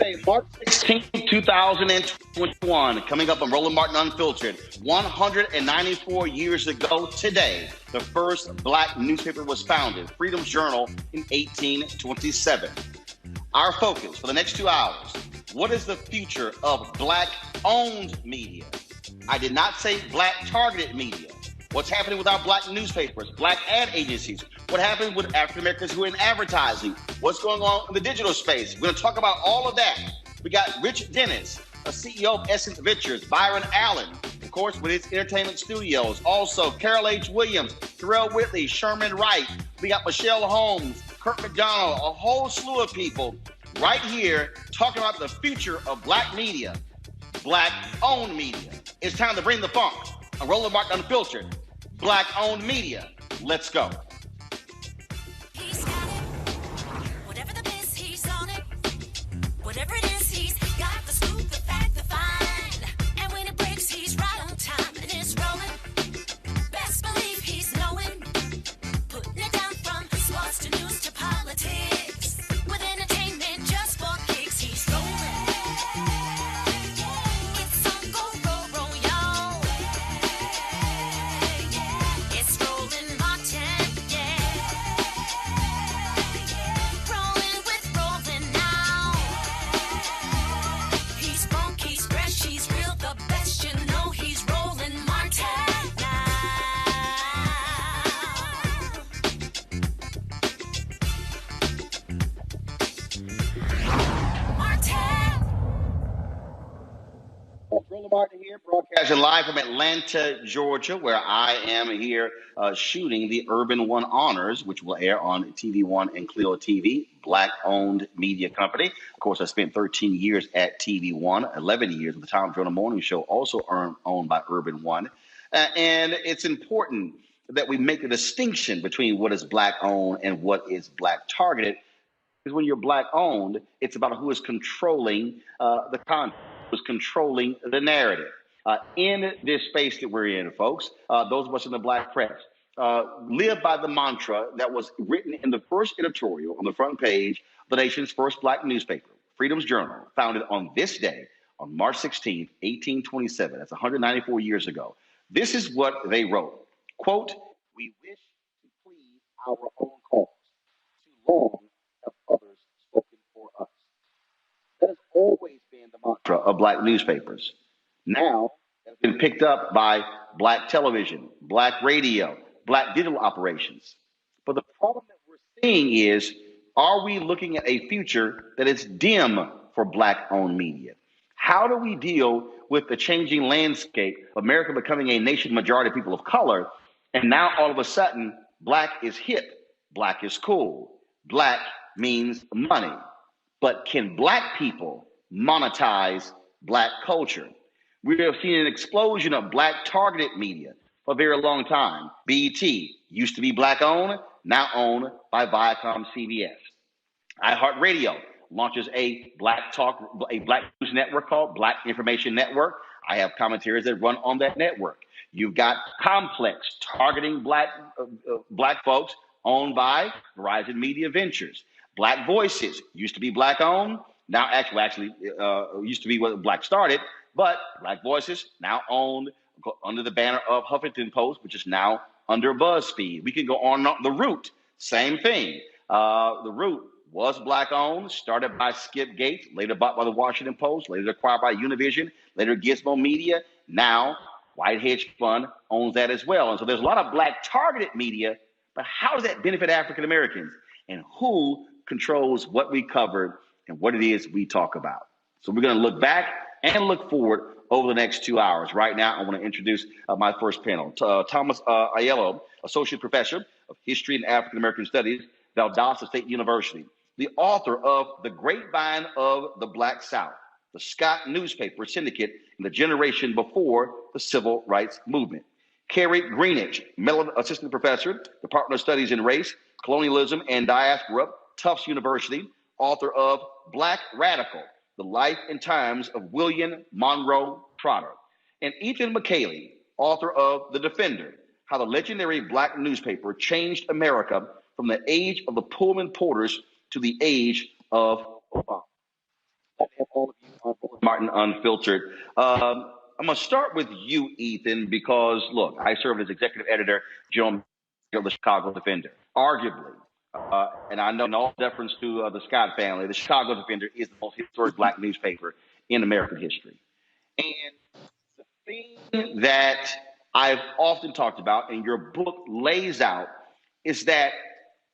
Tuesday, March 16th, 2021. Coming up on Roland Martin Unfiltered. 194 years ago today, the first black newspaper was founded, Freedom's Journal, in 1827. Our focus for the next 2 hours, what is the future of black-owned media? I did not say black-targeted media. What's happening with our black newspapers, black ad agencies? What happens with African Americans who are in advertising? What's going on in the digital space? We're going to talk about all of that. We got Rich Dennis, a CEO of Essence Ventures, Byron Allen, of course, with his entertainment studios. Also, Carol H. Williams, Terrell Whitley, Sherman Wright. We got Michelle Holmes, Kurt McDonald, a whole slew of people right here talking about the future of black media, black-owned media. It's time to bring the funk. On Roland Martin Unfiltered, black-owned media. Let's go. He's got it. Whatever the biz, he's on it. Whatever it is, he's got the scoop, the fact, the find. And when it breaks, he's right on time and it's rolling. Best believe he's knowing. Putting it down from sports to news to politics. With entertainment just for kicks, he's rolling. It's on go, roll, y'all. It's Roland Martin, yeah. Rolling with Roland now. He's funk, he's fresh, he's real, the best, you know he's Roland Martin now. Martin. Roland Martin here, broadcasting live from Atlanta, Georgia, where I am here shooting the Urban One Honors, which will air on TV One and Clio TV, black-owned media company. Of course, I spent 13 years at TV One, 11 years with the Tom Joyner Morning Show, also owned by Urban One. And it's important that we make a distinction between what is black-owned and what is black-targeted. Because when you're black-owned, it's about who is controlling the content, who's controlling the narrative. In this space that we're in, folks, those of us in the black press, live by the mantra that was written in the first editorial on the front page of the nation's first black newspaper, Freedom's Journal, founded on this day, on March 16th, 1827. That's 194 years ago. This is what they wrote. Quote, "We wish to please our own cause. Too long have others spoken for us." That has always been the mantra of black newspapers. Now, it's been picked up by black television, black radio, black digital operations. But the problem that we're seeing is, are we looking at a future that is dim for black-owned media? How do we deal with the changing landscape of America becoming a nation majority of people of color, and now all of a sudden, black is hip, black is cool, black means money. But can black people monetize black culture? We have seen an explosion of black targeted media for a very long time. BET used to be black owned, now owned by Viacom CBS. iHeartRadio launches a black news network called Black Information Network. I have commentators that run on that network. You've got Complex targeting black folks, owned by Verizon Media Ventures. Black Voices used to be black owned, now actually used to be what black started, but Black Voices now owned under the banner of Huffington Post, which is now under BuzzFeed. We can go on. The Root, same thing. The Root was black owned, started by Skip Gates, later bought by the Washington Post, later acquired by Univision, later Gizmo Media. Now White Hedge Fund owns that as well. And so there's a lot of black targeted media, but how does that benefit African Americans? And who controls what we covered and what it is we talk about? So we're going to look back and look forward over the next 2 hours. Right now, I want to introduce my first panel. Thomas Aiello, Associate Professor of History and African American Studies, Valdosta State University, the author of The Grapevine of the Black South, the Scott newspaper syndicate in the generation before the Civil Rights Movement. Carrie Greenidge, Mellon Assistant Professor, Department of Studies in Race, Colonialism, and Diaspora, Tufts University, author of Black Radical, The Life and Times of William Monroe Trotter. And Ethan McKaylee, author of The Defender, How the Legendary Black Newspaper Changed America from the Age of the Pullman Porters to the Age of Obama. I have Martin Unfiltered. I'm going to start with you, Ethan, because look, I served as executive editor, general manager of the Chicago Defender. Arguably, and I know in all deference to the Scott family, the Chicago Defender is the most historic black newspaper in American history. And the thing that I've often talked about, and your book lays out, is that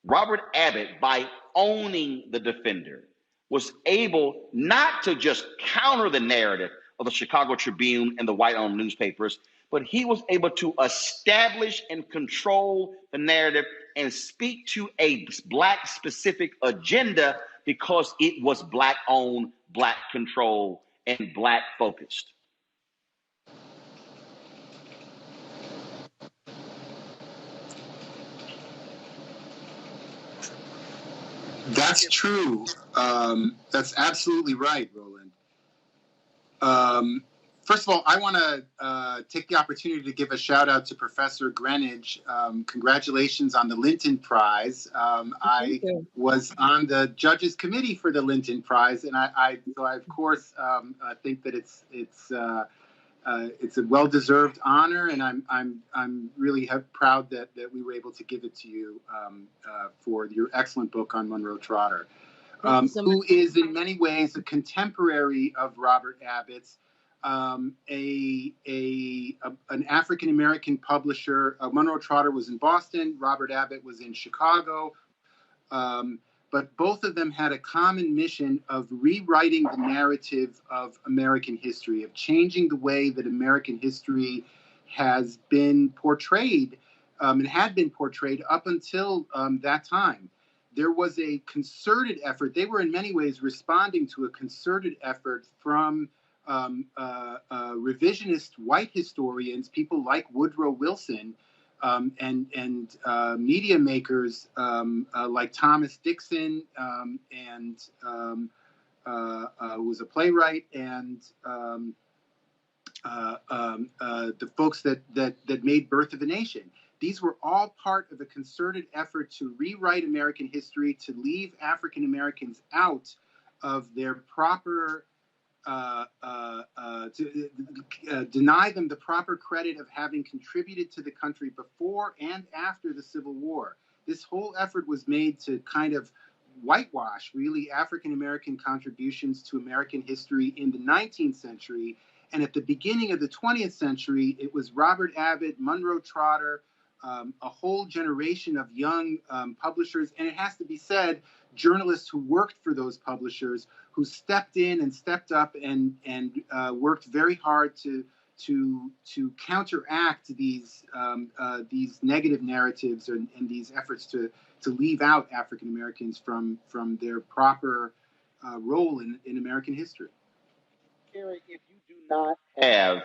Robert Abbott, by owning the Defender, was able not to just counter the narrative of the Chicago Tribune and the white-owned newspapers, but he was able to establish and control the narrative and speak to a black specific agenda because it was black-owned, black-controlled, and black-focused. That's true. That's absolutely right, Roland. First of all, I want to take the opportunity to give a shout out to Professor Greenidge. Congratulations on the Linton Prize. I was on the judges committee for the Linton Prize, and I of course think that it's a well-deserved honor, and I'm really proud that we were able to give it to you for your excellent book on Monroe Trotter, who is in many ways a contemporary of Robert Abbott's, an African American publisher. Monroe Trotter was in Boston. Robert Abbott was in Chicago. But both of them had a common mission of rewriting the narrative of American history, of changing the way that American history has been portrayed and had been portrayed up until that time. There was a concerted effort. They were in many ways responding to a concerted effort from revisionist white historians, people like Woodrow Wilson, and media makers like Thomas Dixon, and who was a playwright, and the folks that made Birth of a Nation. These were all part of a concerted effort to rewrite American history, to leave African Americans out of their proper to deny them the proper credit of having contributed to the country before and after the Civil War. This whole effort was made to kind of whitewash, really, African American contributions to American history in the 19th century. And at the beginning of the 20th century, it was Robert Abbott, Monroe Trotter, a whole generation of young publishers, and it has to be said, journalists who worked for those publishers, who stepped in and stepped up and worked very hard to counteract these negative narratives and these efforts to leave out African Americans from their proper role in American history. Gary, if you do not have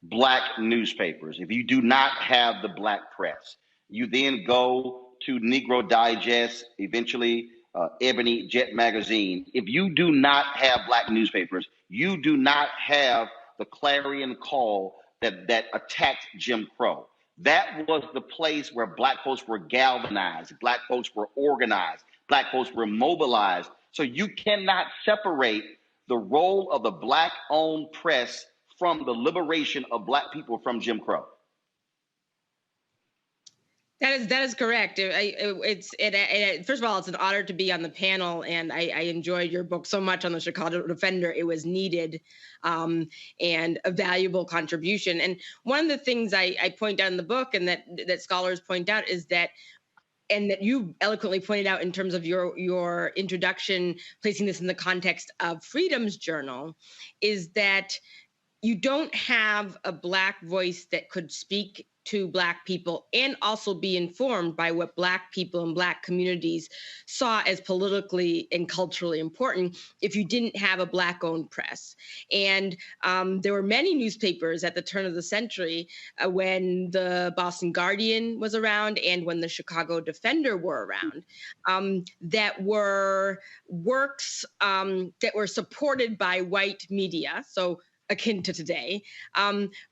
black newspapers, if you do not have the black press, you then go to Negro Digest, eventually Ebony Jet Magazine. If you do not have black newspapers, you do not have the clarion call that attacked Jim Crow. That was the place where black folks were galvanized, black folks were organized, black folks were mobilized. So you cannot separate the role of the black-owned press from the liberation of black people from Jim Crow. That is correct. First of all, it's an honor to be on the panel, and I enjoyed your book so much on the Chicago Defender. It was needed and a valuable contribution. And one of the things I point out in the book, and that scholars point out, is that, and that you eloquently pointed out in terms of your introduction, placing this in the context of Freedom's Journal, is that you don't have a black voice that could speak to black people and also be informed by what black people and black communities saw as politically and culturally important if you didn't have a black-owned press. And there were many newspapers at the turn of the century when the Boston Guardian was around and when the Chicago Defender were around, that were works that were supported by white media, so akin to today,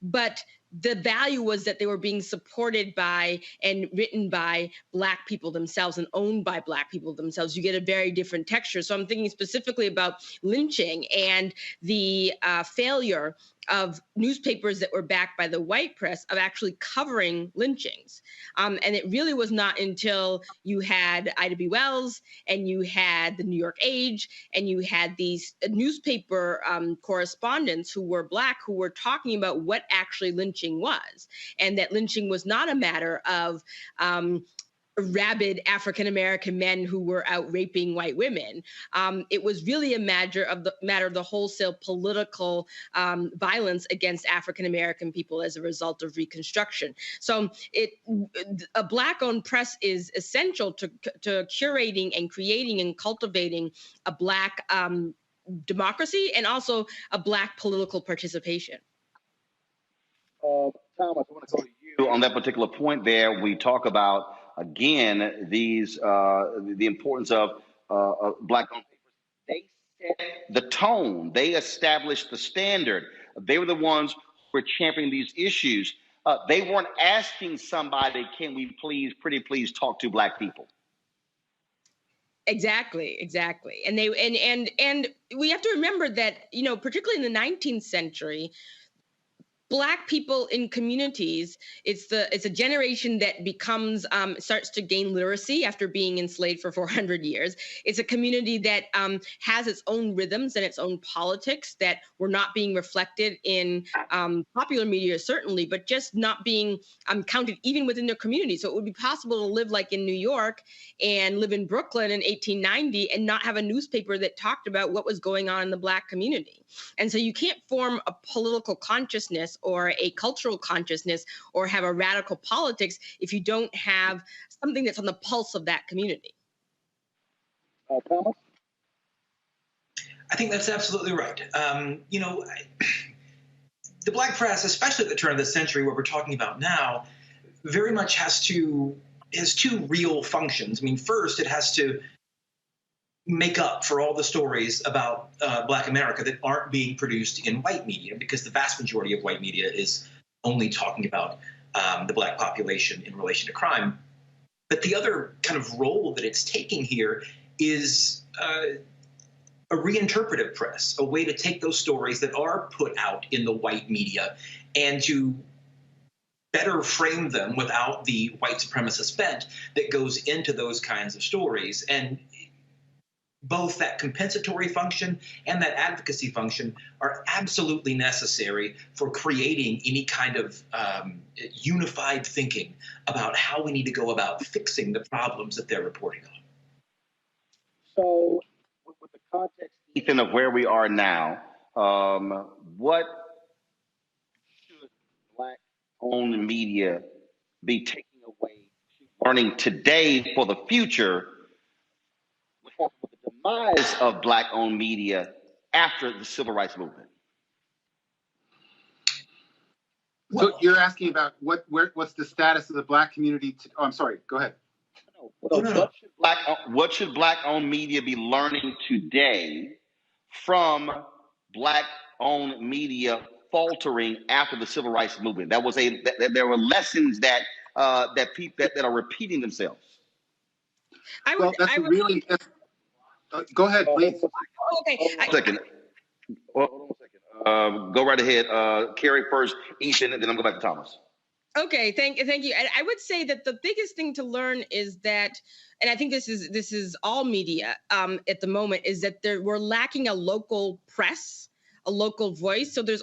but the value was that they were being supported by and written by Black people themselves and owned by Black people themselves. You get a very different texture. So I'm thinking specifically about lynching and the failure of newspapers that were backed by the white press of actually covering lynchings. And it really was not until you had Ida B. Wells and you had the New York Age and you had these newspaper correspondents who were Black who were talking about what actually lynching was, and that lynching was not a matter of rabid African-American men who were out raping white women. It was really a matter of the wholesale political violence against African-American people as a result of Reconstruction. So a Black-owned press is essential to curating and creating and cultivating a Black democracy and also a Black political participation. Thomas, I want to go to you on that particular point there. We talk about, again, the importance of Black-owned papers. They set the tone. They established the standard. They were the ones who were championing these issues. They weren't asking somebody, can we pretty please talk to Black people? Exactly. And and we have to remember that, particularly in the 19th century, Black people in communities, it's a generation that starts to gain literacy after being enslaved for 400 years. It's a community that has its own rhythms and its own politics that were not being reflected in popular media, certainly, but just not being counted even within their community. So it would be possible to live like in New York and live in Brooklyn in 1890 and not have a newspaper that talked about what was going on in the Black community. And so you can't form a political consciousness or a cultural consciousness or have a radical politics if you don't have something that's on the pulse of that community. Thomas? I think that's absolutely right. The Black press, especially at the turn of the century, what we're talking about now, very much has two real functions. I mean, first, it has to make up for all the stories about Black America that aren't being produced in white media, because the vast majority of white media is only talking about the Black population in relation to crime. But the other kind of role that it's taking here is a reinterpretive press, a way to take those stories that are put out in the white media and to better frame them without the white supremacist bent that goes into those kinds of stories. And both that compensatory function and that advocacy function are absolutely necessary for creating any kind of unified thinking about how we need to go about fixing the problems that they're reporting on. So, with the context, Ethan, of where we are now, what should Black-owned media be taking away, learning today for the future, with the demise of Black-owned media after the Civil Rights Movement? So you're asking about what's the status of the Black community? I'm sorry. Go ahead. What should Black-owned media be learning today from Black-owned media faltering after the Civil Rights Movement? There were lessons that are repeating themselves. Go ahead, please. Okay. Hold on a second. Go right ahead. Carrie first, Ethan, and then I'm going to go back to Thomas. Okay, thank you. And I would say that the biggest thing to learn is that, and I think this is all media at the moment, is that we're lacking a local press, a local voice. So there's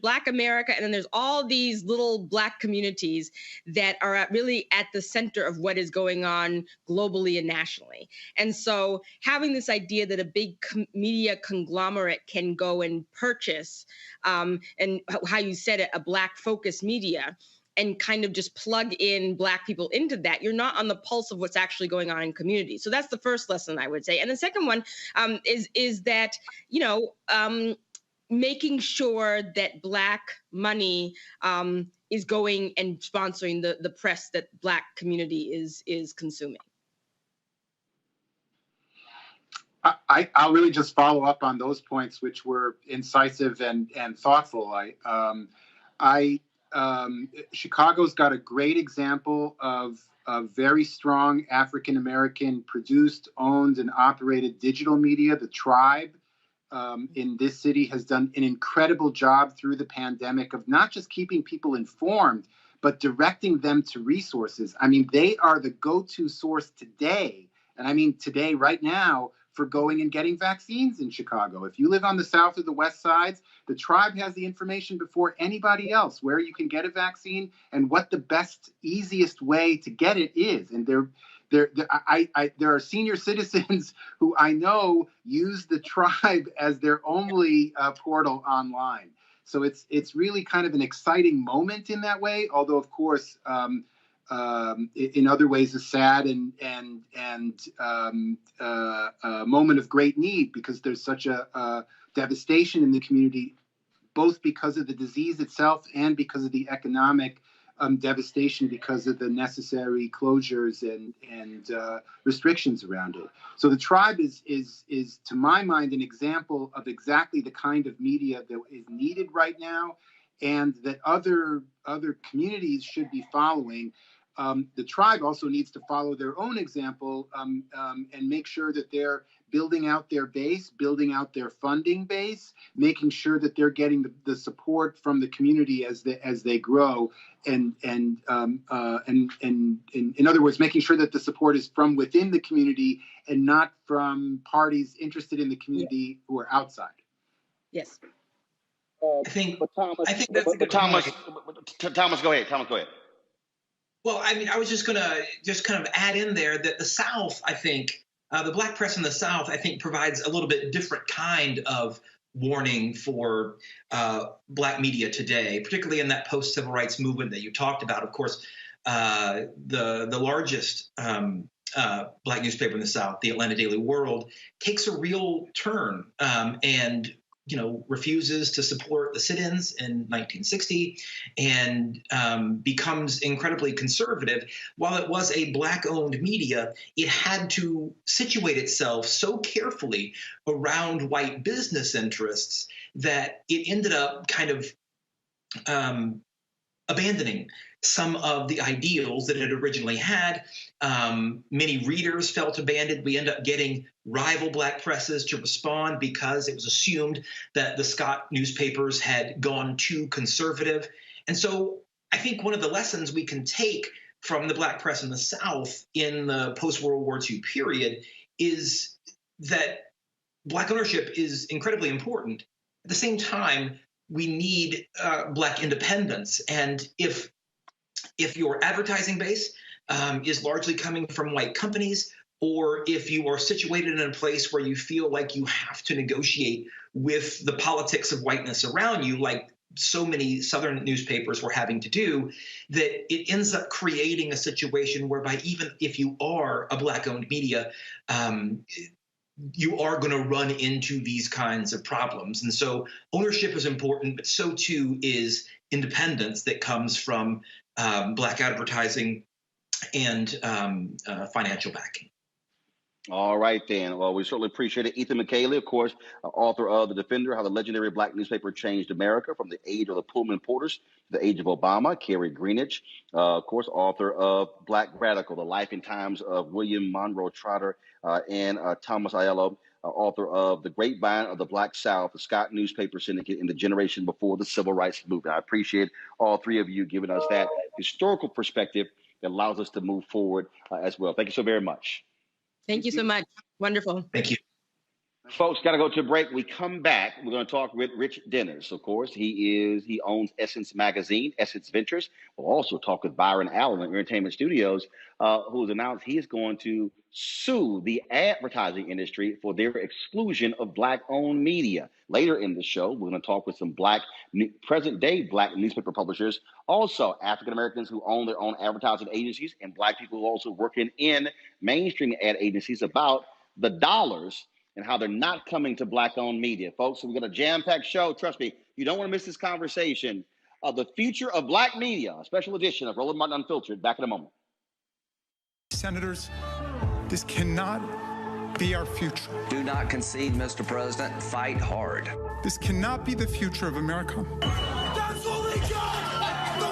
Black America, and then there's all these little Black communities that are really at the center of what is going on globally and nationally. And so having this idea that a big media conglomerate can go and purchase, and how you said it, a Black focused media, and kind of just plug in Black people into that, you're not on the pulse of what's actually going on in communities. So that's the first lesson I would say. And the second one is that, making sure that Black money is going and sponsoring the press that Black community is consuming. I'll really just follow up on those points, which were incisive and thoughtful. Chicago's got a great example of very strong African-American produced, owned, and operated digital media. The Tribe in this city has done an incredible job through the pandemic of not just keeping people informed, but directing them to resources. I mean, they are the go-to source today, and I mean today, right now, for going and getting vaccines in Chicago. If you live on the south or the west sides, the Tribe has the information before anybody else where you can get a vaccine and what the best, easiest way to get it is. And there are senior citizens who I know use the Tribe as their only portal online. So it's really kind of an exciting moment in that way, although of course in other ways a sad and a moment of great need, because there's such a devastation in the community, both because of the disease itself and because of the economic devastation because of the necessary closures and restrictions around it. So the Tribe is to my mind an example of exactly the kind of media that is needed right now, and that other communities should be following. The Tribe also needs to follow their own example and make sure that they're building out their base, building out their funding base, making sure that they're getting the support from the community as they grow, and in other words, making sure that the support is from within the community and not from parties interested in the community who are outside. Yes. I think that's a good Thomas, point. Thomas, go ahead. Thomas, go ahead. Well, I mean, I was just going to kind of add in there that the South, I think, the Black press in the South, I think, provides a little bit different kind of warning for Black media today, particularly in that post-civil rights movement that you talked about. Of course, the largest Black newspaper in the South, the Atlanta Daily World, takes a real turn and refuses to support the sit-ins in 1960 and becomes incredibly conservative. While it was a Black-owned media, it had to situate itself so carefully around white business interests that it ended up kind of abandoning some of the ideals that it originally had. Many readers felt abandoned. We end up getting rival Black presses to respond because it was assumed that the Scott newspapers had gone too conservative. And so I think one of the lessons we can take from the Black press in the South in the post-World War II period is that Black ownership is incredibly important. At the same time, we need Black independence. And if your advertising base is largely coming from white companies, or if you are situated in a place where you feel like you have to negotiate with the politics of whiteness around you, like so many Southern newspapers were having to do, that it ends up creating a situation whereby even if you are a Black-owned media, you are going to run into these kinds of problems. And so ownership is important, but so too is independence that comes from Black advertising and financial backing. All right, then. Well, we certainly appreciate it. Ethan McKaylee, of course, author of The Defender, How the Legendary Black Newspaper Changed America from the Age of the Pullman Porters to the Age of Obama. Kerry Greenidge, of course, author of Black Radical, The Life and Times of William Monroe Trotter, and Thomas Aiello, author of The Grapevine of the Black South, the Scott Newspaper Syndicate in the Generation Before the Civil Rights Movement. I appreciate all three of you giving us that historical perspective that allows us to move forward as well. Thank you so very much. Thank you so much. Wonderful. Thank you. Folks, got to go to a break. We come back. We're going to talk with Rich Dennis. Of course, he owns Essence Magazine, Essence Ventures. We'll also talk with Byron Allen at Entertainment Studios, who's announced he is going to sue the advertising industry for their exclusion of Black-owned media. Later in the show, we're going to talk with some present-day Black newspaper publishers, also African-Americans who own their own advertising agencies, and Black people who are also working in mainstream ad agencies about the dollars and how they're not coming to Black-owned media. Folks, so we've got a jam-packed show. Trust me, you don't want to miss this conversation of the future of Black media, a special edition of Roland Martin Unfiltered. Back in a moment. Senators, this cannot be our future. Do not concede, Mr. President. Fight hard. This cannot be the future of America. That's what we got!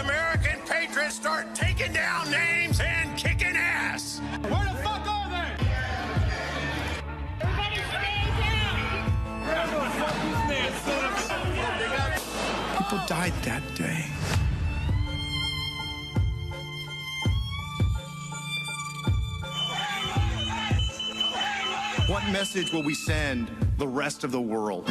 American patriots start taking down names and kicking ass. Where the fuck are they? Everybody stay down. People died that day. What message will we send the rest of the world?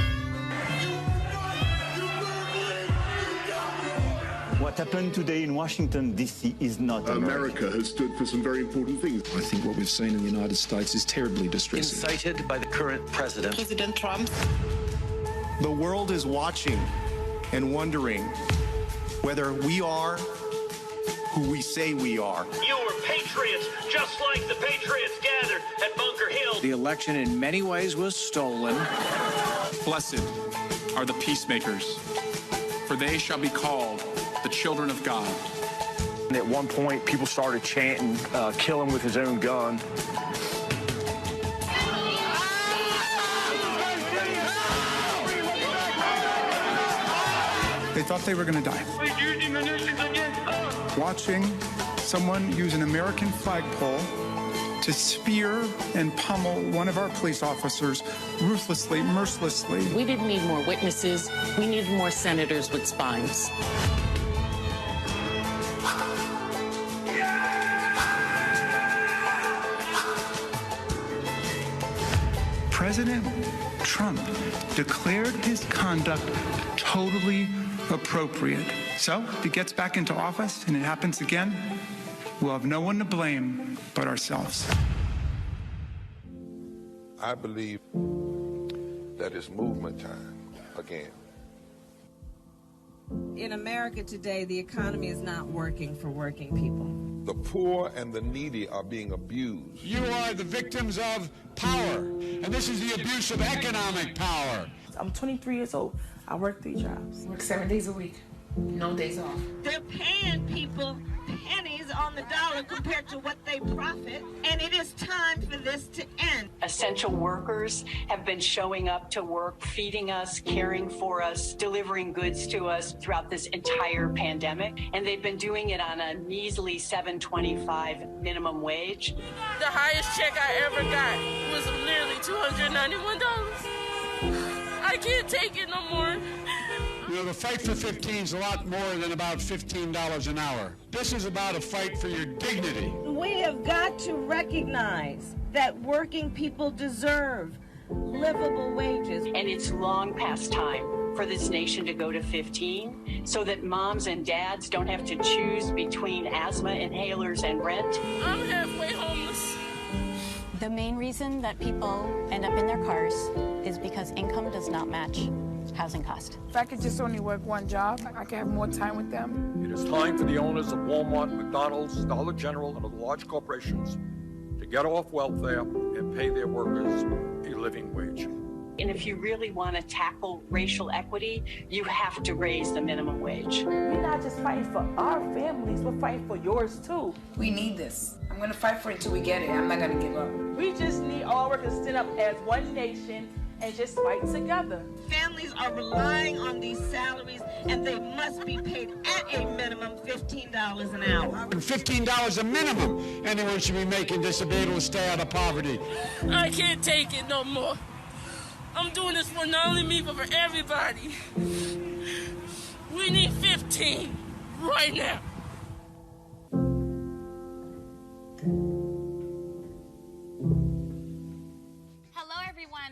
What happened today in Washington, D.C. is not America has stood for some very important things. I think what we've seen in the United States is terribly distressing. Incited by the current president. President Trump. The world is watching and wondering whether we are who we say we are. You were patriots, just like the patriots gathered at Bunker Hill. The election in many ways was stolen. Blessed are the peacemakers, for they shall be called the children of God. And at one point, people started chanting, kill him with his own gun. They thought they were going to die. Watching someone use an American flagpole to spear and pummel one of our police officers ruthlessly, mercilessly. We didn't need more witnesses. We needed more senators with spines. President Trump declared his conduct totally appropriate. So if he gets back into office and it happens again, we'll have no one to blame but ourselves. I believe that it's movement time again. In America today, the economy is not working for working people. The poor and the needy are being abused. You are the victims of power, and this is the abuse of economic power. I'm 23 years old. I work 3 jobs. Work 7 days a week. No days off. They're paying people pennies on the dollar compared to what they profit, and it is time for this to end. Essential workers have been showing up to work, feeding us, caring for us, delivering goods to us throughout this entire pandemic, and they've been doing it on a measly $7.25 minimum wage. The highest check I ever got was nearly $291. I can't take it no more. You know, the fight for 15 is a lot more than about $15 an hour. This is about a fight for your dignity. We have got to recognize that working people deserve livable wages. And it's long past time for this nation to go to 15 so that moms and dads don't have to choose between asthma inhalers and rent. I'm halfway homeless. The main reason that people end up in their cars is because income does not match housing cost. If I could just only work one job, I could have more time with them. It is time for the owners of Walmart, McDonald's, Dollar General, and other large corporations to get off welfare and pay their workers a living wage. And if you really want to tackle racial equity, you have to raise the minimum wage. We're not just fighting for our families, we're fighting for yours too. We need this. I'm going to fight for it till we get it. I'm not going to give up. We just need all workers to stand up as one nation and just fight together. Families are relying on these salaries, and they must be paid at a minimum $15 an hour. $15 a minimum. Anyone should be making this to be able to stay out of poverty. I can't take it no more. I'm doing this for not only me, but for everybody. We need 15 right now.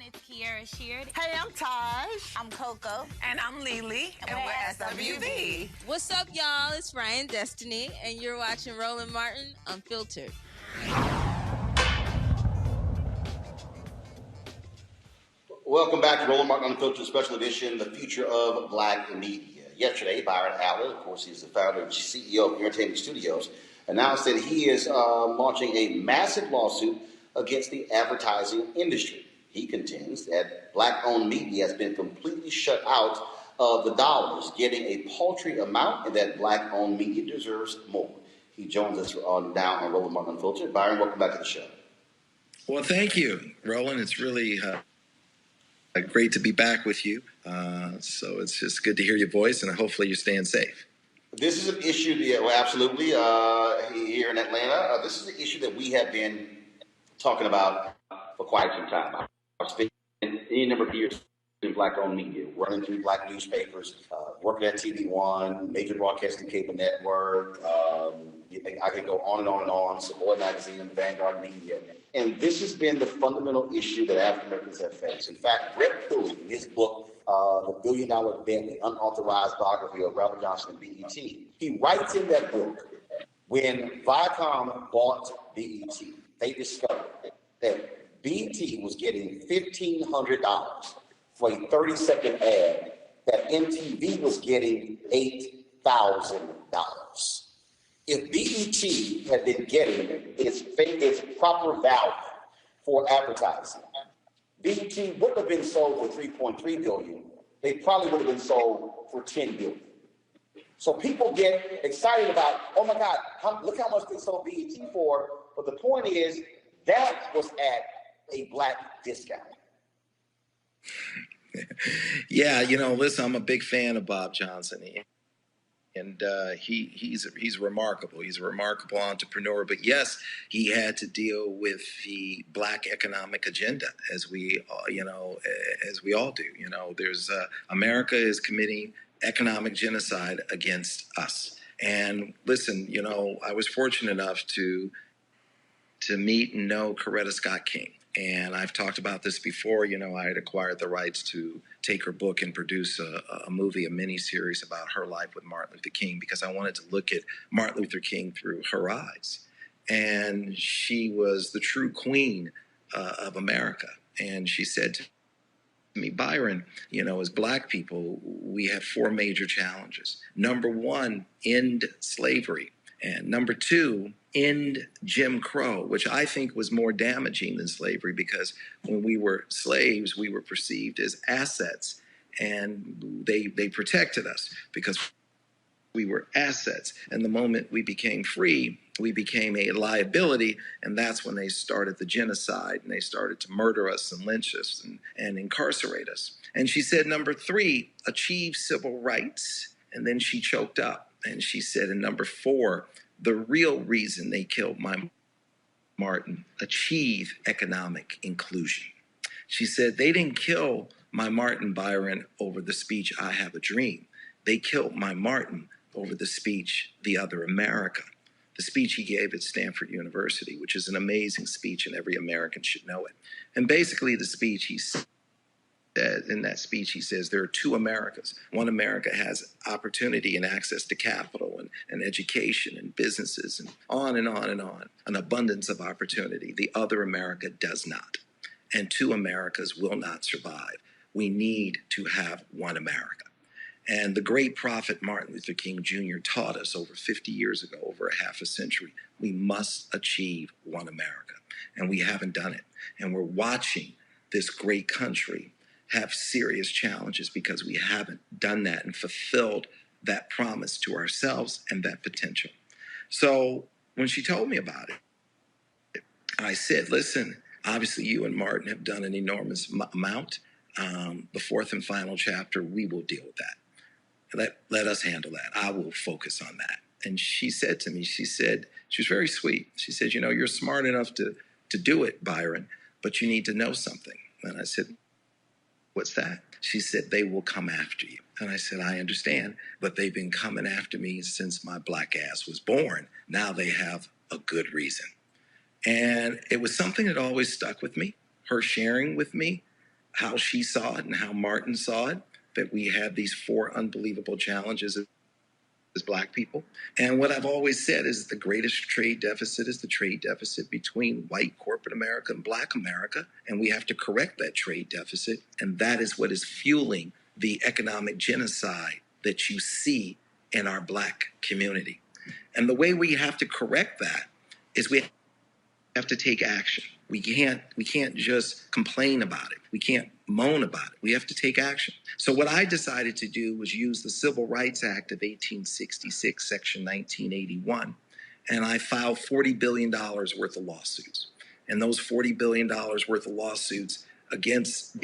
It's Kiara Sheard. Hey, I'm Taj. I'm Coco. And I'm Lily. And we're SWV. What's up, y'all? It's Ryan Destiny, and you're watching Roland Martin Unfiltered. Welcome back to Roland Martin Unfiltered Special Edition, the future of black media. Yesterday, Byron Allen, of course, he's the founder and CEO of Entertainment Studios, announced that he is launching a massive lawsuit against the advertising industry. He contends that black-owned media has been completely shut out of the dollars, getting a paltry amount, and that black-owned media deserves more. He joins us now on Roland Martin Unfiltered. Byron, welcome back to the show. Well, thank you, Roland. It's really great to be back with you. So it's just good to hear your voice, and hopefully you're staying safe. This is an issue, well, absolutely, here in Atlanta. This is an issue that we have been talking about for quite some time. I've spent any number of years in black-owned media, running through black newspapers, working at TV1, major broadcasting cable network. I can go on and on and on, Savoy Magazine and Vanguard Media. And this has been the fundamental issue that African Americans have faced. In fact, Brett Pulley, in his book, The $1 Billion Bentley, Unauthorized Biography of Robert Johnson and BET, he writes in that book, when Viacom bought BET, they discovered that BET was getting $1,500 for a 30-second ad, that MTV was getting $8,000. If BET had been getting its proper value for advertising, BET wouldn't have been sold for $3.3 billion. They probably would have been sold for $10 billion. So people get excited about, oh my God, look how much they sold BET for. But the point is, that was at a black discount. Yeah, listen, I'm a big fan of Bob Johnson. And he's remarkable. He's a remarkable entrepreneur. But yes, he had to deal with the black economic agenda, as we all do. There's America is committing economic genocide against us. And listen, I was fortunate enough to meet and know Coretta Scott King. And I've talked about this before. I had acquired the rights to take her book and produce a movie, a mini-series about her life with Martin Luther King, because I wanted to look at Martin Luther King through her eyes. And she was the true queen of America. And she said to me, Byron, as black people, we have four major challenges. Number one, end slavery. And number two, end Jim Crow, which I think was more damaging than slavery, because when we were slaves, we were perceived as assets, and they protected us because we were assets. And the moment we became free, we became a liability, and that's when they started the genocide, and they started to murder us and lynch us and incarcerate us. And she said, number three, achieve civil rights. And then she choked up. And she said, and number four, the real reason they killed my Martin, achieve economic inclusion. She said, they didn't kill my Martin, Byron, over the speech, I Have a Dream. They killed my Martin over the speech, The Other America, the speech he gave at Stanford University, which is an amazing speech, and every American should know it. And basically the speech he said, in that speech, he says there are two Americas. One America has opportunity and access to capital and education and businesses and on and on and on, an abundance of opportunity. The other America does not. And two Americas will not survive. We need to have one America. And the great prophet Martin Luther King Jr. taught us over 50 years ago, over a half a century, we must achieve one America. And we haven't done it. And we're watching this great country have serious challenges because we haven't done that and fulfilled that promise to ourselves and that potential. So when she told me about it, I said, listen, obviously you and Martin have done an enormous amount. The fourth and final chapter, we will deal with that. Let us handle that. I will focus on that. And she said to me, she was very sweet. She said, you're smart enough to do it, Byron, but you need to know something. And I said, what's that? She said, they will come after you. And I said, I understand, but they've been coming after me since my black ass was born. Now they have a good reason. And it was something that always stuck with me, her sharing with me how she saw it and how Martin saw it, that we had these four unbelievable challenges as black people. And what I've always said is the greatest trade deficit is the trade deficit between white corporate America and black America. And we have to correct that trade deficit. And that is what is fueling the economic genocide that you see in our black community. And the way we have to correct that is we have to take action. We can't just complain about it. We can't moan about it. We have to take action. So what I decided to do was use the Civil Rights Act of 1866, Section 1981, and I filed $40 billion worth of lawsuits. And those $40 billion worth of lawsuits against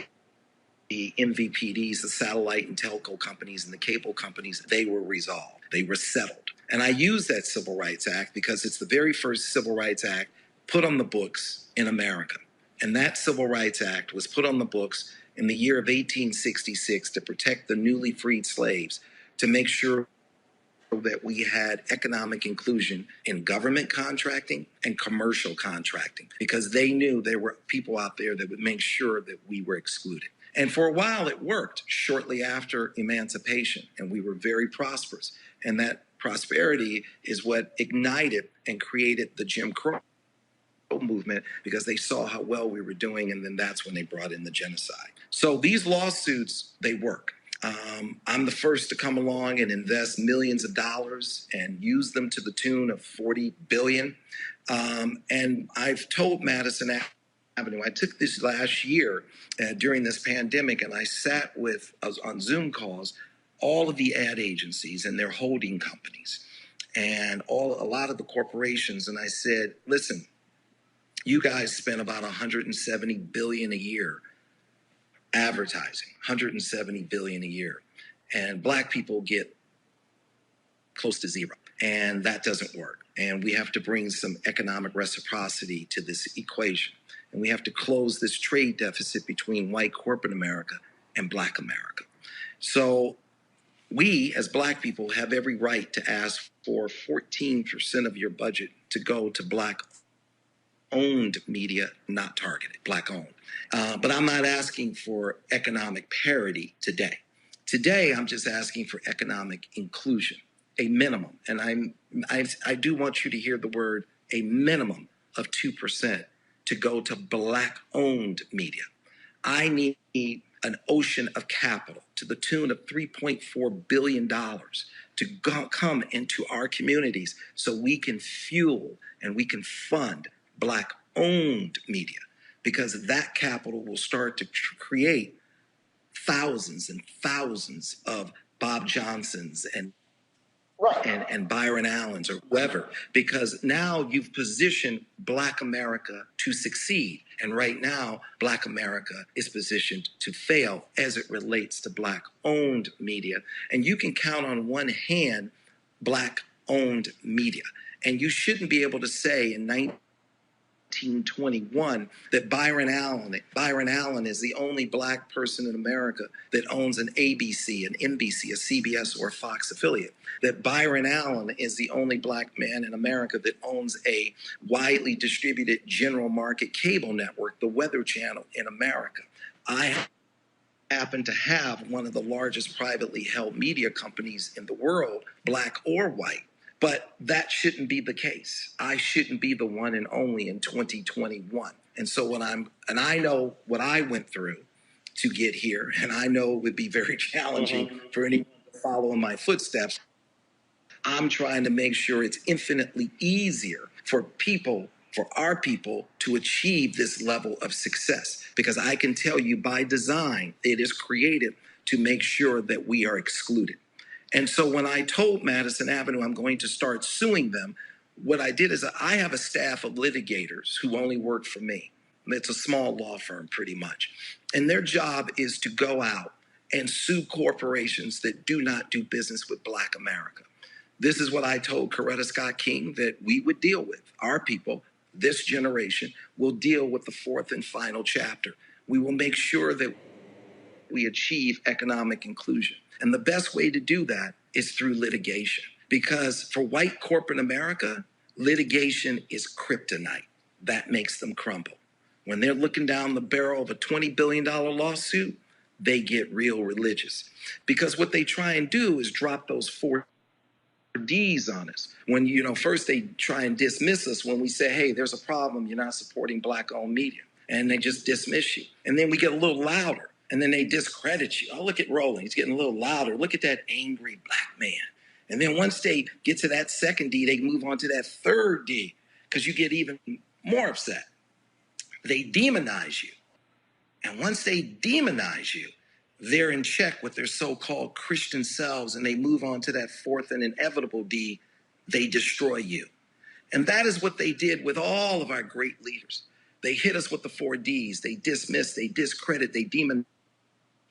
the MVPDs, the satellite and telco companies and the cable companies, they were resolved. They were settled. And I use that Civil Rights Act because it's the very first Civil Rights Act put on the books in America. And that Civil Rights Act was put on the books in the year of 1866 to protect the newly freed slaves, to make sure that we had economic inclusion in government contracting and commercial contracting, because they knew there were people out there that would make sure that we were excluded. And for a while it worked shortly after emancipation, and we were very prosperous. And that prosperity is what ignited and created the Jim Crow movement, because they saw how well we were doing, and then that's when they brought in the genocide. So these lawsuits, they work. I'm the first to come along and invest millions of dollars and use them to the tune of $40 billion. And I've told Madison Avenue, I took this last year during this pandemic, and I sat with, on Zoom calls, all of the ad agencies and their holding companies and a lot of the corporations. And I said, listen, you guys spend about $170 billion a year advertising, $170 billion a year. And Black people get close to zero. And that doesn't work. And we have to bring some economic reciprocity to this equation. And we have to close this trade deficit between white corporate America and Black America. So we, as Black people, have every right to ask for 14% of your budget to go to Black-owned media, not targeted, Black-owned. But I'm not asking for economic parity today. Today, I'm just asking for economic inclusion, a minimum. And I do want you to hear the word, a minimum of 2% to go to Black-owned media. I need an ocean of capital to the tune of $3.4 billion to come into our communities so we can fuel and we can fund Black-owned media, because that capital will start to create thousands and thousands of Bob Johnsons and Byron Allens or whoever, because now you've positioned Black America to succeed. And right now, Black America is positioned to fail as it relates to Black-owned media. And you can count on one hand Black-owned media. And you shouldn't be able to say in 1921 that Byron Allen is the only Black person in America that owns an ABC, an NBC, a CBS, or a Fox affiliate. That Byron Allen is the only Black man in America that owns a widely distributed general market cable network, the Weather Channel in America. I happen to have one of the largest privately held media companies in the world, Black or white. But that shouldn't be the case. I shouldn't be the one and only in 2021. And so I know what I went through to get here, and I know it would be very challenging for anyone to follow in my footsteps. I'm trying to make sure it's infinitely easier for our people to achieve this level of success, because I can tell you by design, it is created to make sure that we are excluded. And so when I told Madison Avenue I'm going to start suing them, what I did is I have a staff of litigators who only work for me. It's a small law firm, pretty much. And their job is to go out and sue corporations that do not do business with Black America. This is what I told Coretta Scott King that we would deal with. Our people, this generation, will deal with the fourth and final chapter. We will make sure that we achieve economic inclusion. And the best way to do that is through litigation. Because for white corporate America, litigation is kryptonite. That makes them crumble. When they're looking down the barrel of a $20 billion lawsuit, they get real religious. Because what they try and do is drop those 4 D's on us. When, first they try and dismiss us when we say, hey, there's a problem, you're not supporting Black-owned media. And they just dismiss you. And then we get a little louder. And then they discredit you. Oh, look at Roland. He's getting a little louder. Look at that angry Black man. And then once they get to that second D, they move on to that third D, because you get even more upset. They demonize you. And once they demonize you, they're in check with their so-called Christian selves, and they move on to that fourth and inevitable D. They destroy you. And that is what they did with all of our great leaders. They hit us with the 4 Ds. They dismiss, they discredit, they demonize,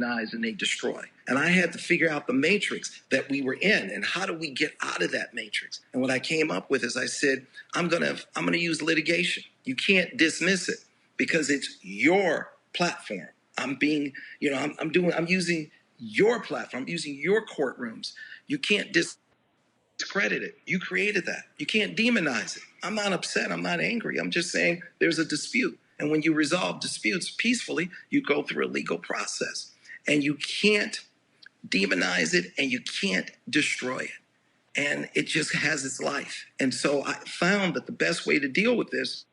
and they destroy. And I had to figure out the matrix that we were in and how do we get out of that matrix. And what I came up with is I said, I'm gonna use litigation. You can't dismiss it because it's your platform. I'm using your platform, I'm using your courtrooms. You can't discredit it. You created that. You can't demonize it. I'm not upset. I'm not angry. I'm just saying there's a dispute. And when you resolve disputes peacefully, you go through a legal process. And you can't demonize it and you can't destroy it. And it just has its life. And so I found that the best way to deal with this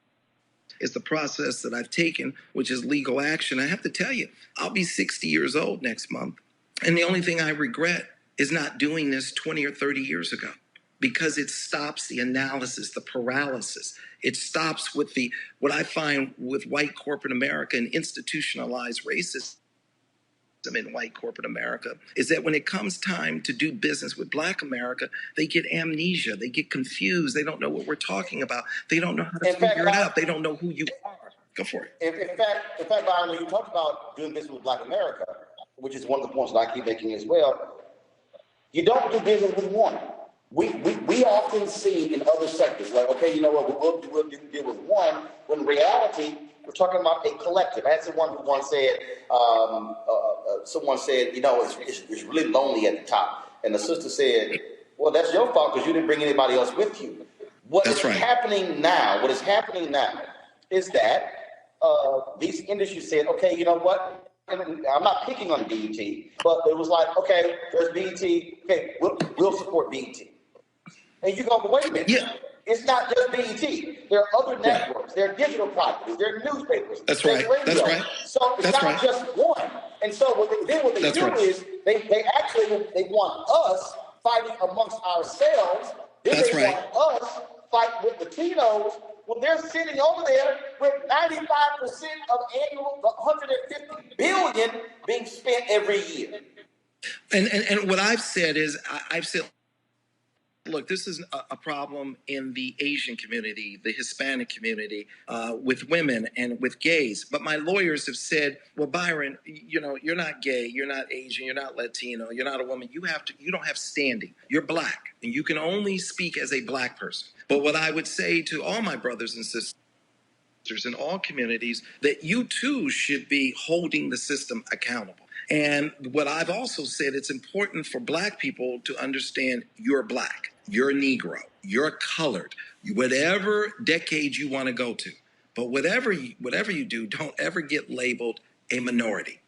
is the process that I've taken, which is legal action. I have to tell you, I'll be 60 years old next month. And the only thing I regret is not doing this 20 or 30 years ago, because it stops the analysis, the paralysis. It stops with what I find with white corporate America and institutionalized racism in white corporate America is that when it comes time to do business with Black America, they get amnesia, they get confused, they don't know what we're talking about, they don't know how to figure it out, they don't know who you are. Go for it. In fact, Byron, when you talk about doing business with Black America, which is one of the points that I keep making as well, you don't do business with one. We often see in other sectors, like, okay, you know what, we'll deal with one, when in reality, we're talking about a collective. I had someone who once said, you know, it's really lonely at the top. And the sister said, well, that's your fault because you didn't bring anybody else with you. What is happening now is that these industries said, okay, you know what? I'm not picking on BET, but it was like, okay, there's BET, okay, we'll support BET. And you go, but wait a minute. Yeah. It's not just BET. There are other networks. There are digital properties. There are newspapers. That's right. Radio. That's right. So it's not just one. And so what they do is they want us fighting amongst ourselves. Then they want us fight with Latinos. Well, they're sitting over there with 95% of annual, $150 billion being spent every year. And what I've said is, look, this is a problem in the Asian community, the Hispanic community, with women and with gays. But my lawyers have said, well, Byron, you know, you're not gay, you're not Asian, you're not Latino, you're not a woman. You don't have standing. You're Black, and you can only speak as a Black person. But what I would say to all my brothers and sisters in all communities, that you too should be holding the system accountable. And what I've also said, it's important for Black people to understand you're Black, you're Negro, you're colored, whatever decade you want to go to. But whatever you do, don't ever get labeled a minority.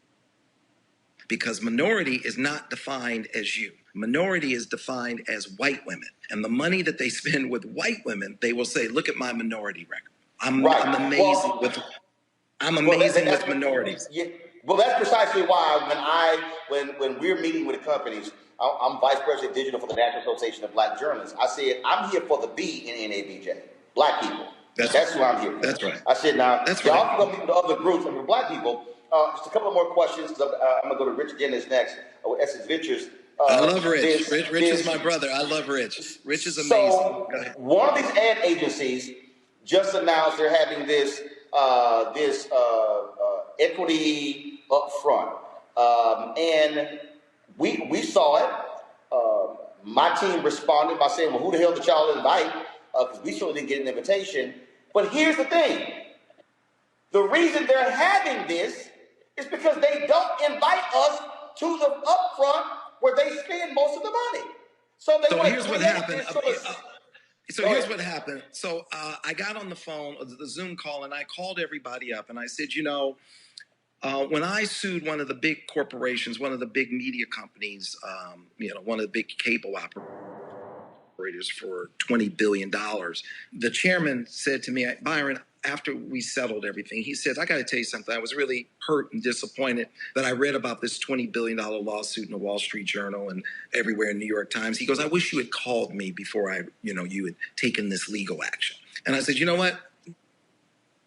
Because minority is not defined as you. Minority is defined as white women. And the money that they spend with white women, they will say, look at my minority record. I'm amazing with minorities. Yeah. Well, that's precisely why when we're meeting with the companies, I'm Vice President Digital for the National Association of Black Journalists. I said, I'm here for the B in NABJ, Black people. That's who I'm here for. That's right. I said, now, y'all can go meet with other groups, and for Black people, just a couple of more questions, because I'm going to go to Rich Dennis next, with Essence Ventures. I love Rich. Rich is my brother. I love Rich. Rich is amazing. So, one of these ad agencies just announced they're having this equity up front. And we saw it. My team responded by saying, well, who the hell did y'all invite? Because we certainly didn't get an invitation. But here's the thing. The reason they're having this is because they don't invite us to the upfront where they spend most of the money. So here's what happened. Here's what happened. So I got on the phone, the Zoom call, and I called everybody up, and I said, you know, when I sued one of the big corporations, one of the big media companies, one of the big cable operators for $20 billion, the chairman said to me, Byron, after we settled everything, he said, I got to tell you something. I was really hurt and disappointed that I read about this $20 billion lawsuit in the Wall Street Journal and everywhere in New York Times. He goes, I wish you had called me before you had taken this legal action. And I said, you know what?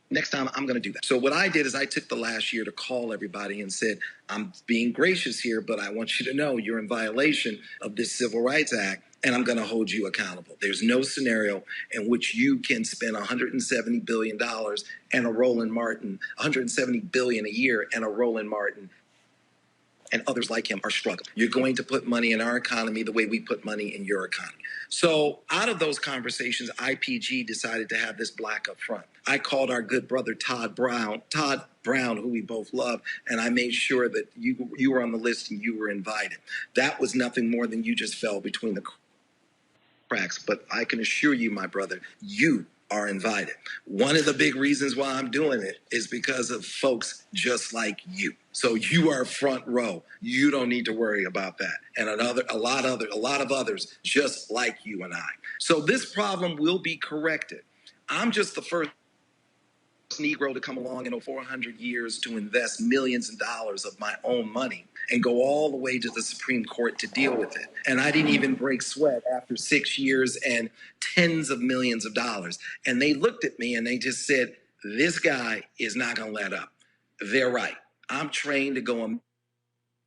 Next time I'm going to do that. So what I did is I took the last year to call everybody and said, I'm being gracious here, but I want you to know you're in violation of this Civil Rights Act, and I'm going to hold you accountable. There's no scenario in which you can spend $170 billion and a Roland Martin, $170 billion a year and a Roland Martin and others like him are struggling. You're going to put money in our economy the way we put money in your economy. So out of those conversations, IPG decided to have this black up front. I called our good brother Todd Brown, who we both love, and I made sure that you were on the list and you were invited. That was nothing more than you just fell between the cracks. But I can assure you, my brother, you are invited. One of the big reasons why I'm doing it is because of folks just like you. So you are front row. You don't need to worry about that. And a lot of others just like you and I. So this problem will be corrected. I'm just the first Negro to come along in 400 years to invest millions of dollars of my own money and go all the way to the Supreme Court to deal with it. And I didn't even break sweat after 6 years and tens of millions of dollars. And they looked at me and they just said, this guy is not going to let up. They're right. I'm trained to go a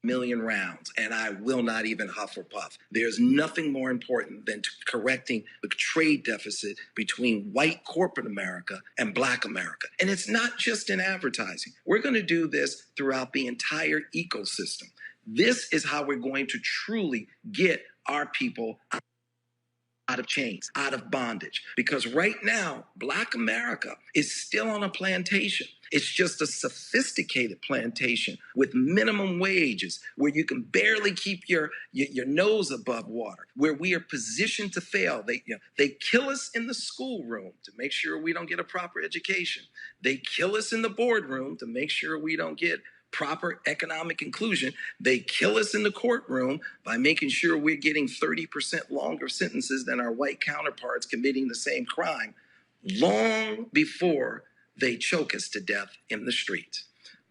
million rounds, and I will not even huff or puff. There's nothing more important than correcting the trade deficit between white corporate America and black America. And it's not just in advertising. We're going to do this throughout the entire ecosystem. This is how we're going to truly get our people out of chains, out of bondage. Because right now, black America is still on a plantation. It's just a sophisticated plantation with minimum wages where you can barely keep your nose above water, where we are positioned to fail. They kill us in the schoolroom to make sure we don't get a proper education. They kill us in the boardroom to make sure we don't get proper economic inclusion. They kill us in the courtroom by making sure we're getting 30% longer sentences than our white counterparts committing the same crime long before they choke us to death in the streets.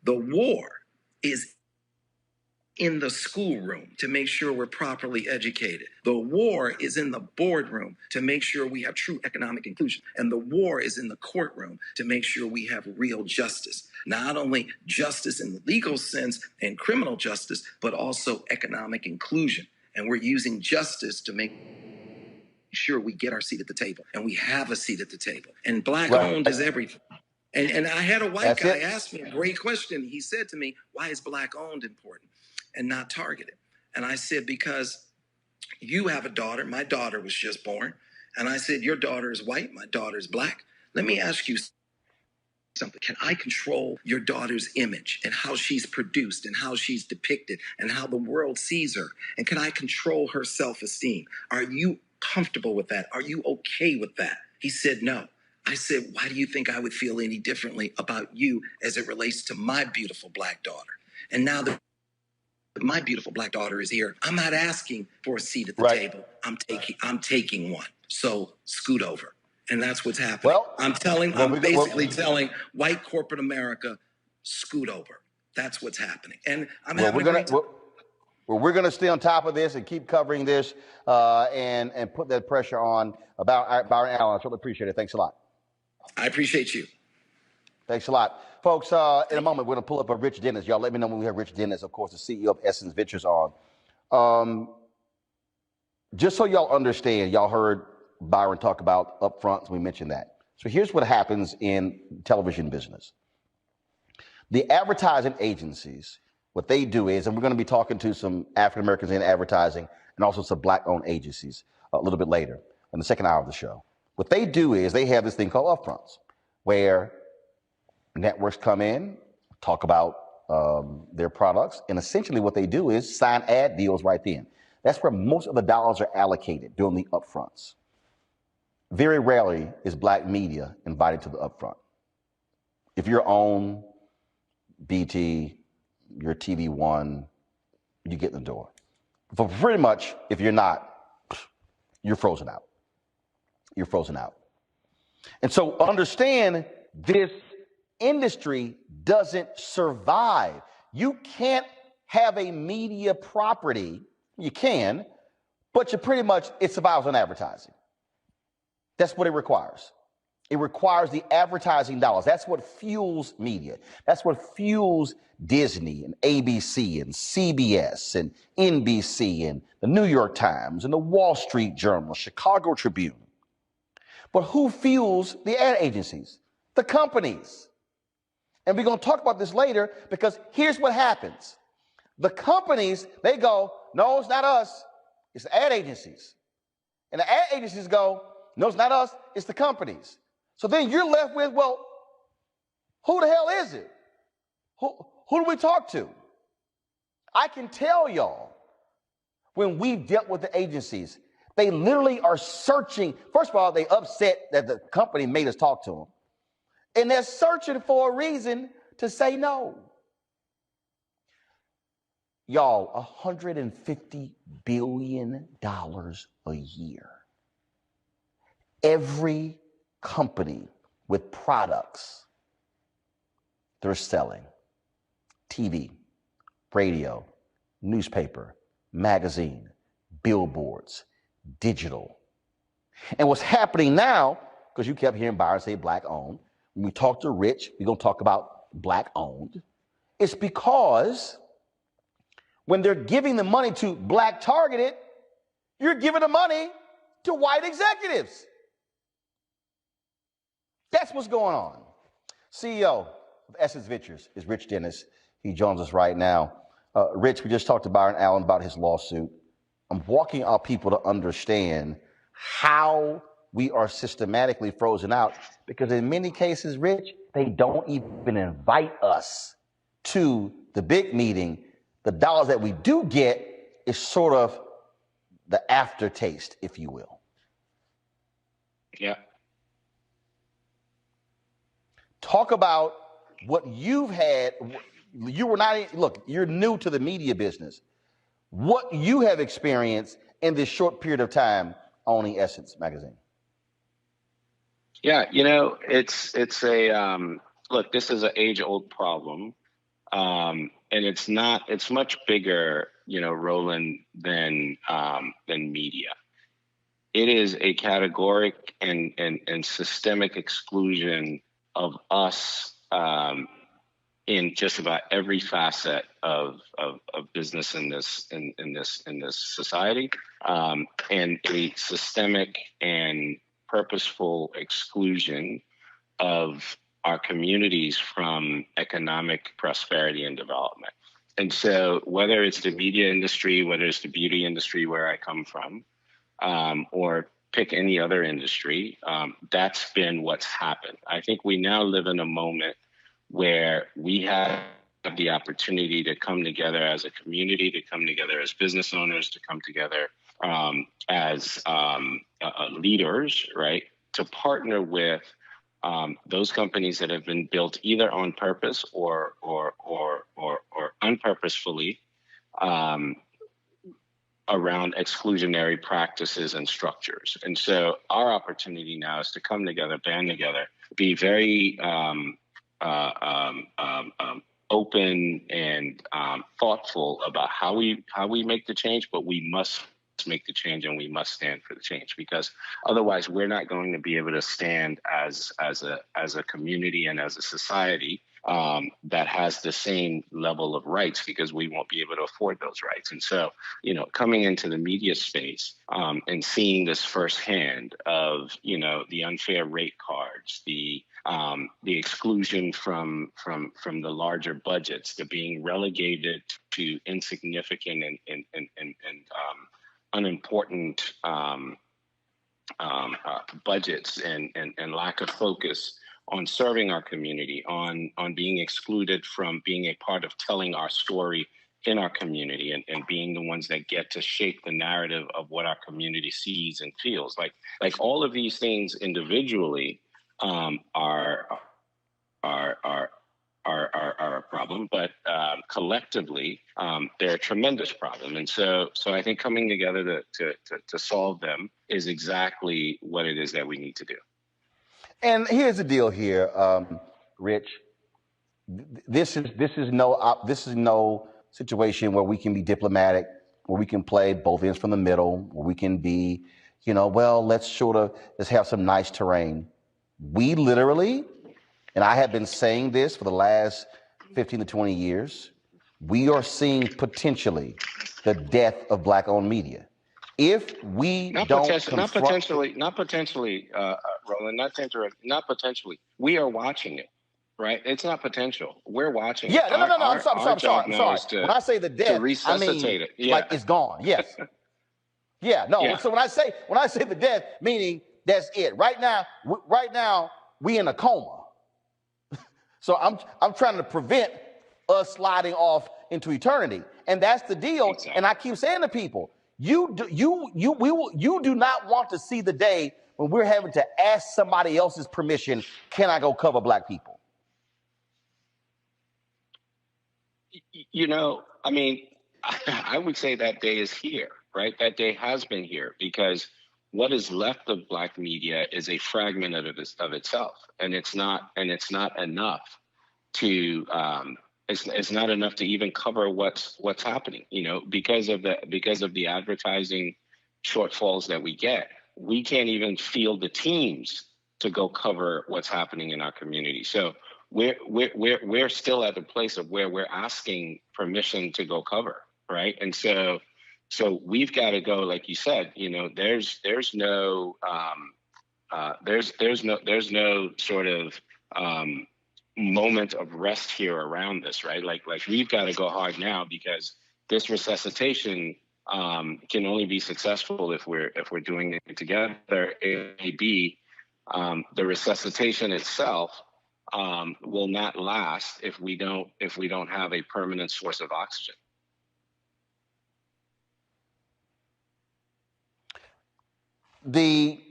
The war is in the schoolroom to make sure we're properly educated. The war is in the boardroom to make sure we have true economic inclusion. And the war is in the courtroom to make sure we have real justice. Not only justice in the legal sense and criminal justice, but also economic inclusion. And we're using justice to make sure we get our seat at the table. And we have a seat at the table. And black owned is everything. And I had a white guy ask me a great question. He said to me, why is black owned important and not targeted? And I said, because you have a daughter. My daughter was just born. And I said, your daughter is white. My daughter is black. Let me ask you something. Can I control your daughter's image and how she's produced and how she's depicted and how the world sees her? And can I control her self-esteem? Are you comfortable with that? Are you okay with that? He said, no. I said, why do you think I would feel any differently about you as it relates to my beautiful black daughter? And now that my beautiful black daughter is here, I'm not asking for a seat at the table. I'm taking one. So scoot over. And that's what's happening. Well, I'm basically telling white corporate America, scoot over. That's what's happening. And we're going to stay on top of this and keep covering this and put that pressure on about Byron Allen. I certainly appreciate it. Thanks a lot. I appreciate you. Thanks a lot. Folks, in a moment, we're going to pull up a Rich Dennis. Y'all let me know when we have Rich Dennis, of course, the CEO of Essence Ventures on. Just so y'all understand, y'all heard Byron talk about upfronts. We mentioned that. So here's what happens in television business. The advertising agencies, what they do is, and we're going to be talking to some African Americans in advertising and also some black-owned agencies a little bit later in the second hour of the show. What they do is they have this thing called upfronts, where networks come in, talk about their products, and essentially what they do is sign ad deals right then. That's where most of the dollars are allocated during the upfronts. Very rarely is black media invited to the upfront. If you're on BT, you're TV One, you get in the door. But pretty much, if you're not, you're frozen out. You're frozen out. And so understand this industry doesn't survive. You can't have a media property. You can, but you pretty much, it survives on advertising. That's what it requires. It requires the advertising dollars. That's what fuels media. That's what fuels Disney and ABC and CBS and NBC and the New York Times and the Wall Street Journal, Chicago Tribune. But who fuels the ad agencies? The companies. And we're going to talk about this later because here's what happens. The companies, they go, no, it's not us. It's the ad agencies. And the ad agencies go, no, it's not us. It's the companies. So then you're left with, well, who the hell is it? Who do we talk to? I can tell y'all, when we've dealt with the agencies, they literally are searching. First of all, they upset that the company made us talk to them. And they're searching for a reason to say no. Y'all, $150 billion a year. Every company with products they're selling, TV, radio, newspaper, magazine, billboards, digital. And what's happening now, because you kept hearing Byron say black owned, when we talk to Rich, we're going to talk about black owned. It's because when they're giving the money to black targeted, you're giving the money to white executives. That's what's going on. CEO of Essence Ventures is Rich Dennis. He joins us right now. Rich, we just talked to Byron Allen about his lawsuit. I'm walking our people to understand how we are systematically frozen out, because in many cases, Rich, they don't even invite us to the big meeting. The dollars that we do get is sort of the aftertaste, if you will. Yeah. Talk about what you've had. You were not, look, you're new to the media business. What you have experienced in this short period of time owning Essence Magazine. Yeah, you know, it's a look, this is an age-old problem. And it's much bigger, you know, Roland, than media. It is a categoric and systemic exclusion of us in just about every facet of business in this society, and a systemic and purposeful exclusion of our communities from economic prosperity and development. And so whether it's the media industry, whether it's the beauty industry where I come from, or pick any other industry, that's been what's happened. I think we now live in a moment where we have the opportunity to come together as a community, to come together as business owners, to come together as leaders, right? To partner with those companies that have been built either on purpose or unpurposefully around exclusionary practices and structures. And so our opportunity now is to come together, band together, be very open and thoughtful about how we make the change, but we must make the change and we must stand for the change, because otherwise we're not going to be able to stand as a community and as a society that has the same level of rights, because we won't be able to afford those rights. And so, you know, coming into the media space and seeing this firsthand of, you know, the unfair rate cards, the exclusion from the larger budgets, the being relegated to insignificant and unimportant budgets and lack of focus on serving our community, on being excluded from being a part of telling our story in our community and being the ones that get to shape the narrative of what our community sees and feels. Like all of these things individually are a problem, but collectively they're a tremendous problem. And so I think coming together to solve them is exactly what it is that we need to do. And here's the deal here, Rich. This is no situation where we can be diplomatic, where we can play both ends from the middle, where we can be, you know, well, let's have some nice terrain. We literally, and I have been saying this for the last 15 to 20 years, we are seeing potentially the death of Black-owned media. If we not potentially, Roland, not potentially. We are watching it. right? It's not potential. We're watching Yeah, it. no. I'm Our job now sorry. is When I say the to death, I mean resuscitate it. Yeah. like it's gone. Yes. Yeah. No. Yeah. So when I say the death, meaning that's it. Right now, we in a coma. So I'm trying to prevent us sliding off into eternity, and that's the deal. Exactly. And I keep saying to people, you do not want to see the day when we're having to ask somebody else's permission. Can I go cover black people? You know, I mean, I would say that day is here, right? That day has been here, because what is left of black media is a fragment of itself, and it's not enough to it's not enough to even cover what's happening. You know, because of the advertising shortfalls that we get, we can't even field the teams to go cover what's happening in our community. So we're still at the place of where we're asking permission to go cover, right? And so we've got to go, like you said, you know, there's no sort of moment of rest here around this, right? Like we've got to go hard now, because this resuscitation can only be successful if we're doing it together. A, B, the resuscitation itself will not last if we don't have a permanent source of oxygen. The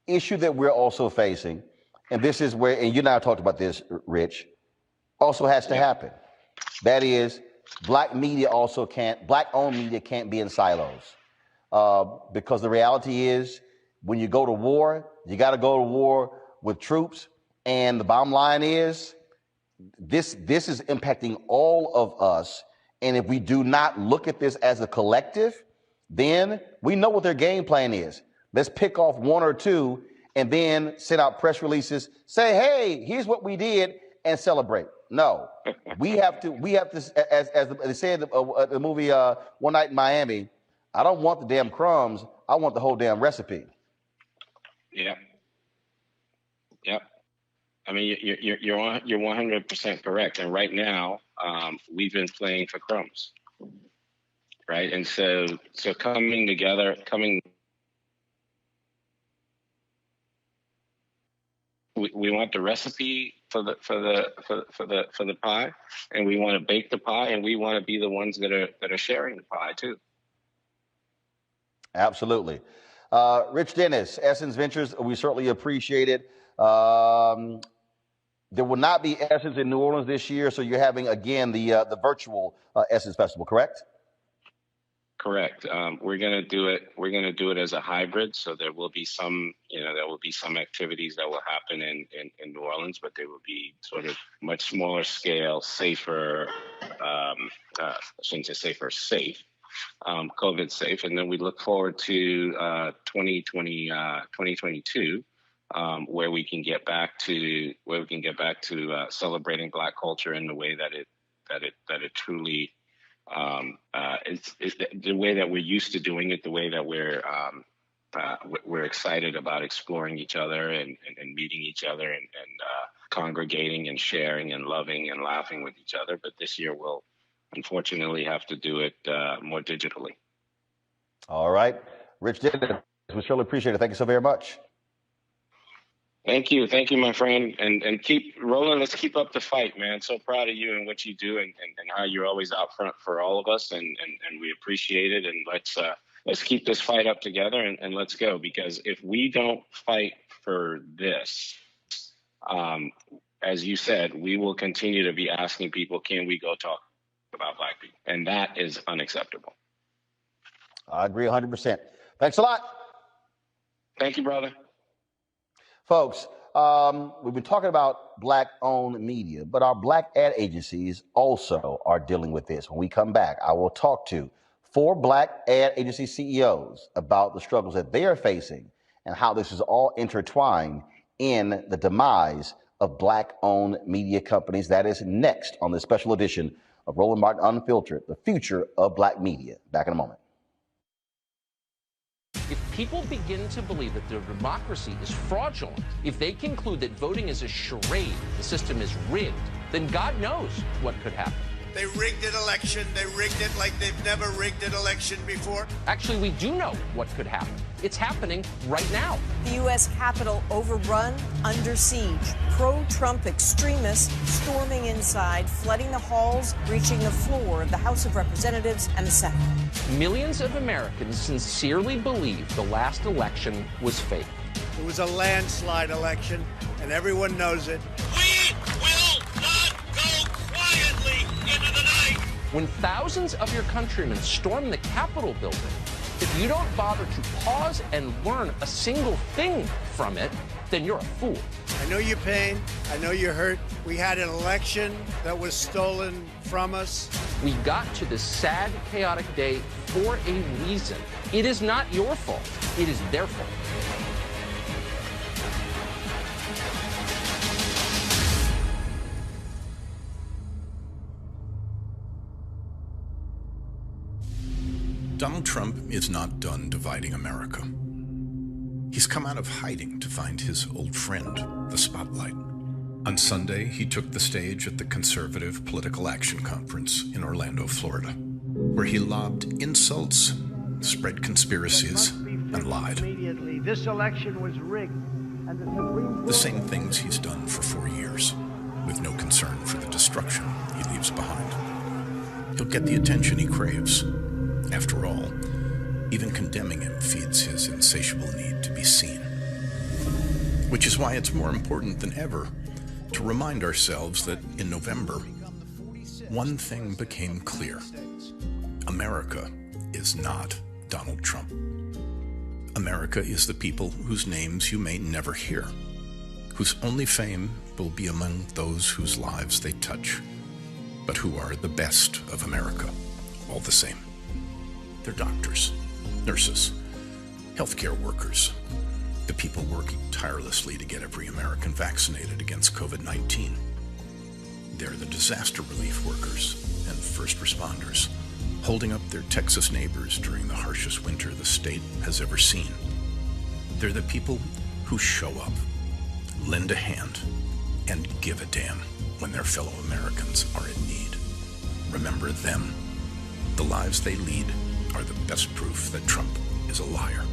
issue that we're also facing, and this is where, and you and I talked about this, Rich, also has to happen. That is, black-owned media can't be in silos. Because the reality is, when you go to war, you got to go to war with troops. And the bottom line is, this is impacting all of us. And if we do not look at this as a collective, then we know what their game plan is. Let's pick off one or two and then send out press releases, say, hey, here's what we did, and celebrate. No, we have to, as they said in the movie One Night in Miami, I don't want the damn crumbs, I want the whole damn recipe. Yeah. Yep. I mean, you're 100% correct. And right now, we've been playing for crumbs, right? And so coming together, we want the recipe for the pie, and we want to bake the pie, and we want to be the ones that are sharing the pie too. Absolutely. Rich Dennis, Essence Ventures, we certainly appreciate it. There will not be Essence in New Orleans this year, so you're having, again, the virtual Essence Festival, correct? Correct. We're gonna do it as a hybrid. So there will be some activities that will happen in New Orleans, but they will be sort of much smaller scale, safer. I shouldn't say safer, safe, COVID safe. And then we look forward to 2022, where we can get back to celebrating Black culture in the way that it truly. It's the way that we're used to doing it, the way that we're excited about exploring each other and meeting each other and congregating and sharing and loving and laughing with each other. But this year we'll unfortunately have to do it more digitally. All right. Rich Dennis, we surely appreciate it. Thank you so very much. Thank you, my friend, and keep Roland. Let's keep up the fight, man. So proud of you and what you do, and how you're always out front for all of us, and we appreciate it. And let's keep this fight up together, and let's go, because if we don't fight for this, as you said, we will continue to be asking people, can we go talk about Black people, and that is unacceptable. I agree 100%. Thanks a lot. Thank you, brother. Folks, we've been talking about Black-owned media, but our Black ad agencies also are dealing with this. When we come back, I will talk to 4 Black ad agency CEOs about the struggles that they are facing and how this is all intertwined in the demise of Black-owned media companies. That is next on this special edition of Roland Martin Unfiltered, the future of Black media. Back in a moment. people begin to believe that their democracy is fraudulent, if they conclude that voting is a charade, the system is rigged, then God knows what could happen. They rigged an election. They rigged it like they've never rigged an election before. Actually, we do know what could happen. It's happening right now. The U.S. Capitol overrun, under siege. Pro-Trump extremists storming inside, flooding the halls, reaching the floor of the House of Representatives and the Senate. Millions of Americans sincerely believe the last election was fake. It was a landslide election, and everyone knows it. We will not go quietly into the night. When thousands of your countrymen storm the Capitol building, if you don't bother to pause and learn a single thing from it, then you're a fool. I know your pain. I know you're hurt. We had an election that was stolen from us. We got to this sad, chaotic day for a reason. It is not your fault. It is their fault. Donald Trump is not done dividing America. He's come out of hiding to find his old friend, the spotlight. On Sunday, he took the stage at the Conservative Political Action Conference in Orlando, Florida, where he lobbed insults, spread conspiracies, and lied. Immediately, this election was rigged. And the same things he's done for 4 years, with no concern for the destruction he leaves behind. He'll get the attention he craves. After all, even condemning him feeds his insatiable need to be seen. Which is why it's more important than ever to remind ourselves that in November, one thing became clear. America is not Donald Trump. America is the people whose names you may never hear, whose only fame will be among those whose lives they touch, but who are the best of America, all the same. They're doctors, nurses, healthcare workers, the people working tirelessly to get every American vaccinated against COVID-19. They're the disaster relief workers and first responders, holding up their Texas neighbors during the harshest winter the state has ever seen. They're the people who show up, lend a hand, and give a damn when their fellow Americans are in need. Remember them. The lives they lead are the best proof that Trump is a liar.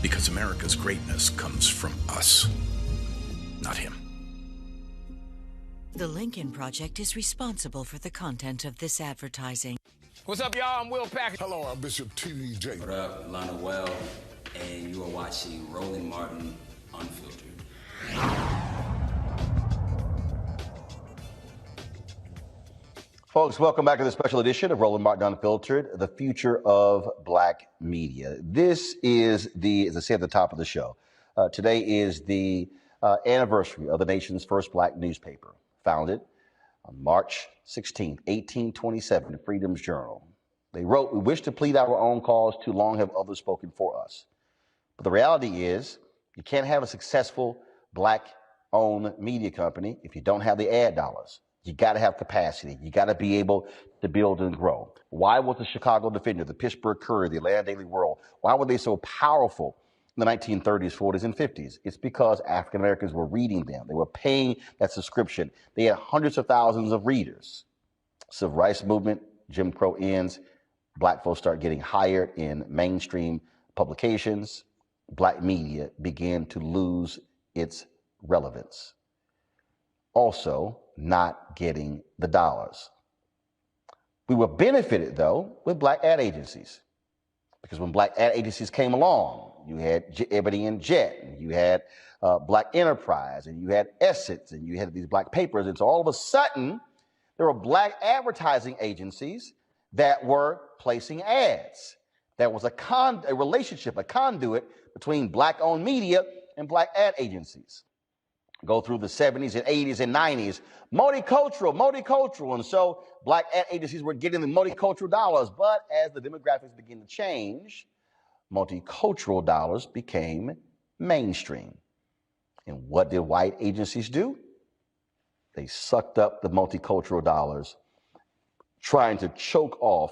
Because America's greatness comes from us, not him. The Lincoln Project is responsible for the content of this advertising. What's up, y'all? I'm Will Packer. Hello, I'm Bishop T.D.J. What up, Lana Well, and you are watching Roland Martin Unfiltered. Folks, welcome back to the special edition of Roland Martin Unfiltered, the future of black media. This is as I said at the top of the show, today is the anniversary of the nation's first black newspaper, founded on March 16th, 1827, the Freedom's Journal. They wrote, "We wish to plead our own cause, too long have others spoken for us." But the reality is, you can't have a successful black-owned media company if you don't have the ad dollars. You got to have capacity. You got to be able to build and grow. Why was the Chicago Defender, the Pittsburgh Courier, the Atlanta Daily World, why were they so powerful in the 1930s, 40s, and 50s? It's because African Americans were reading them. They were paying that subscription. They had hundreds of thousands of readers. Civil rights movement, Jim Crow ends, black folks start getting hired in mainstream publications. Black media began to lose its relevance. Also, not getting the dollars. We were benefited, though, with black ad agencies. Because when black ad agencies came along, you had Ebony and Jet, and you had Black Enterprise, and you had Essence, and you had these black papers. And so all of a sudden, there were black advertising agencies that were placing ads. There was a relationship, a conduit between black-owned media and black ad agencies. Go through the 70s and 80s and 90s, multicultural. And so black ad agencies were getting the multicultural dollars. But as the demographics began to change, multicultural dollars became mainstream. And what did white agencies do? They sucked up the multicultural dollars, trying to choke off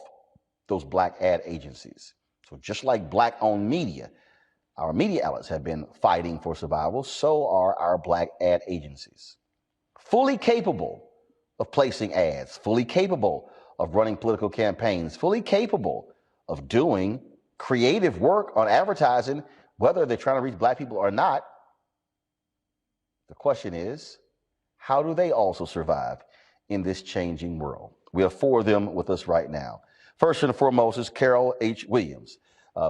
those black ad agencies. So just like black-owned media, Our media outlets have been fighting for survival. So are our black ad agencies. Fully capable of placing ads, fully capable of running political campaigns, fully capable of doing creative work on advertising, whether they're trying to reach black people or not. The question is, how do they also survive in this changing world? We have four of them with us right now. First and foremost is Carol H. Williams.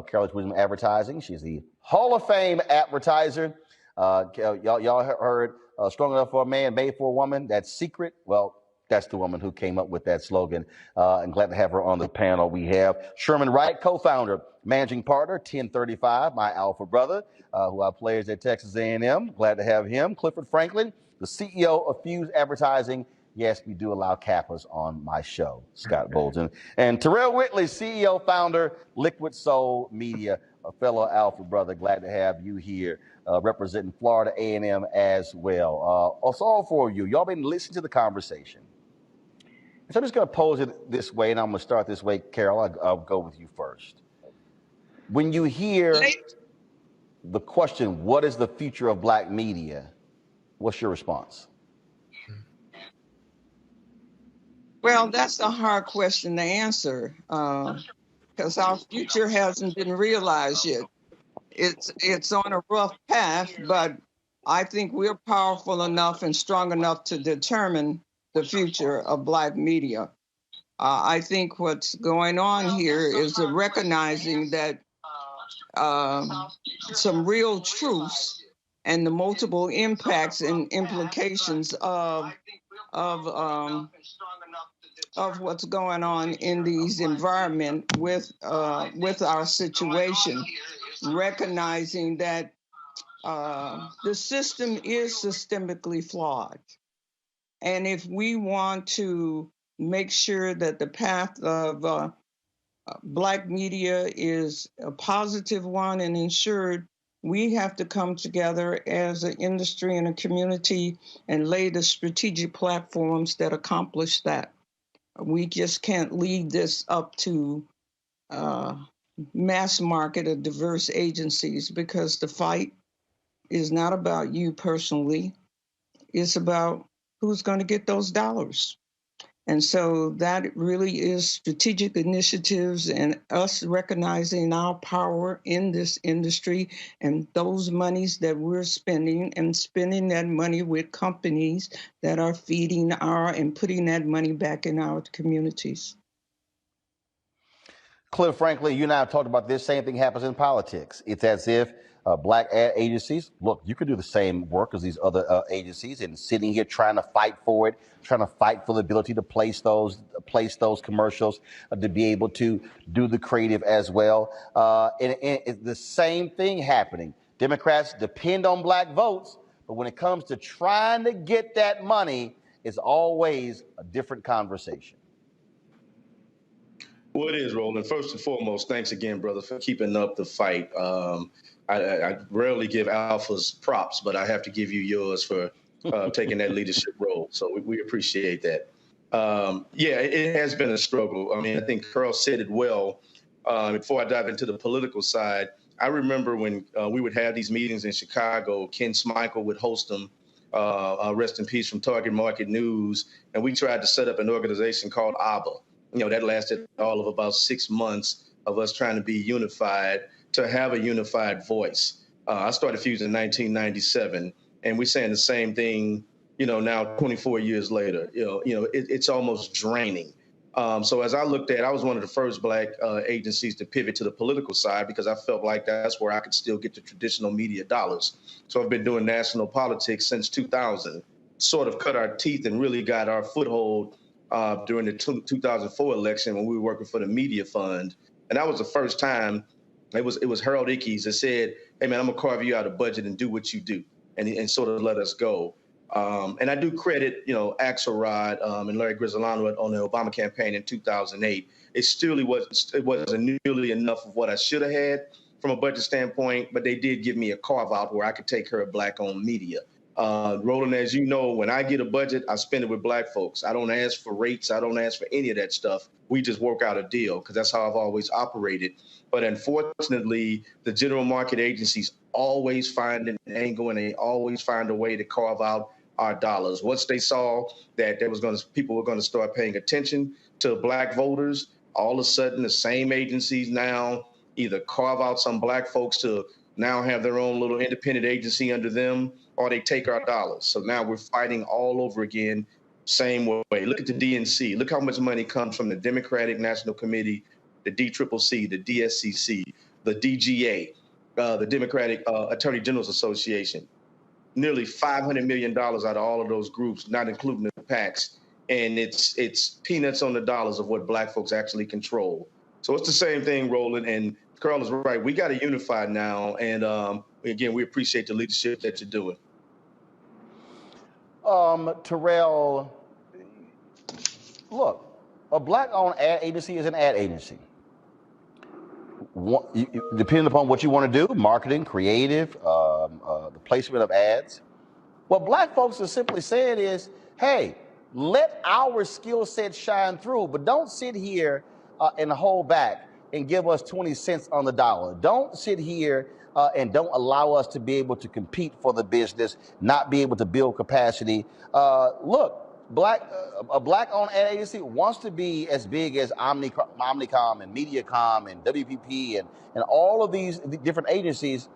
Carol H. Williams Advertising. She's the Hall of Fame advertiser. Y'all heard strong enough for a man, made for a woman. That's secret. Well, that's the woman who came up with that slogan. I'm glad to have her on the panel. We have Sherman Wright, co-founder, managing partner, 1035, my alpha brother, who plays at Texas A&M. Glad to have him. Clifford Franklin, the CEO of Fuse Advertising. Yes, we do allow Kappas on my show, Scott Bolton. And Terrell Whitley, CEO, founder, Liquid Soul Media, a fellow alpha brother. Glad to have you here, representing Florida A&M as well. Also, all four of you, y'all been listening to the conversation. So I'm just going to pose it this way, and I'm going to start this way. Carol, I'll go with you first. When you hear the question, what is the future of black media, what's your response? Well, that's a hard question to answer because our future hasn't been realized yet. It's on a rough path, but I think we're powerful enough and strong enough to determine the future of black media. I think what's going on here is recognizing that some real truths and the multiple impacts and implications of what's going on in these environment with our situation, recognizing that the system is systemically flawed. And if we want to make sure that the path of black media is a positive one and ensured, we have to come together as an industry and a community and lay the strategic platforms that accomplish that. We just can't leave this up to mass market or diverse agencies, because the fight is not about you personally. It's about who's going to get those dollars. And so that really is strategic initiatives and us recognizing our power in this industry and those monies that we're spending, and spending that money with companies that are feeding and putting that money back in our communities. Cliff, frankly, you and I have talked about this. Same thing happens in politics. It's as if black ad agencies, look, you could do the same work as these other agencies, and sitting here trying to fight for it, trying to fight for the ability to place those commercials, to be able to do the creative as well. And it's the same thing happening. Democrats depend on black votes, but when it comes to trying to get that money, it's always a different conversation. Well, it is, Roland. First and foremost, thanks again, brother, for keeping up the fight. I rarely give alphas props, but I have to give you yours for taking that leadership role. So we appreciate that. Yeah, it has been a struggle. I mean, I think Carl said it well. Before I dive into the political side, I remember when we would have these meetings in Chicago, Ken Smichael would host them, rest in peace, from Target Market News. And we tried to set up an organization called ABBA. You know, that lasted all of about 6 months of us trying to be unified, to have a unified voice. I started Fuse in 1997, and we're saying the same thing, you know, now 24 years later. It's almost draining. So as I looked at, I was one of the first black agencies to pivot to the political side, because I felt like that's where I could still get the traditional media dollars. So I've been doing national politics since 2000, sort of cut our teeth and really got our foothold during the 2004 election when we were working for the Media Fund. And that was the first time it was Harold Ickes that said, hey, man, I'm going to carve you out a budget and do what you do, and sort of let us go. And I do credit, Axelrod and Larry Grisolano on the Obama campaign in 2008. It wasn't nearly enough of what I should have had from a budget standpoint, but they did give me a carve out where I could take care of black-owned media. Roland, as you know, when I get a budget, I spend it with black folks. I don't ask for rates. I don't ask for any of that stuff. We just work out a deal because that's how I've always operated. But unfortunately, the general market agencies always find an angle and they always find a way to carve out our dollars. Once they saw that people were going to start paying attention to black voters, all of a sudden the same agencies now either carve out some black folks to now have their own little independent agency under them, or they take our dollars. So now we're fighting all over again, same way. Look at the DNC. Look how much money comes from the Democratic National Committee, the DCCC, the DSCC, the DGA, the Democratic Attorney General's Association. Nearly $500 million out of all of those groups, not including the PACs. And it's peanuts on the dollars of what black folks actually control. So it's the same thing, Roland. And Carl is right. We got to unify now. And again, we appreciate the leadership that you're doing. Terrell, look, a black-owned ad agency is an ad agency. Depending upon what you want to do, marketing, creative, the placement of ads. What black folks are simply saying is, hey, let our skill set shine through, but don't sit here and hold back and give us 20 cents on the dollar. Don't sit here and don't allow us to be able to compete for the business, not be able to build capacity. Look, a black-owned ad agency wants to be as big as Omnicom and Mediacom and WPP and all of these different agencies.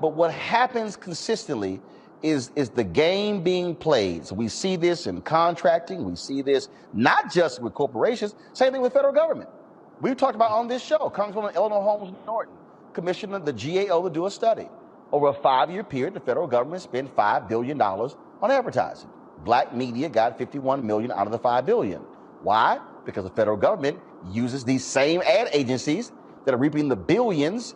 But what happens consistently is the game being played. So we see this in contracting. We see this not just with corporations, same thing with federal government. We've talked about on this show, Congresswoman Eleanor Holmes Norton commissioned the GAO to do a study. Over a 5-year period, the federal government spent $5 billion on advertising. Black media got $51 million out of the $5 billion. Why? Because the federal government uses these same ad agencies that are reaping the billions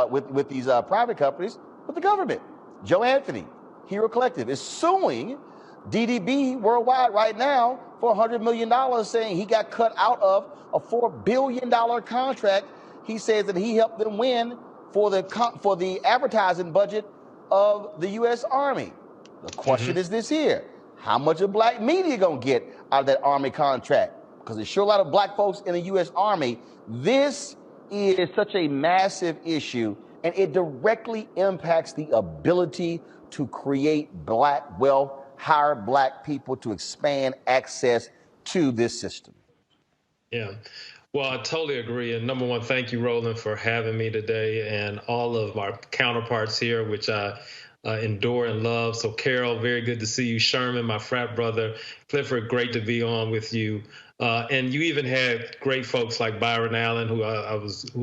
with these private companies with the government. Joe Anthony, Hero Collective, is suing DDB Worldwide right now for $100 million, saying he got cut out of a $4 billion contract. He says that he helped them win for the advertising budget of the U.S. Army. The question is this here: how much of black media gonna get out of that Army contract? Because there's sure a lot of black folks in the U.S. Army. This is such a massive issue, and it directly impacts the ability to create black wealth, hire black people to expand access to this system. Yeah. Well, I totally agree. And number one, thank you, Roland, for having me today, and all of my counterparts here, which I adore and love. So, Carol, very good to see you. Sherman, my frat brother. Clifford, great to be on with you. And you even had great folks like Byron Allen, who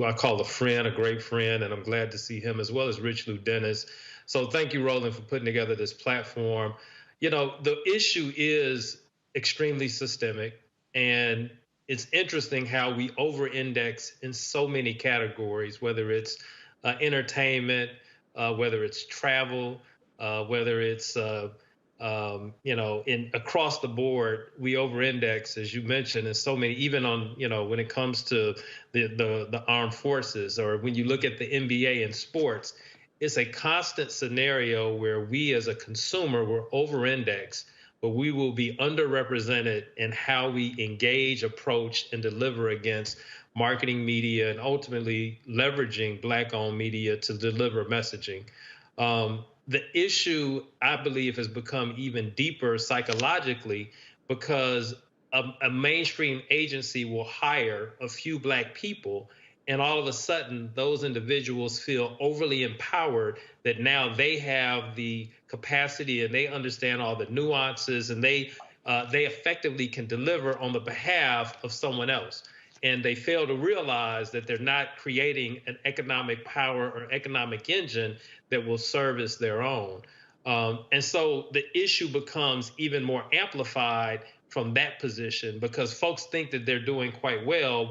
I call a friend, a great friend, and I'm glad to see him, as well as Rich Lou Dennis. So thank you, Roland, for putting together this platform. You know, the issue is extremely systemic, and it's interesting how we over-index in so many categories, whether it's entertainment, whether it's travel, whether it's across the board, we over-index, as you mentioned, in so many, even on, when it comes to the armed forces, or when you look at the NBA and sports, it's a constant scenario where we as a consumer, we're over-indexed, but we will be underrepresented in how we engage, approach, and deliver against marketing media, and ultimately leveraging Black-owned media to deliver messaging. The issue, I believe, has become even deeper psychologically, because a mainstream agency will hire a few Black people, and all of a sudden those individuals feel overly empowered that now they have the capacity and they understand all the nuances, and they effectively can deliver on the behalf of someone else. And they fail to realize that they're not creating an economic power or economic engine that will service their own. And so the issue becomes even more amplified from that position, because folks think that they're doing quite well,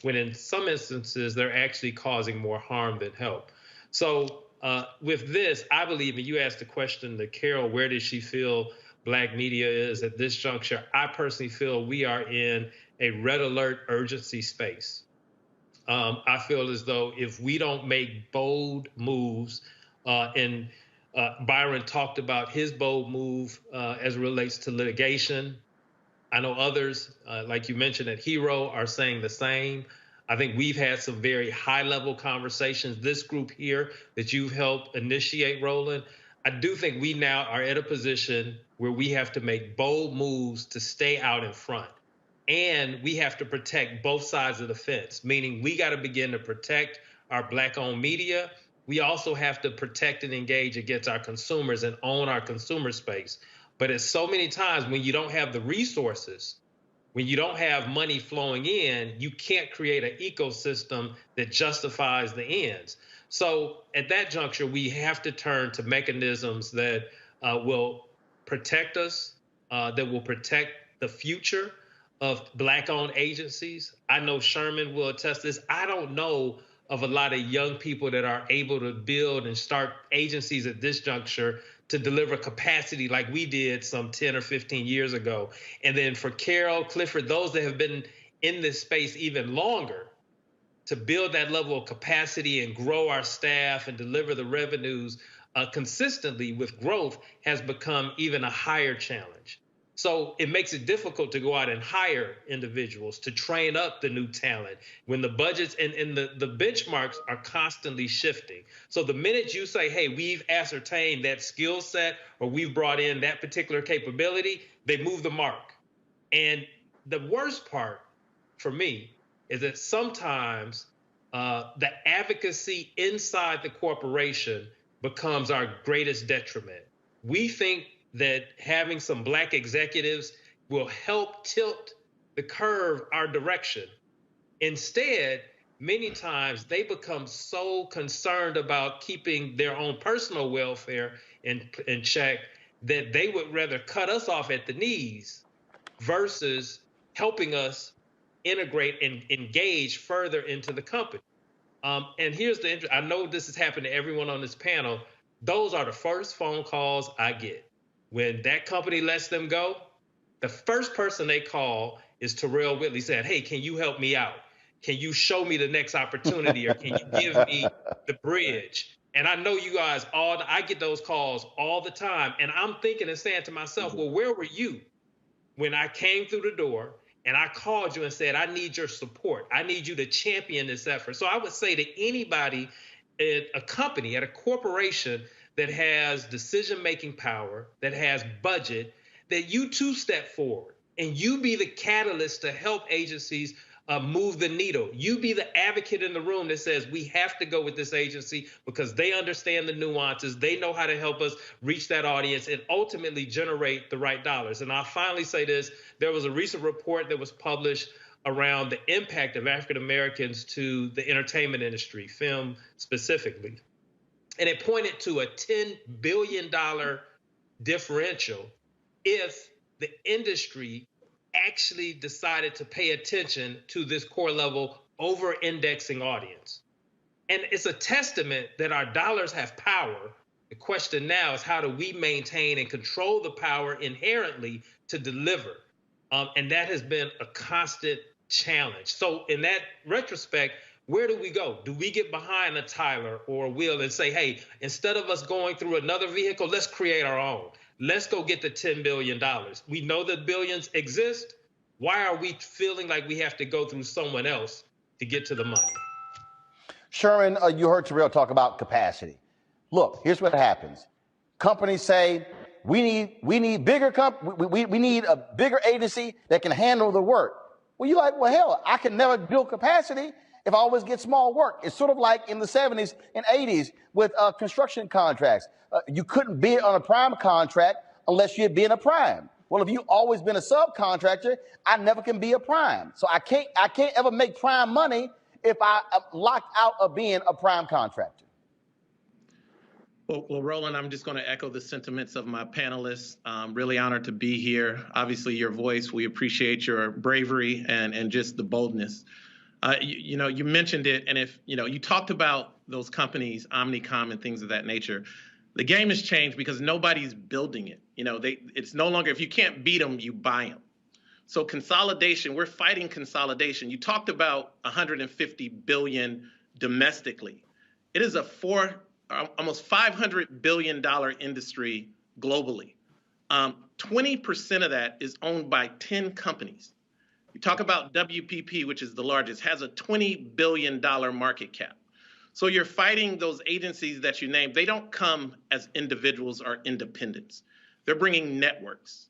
when in some instances they're actually causing more harm than help. So with this, I believe, and you asked the question to Carol, where does she feel Black media is at this juncture? I personally feel we are in a red alert urgency space. I feel as though if we don't make bold moves, and Byron talked about his bold move as it relates to litigation. I know others, like you mentioned at Hero, are saying the same. I think we've had some very high-level conversations. This group here that you've helped initiate, Roland, I do think we now are at a position where we have to make bold moves to stay out in front. And we have to protect both sides of the fence, meaning we got to begin to protect our Black-owned media. We also have to protect and engage against our consumers and own our consumer space. But it's so many times when you don't have the resources, when you don't have money flowing in, you can't create an ecosystem that justifies the ends. So at that juncture, we have to turn to mechanisms that will protect us, that will protect the future of Black-owned agencies. I know Sherman will attest this. I don't know of a lot of young people that are able to build and start agencies at this juncture to deliver capacity like we did some 10 or 15 years ago. And then for Carol, Clifford, those that have been in this space even longer, to build that level of capacity and grow our staff and deliver the revenues consistently with growth has become even a higher challenge. So it makes it difficult to go out and hire individuals, to train up the new talent when the budgets and the benchmarks are constantly shifting. So the minute you say, hey, we've ascertained that skill set or we've brought in that particular capability, they move the mark. And the worst part for me is that sometimes the advocacy inside the corporation becomes our greatest detriment. We think that having some Black executives will help tilt the curve our direction. Instead, many times they become so concerned about keeping their own personal welfare in check that they would rather cut us off at the knees versus helping us integrate and engage further into the company. And here's I know this has happened to everyone on this panel. Those are the first phone calls I get. When that company lets them go, the first person they call is Terrell Whitley saying, hey, can you help me out? Can you show me the next opportunity or can you give me the bridge? And I know you guys I get those calls all the time. And I'm thinking and saying to myself, well, where were you when I came through the door and I called you and said, I need your support. I need you to champion this effort. So I would say to anybody at a company, at a corporation that has decision-making power, that has budget, that you too step forward and you be the catalyst to help agencies move the needle. You be the advocate in the room that says we have to go with this agency because they understand the nuances. They know how to help us reach that audience and ultimately generate the right dollars. And I'll finally say this. There was a recent report that was published around the impact of African Americans to the entertainment industry, film specifically. And it pointed to a $10 billion differential if the industry actually decided to pay attention to this core level over-indexing audience. And it's a testament that our dollars have power. The question now is how do we maintain and control the power inherently to deliver? And that has been a constant challenge. So in that retrospect, where do we go? Do we get behind a Tyler or a Will and say, hey, instead of us going through another vehicle, let's create our own. Let's go get the $10 billion. We know that billions exist. Why are we feeling like we have to go through someone else to get to the money? Sherman, you heard Terrell talk about capacity. Look, here's what happens. Companies say, we need bigger we need a bigger agency that can handle the work. Well, you're like, well, hell, I can never build capacity if I always get small work. It's sort of like in the 70s and 80s with construction contracts. You couldn't bid on a prime contract unless you had been a prime. Well, if you've always been a subcontractor, I never can be a prime. So I can't ever make prime money if I'm locked out of being a prime contractor. Well, Roland, I'm just going to echo the sentiments of my panelists. Really honored to be here. Obviously, your voice, we appreciate your bravery and just the boldness. You mentioned it, and if you talked about those companies, Omnicom and things of that nature. The game has changed because nobody's building it. It's no longer, if you can't beat them, you buy them. So consolidation, we're fighting consolidation. You talked about $150 billion domestically. It is a $4 almost $500 billion industry globally. 20% of that is owned by 10 companies. You talk about WPP, which is the largest, has a $20 billion market cap. So you're fighting those agencies that you named. They don't come as individuals or independents. They're bringing networks.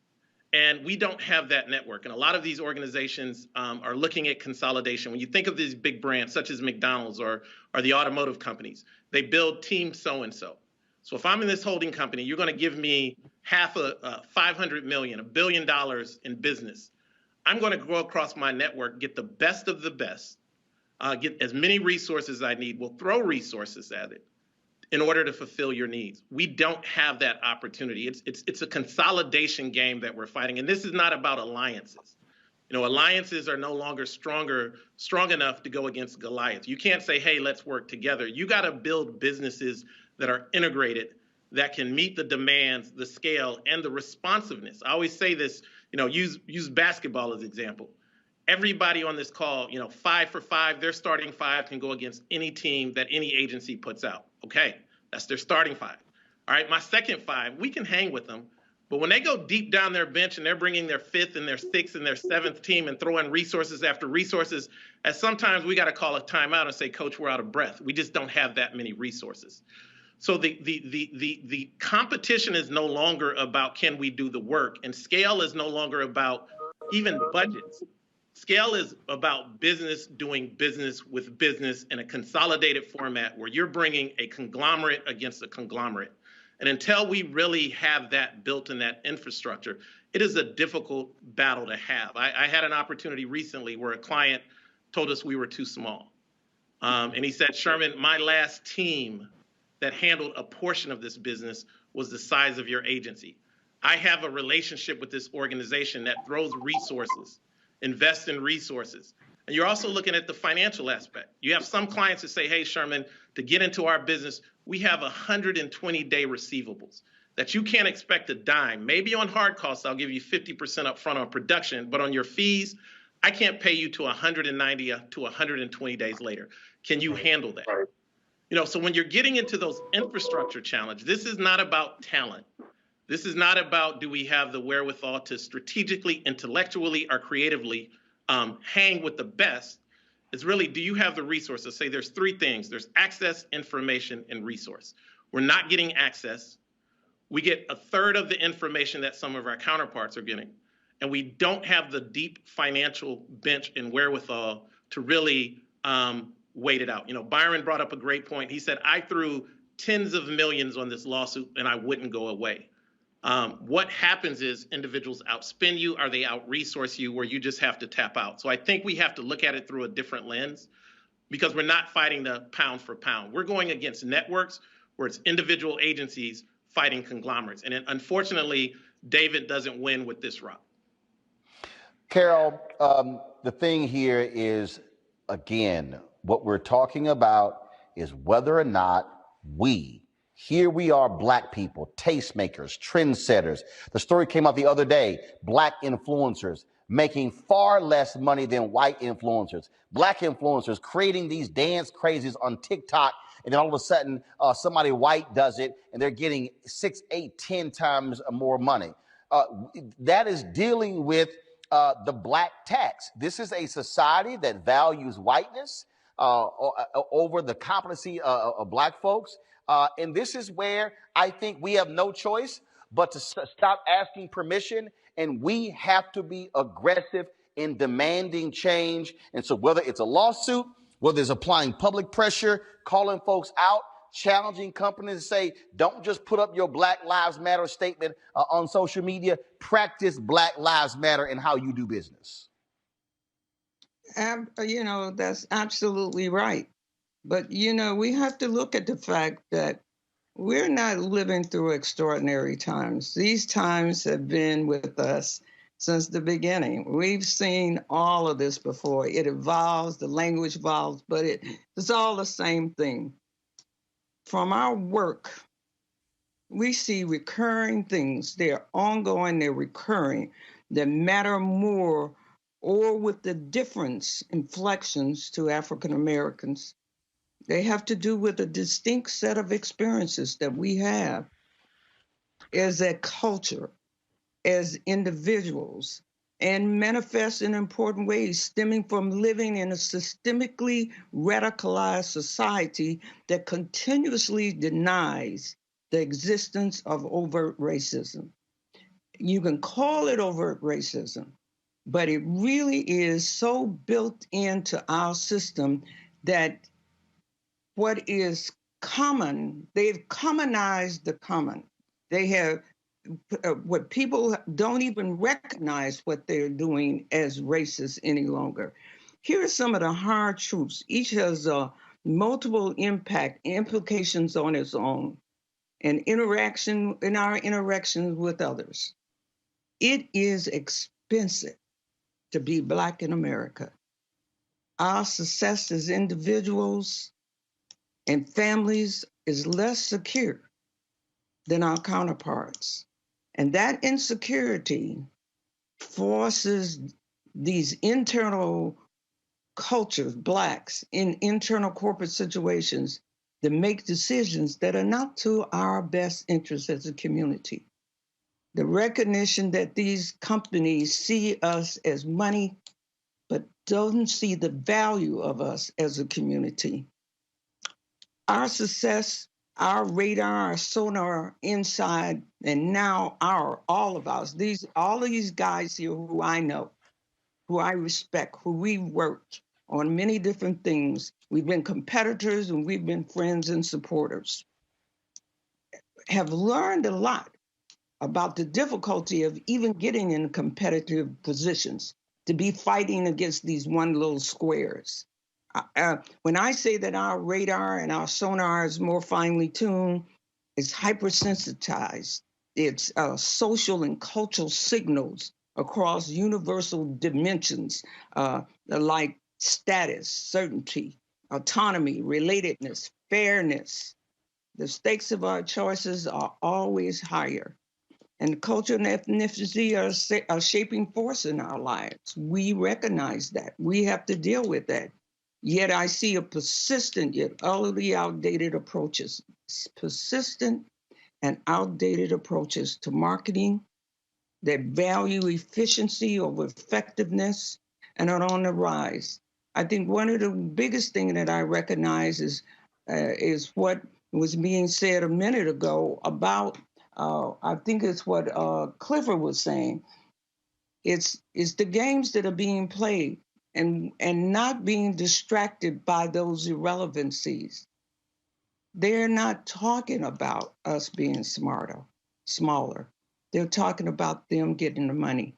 And we don't have that network. And a lot of these organizations are looking at consolidation. When you think of these big brands, such as McDonald's or the automotive companies, they build team so-and-so. So if I'm in this holding company, you're going to give me half $500 million, $1 billion in business. I'm going to go across my network, get the best of the best, get as many resources as I need. We'll throw resources at it in order to fulfill your needs. We don't have that opportunity. It's a consolidation game that we're fighting. And this is not about alliances. You know, alliances are no longer strong enough to go against Goliath. You can't say, hey, let's work together. You got to build businesses that are integrated, that can meet the demands, the scale, and the responsiveness. I always say this, you know, use basketball as an example. Everybody on this call, you know, 5 for 5, their starting 5 can go against any team that any agency puts out. Okay, that's their starting 5. All right, my second 5, we can hang with them. But when they go deep down their bench and they're bringing their 5th and their 6th and their 7th team and throwing resources after resources, as sometimes we got to call a timeout and say, Coach, we're out of breath. We just don't have that many resources. So the competition is no longer about can we do the work, and scale is no longer about even budgets. Scale is about business doing business with business in a consolidated format where you're bringing a conglomerate against a conglomerate. And until we really have that built in that infrastructure, it is a difficult battle to have. I had an opportunity recently where a client told us we were too small. And he said, Sherman, my last team that handled a portion of this business was the size of your agency. I have a relationship with this organization that throws resources, invest in resources. And you're also looking at the financial aspect. You have some clients that say, hey, Sherman, to get into our business, we have 120-day receivables that you can't expect a dime. Maybe on hard costs, I'll give you 50% up front on production, but on your fees, I can't pay you to 190 to 120 days later. Can you handle that? Right. You know, so when you're getting into those infrastructure challenges, this is not about talent. This is not about do we have the wherewithal to strategically, intellectually, or creatively hang with the best. It's really, do you have the resources? Say there's 3 things. There's access, information, and resource. We're not getting access. We get 1/3 of the information that some of our counterparts are getting. And we don't have the deep financial bench and wherewithal to really wait it out. You know, Byron brought up a great point. He said, I threw tens of millions on this lawsuit and I wouldn't go away. What happens is individuals outspend you or they out-resource you where you just have to tap out. So I think we have to look at it through a different lens because we're not fighting the pound for pound. We're going against networks where it's individual agencies fighting conglomerates. And unfortunately, David doesn't win with this route. Carol, the thing here is, again, what we're talking about is whether or not here we are, black people, tastemakers, trendsetters. The story came out the other day, black influencers making far less money than white influencers. Black influencers creating these dance crazies on TikTok, and then all of a sudden somebody white does it and they're getting 6, 8, 10 times more money. That is dealing with the black tax. This is a society that values whiteness over the competency of black folks. And this is where I think we have no choice but to stop asking permission, and we have to be aggressive in demanding change. And so whether it's a lawsuit, whether it's applying public pressure, calling folks out, challenging companies to say, don't just put up your Black Lives Matter statement on social media, practice Black Lives Matter in how you do business. You know, that's absolutely right. But, you know, we have to look at the fact that we're not living through extraordinary times. These times have been with us since the beginning. We've seen all of this before. It evolves, the language evolves, but it's all the same thing. From our work, we see recurring things. They're ongoing, they're recurring, that matter more, or with the difference inflections to African Americans They have to do with a distinct set of experiences that we have as a culture, as individuals, and manifest in important ways stemming from living in a systemically radicalized society that continuously denies the existence of overt racism. You can call it overt racism, but it really is so built into our system that what is common, they've commonized the common. They have what people don't even recognize what they're doing as racist any longer. Here are some of the hard truths. Each has multiple implications on its own, and interaction in our interactions with others. It is expensive to be Black in America. Our success as individuals and families is less secure than our counterparts. And that insecurity forces these internal cultures, Blacks, in internal corporate situations to make decisions that are not to our best interests as a community. The recognition that these companies see us as money, but don't see the value of us as a community. Our success, our radar, our sonar inside, and now all of us, all of these guys here who I know, who I respect, who we've worked on many different things. We've been competitors and we've been friends and supporters, have learned a lot about the difficulty of even getting in competitive positions, to be fighting against these one little squares. When I say that our radar and our sonar is more finely tuned, it's hypersensitized. It's social and cultural signals across universal dimensions like status, certainty, autonomy, relatedness, fairness. The stakes of our choices are always higher. And culture and ethnicity are a shaping force in our lives. We recognize that. We have to deal with that. Yet I see a persistent yet utterly outdated approaches, persistent and outdated approaches to marketing that value efficiency over effectiveness and are on the rise. I think one of the biggest things that I recognize is what was being said a minute ago about I think it's what Clifford was saying. It's the games that are being played and not being distracted by those irrelevancies. They're not talking about us being smaller. They're talking about them getting the money.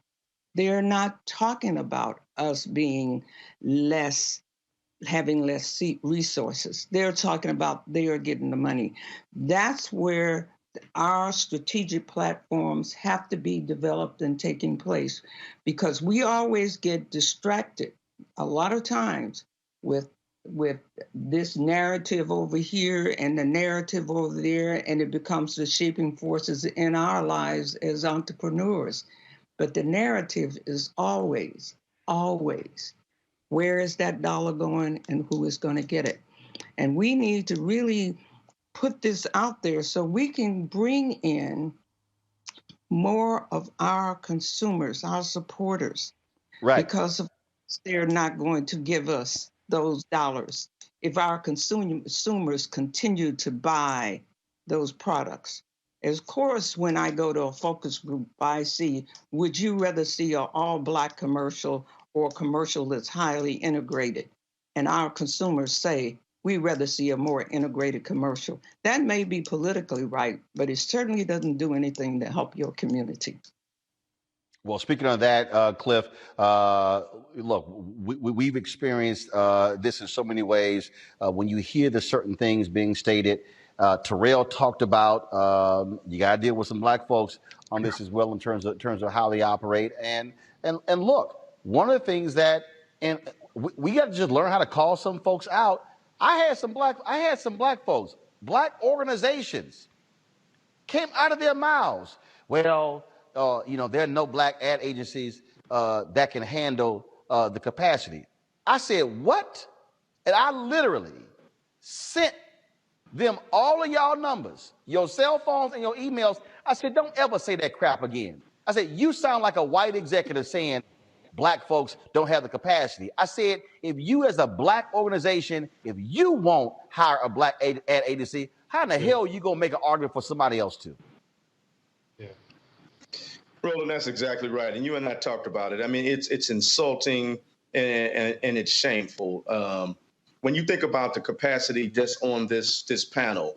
They're not talking about us being having less resources. They're talking about they are getting the money. That's where our strategic platforms have to be developed and taking place, because we always get distracted a lot of times with this narrative over here and the narrative over there, and it becomes the shaping forces in our lives as entrepreneurs. But the narrative is always, where is that dollar going and who is going to get it? And we need to really put this out there so we can bring in more of our consumers, our supporters, right? Because they're not going to give us those dollars if our consumers continue to buy those products. Of course, when I go to a focus group, I see, would you rather see an all-Black commercial or a commercial that's highly integrated? And our consumers say, we'd rather see a more integrated commercial. That may be politically right, but it certainly doesn't do anything to help your community. Well, speaking of that, Cliff, look, we've experienced this in so many ways. When you hear the certain things being stated, Terrell talked about you got to deal with some Black folks on this as well in terms of how they operate. And look, one of the things that we got to just learn how to call some folks out. I had some Black folks, Black organizations came out of their mouths. Well, there are no Black ad agencies that can handle the capacity. I said, what? And I literally sent them all of y'all numbers, your cell phones and your emails. I said, don't ever say that crap again. I said, you sound like a white executive saying black folks don't have the capacity. I said, if you as a black organization, if you won't hire a black ad agency, how in the hell are you going to make an argument for somebody else to? Yeah. Roland, that's exactly right. And you and I talked about it. I mean, it's insulting and it's shameful. When you think about the capacity just on this panel,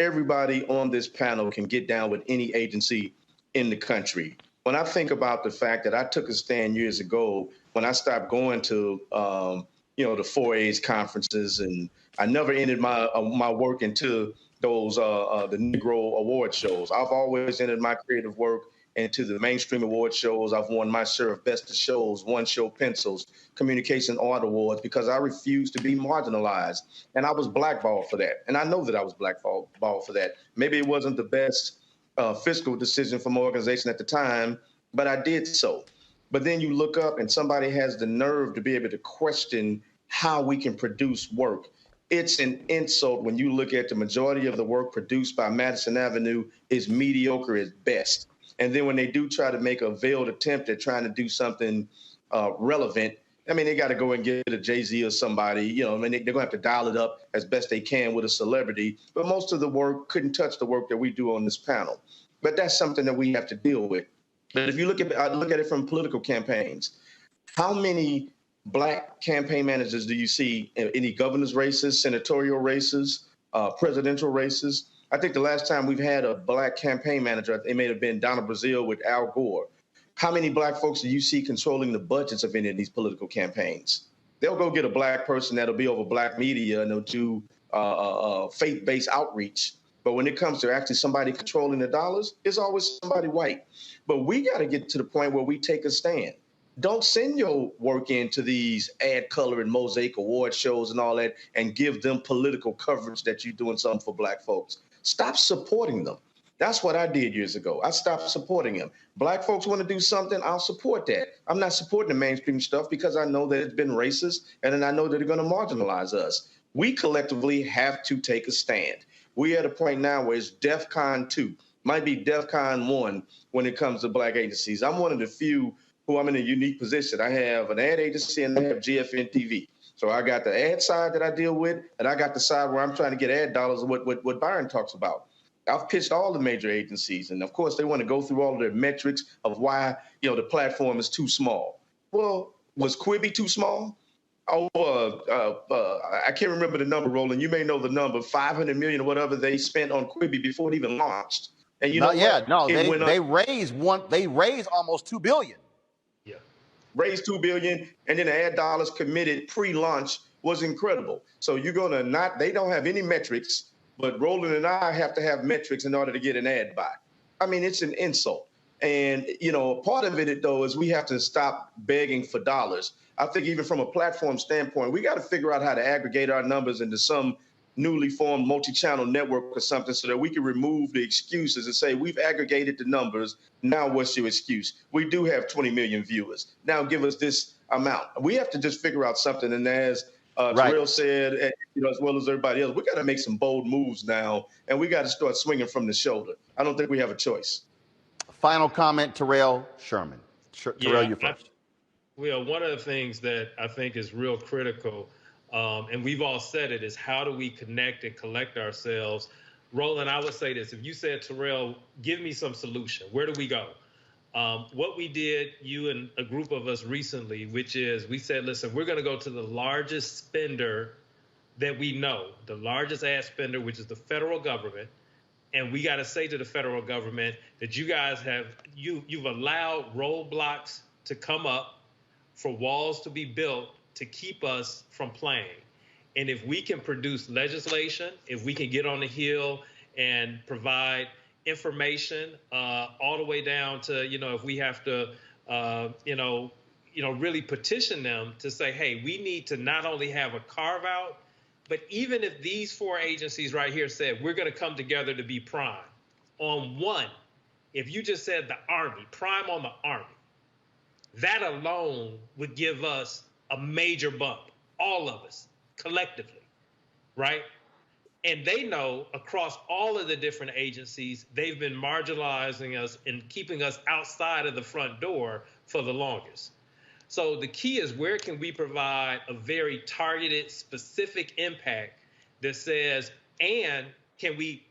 everybody on this panel can get down with any agency in the country. When I think about the fact that I took a stand years ago when I stopped going to the 4A's conferences, and I never ended my work into those the Negro award shows. I've always ended my creative work into the mainstream award shows. I've won my share of best of shows, one show pencils, communication art awards, because I refused to be marginalized. And I was blackballed for that. And I know that I was blackballed for that. Maybe it wasn't the best fiscal decision for my organization at the time, but I did so. But then you look up and somebody has the nerve to be able to question how we can produce work. It's an insult when you look at the majority of the work produced by Madison Avenue is mediocre at best. And then when they do try to make a veiled attempt at trying to do something relevant, I mean, they got to go and get a Jay-Z or somebody, I mean, they're going to have to dial it up as best they can with a celebrity. But most of the work couldn't touch the work that we do on this panel. But that's something that we have to deal with. But if you look at it from political campaigns, how many black campaign managers do you see in any governor's races, senatorial races, presidential races? I think the last time we've had a black campaign manager, it may have been Donna Brazile with Al Gore. How many black folks do you see controlling the budgets of any of these political campaigns? They'll go get a black person that'll be over black media and they'll do faith-based outreach. But when it comes to actually somebody controlling the dollars, it's always somebody white. But we got to get to the point where we take a stand. Don't send your work into these ad color and mosaic award shows and all that and give them political coverage that you're doing something for black folks. Stop supporting them. That's what I did years ago. I stopped supporting them. Black folks want to do something, I'll support that. I'm not supporting the mainstream stuff because I know that it's been racist and then I know that they're going to marginalize us. We collectively have to take a stand. We're at a point now where it's DEFCON 2, might be DEFCON 1 when it comes to black agencies. I'm one of the few who I'm in a unique position. I have an ad agency and I have GFN TV. So I got the ad side that I deal with, and I got the side where I'm trying to get ad dollars, what Byron talks about. I've pitched all the major agencies, and of course they want to go through all of their metrics of why the platform is too small. Well, was Quibi too small? I can't remember the number, Roland. You may know the number, 500 million or whatever they spent on Quibi before it even launched. And they raised almost $2 billion. Raised $2 billion, and then the ad dollars committed pre-launch was incredible. So you're gonna they don't have any metrics, but Roland and I have to have metrics in order to get an ad buy. I mean, it's an insult. And, part of it, though, is we have to stop begging for dollars. I think even from a platform standpoint, we got to figure out how to aggregate our numbers into some newly formed multi-channel network or something so that we can remove the excuses and say, we've aggregated the numbers. Now what's your excuse? We do have 20 million viewers. Now give us this amount. We have to just figure out something. And as Terrell said, as well as everybody else, we got to make some bold moves now, and we got to start swinging from the shoulder. I don't think we have a choice. Final comment, Terrell Sherman. Terrell, you first. One of the things that I think is real critical, and we've all said it, is how do we connect and collect ourselves? Roland, I would say this. If you said, Terrell, give me some solution, where do we go? What we did, you and a group of us recently, which is we said, listen, we're going to go to the largest spender that we know, the largest ad spender, which is the federal government. And we got to say to the federal government that you guys you've allowed roadblocks to come up for walls to be built to keep us from playing. And if we can produce legislation, if we can get on the Hill and provide information all the way down to, if we have to, really petition them to say, hey, we need to not only have a carve out, but even if these four agencies right here said, we're going to come together to be prime on one, if you just said the Army, prime on the Army, that alone would give us a major bump, all of us, collectively, right? And they know across all of the different agencies, they've been marginalizing us and keeping us outside of the front door for the longest. So the key is, where can we provide a very targeted, specific impact that says, and can we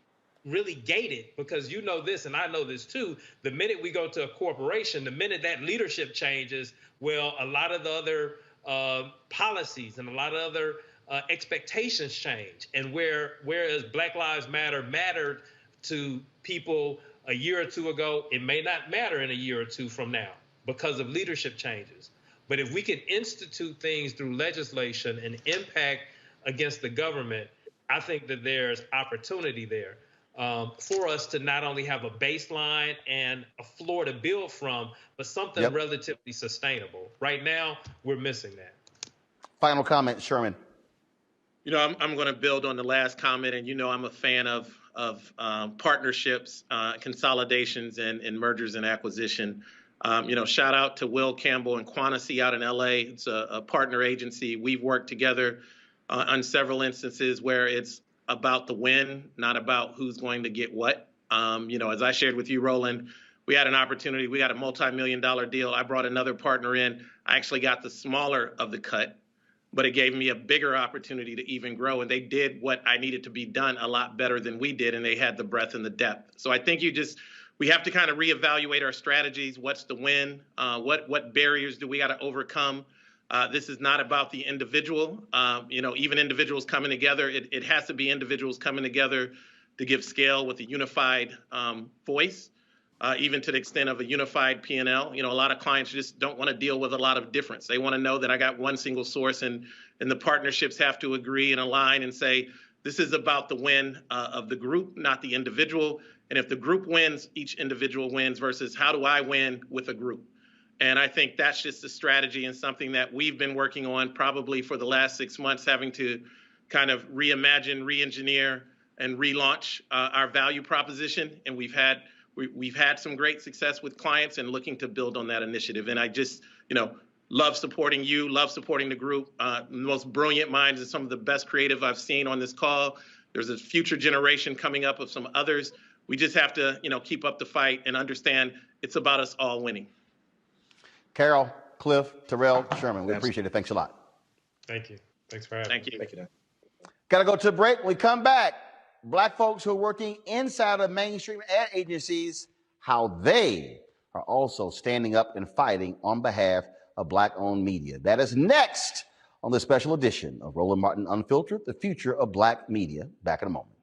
really gate it? Because you know this, and I know this too, the minute we go to a corporation, the minute that leadership changes, well, a lot of the other policies and a lot of other expectations change. And whereas Black Lives Matter mattered to people a year or two ago, it may not matter in a year or two from now because of leadership changes. But if we can institute things through legislation and impact against the government, I think that there's opportunity there for us to not only have a baseline and a floor to build from, but something relatively sustainable. Right now, we're missing that. Final comment, Sherman. You know, I'm going to build on the last comment, and you know I'm a fan of partnerships, consolidations, and mergers and acquisition. You know, shout out to Will Campbell and Quantasy out in LA. It's a partner agency. We've worked together on several instances where it's about the win, not about who's going to get what. You know, as I shared with you, Roland, we had an opportunity. We got a multi-million-dollar deal. I brought another partner in. I actually got the smaller of the cut, but it gave me a bigger opportunity to even grow. And they did what I needed to be done a lot better than we did, and they had the breadth and the depth. So I think we have to kind of reevaluate our strategies. What's the win? What barriers do we got to overcome? This is not about the individual. You know, even individuals coming together, it has to be individuals coming together to give scale with a unified voice, even to the extent of a unified P&L. You know, a lot of clients just don't want to deal with a lot of difference. They want to know that I got one single source, and the partnerships have to agree and align and say, this is about the win of the group, not the individual. And if the group wins, each individual wins, versus how do I win with a group? And I think that's just a strategy and something that we've been working on probably for the last 6 months, having to kind of reimagine, re-engineer, and relaunch our value proposition. And we've had some great success with clients and looking to build on that initiative. And I just, you know, love supporting you, love supporting the group. The most brilliant minds and some of the best creative I've seen on this call. There's a future generation coming up of some others. We just have to, you know, keep up the fight and understand it's about us all winning. Carol, Cliff, Terrell, Sherman, we appreciate it. Thanks a lot. Thank you. Thanks for having me. Thank you. Thank you. Got to go to a break. When we come back, Black folks who are working inside of mainstream ad agencies, how they are also standing up and fighting on behalf of Black-owned media. That is next on this special edition of Roland Martin Unfiltered, the future of Black media. Back in a moment.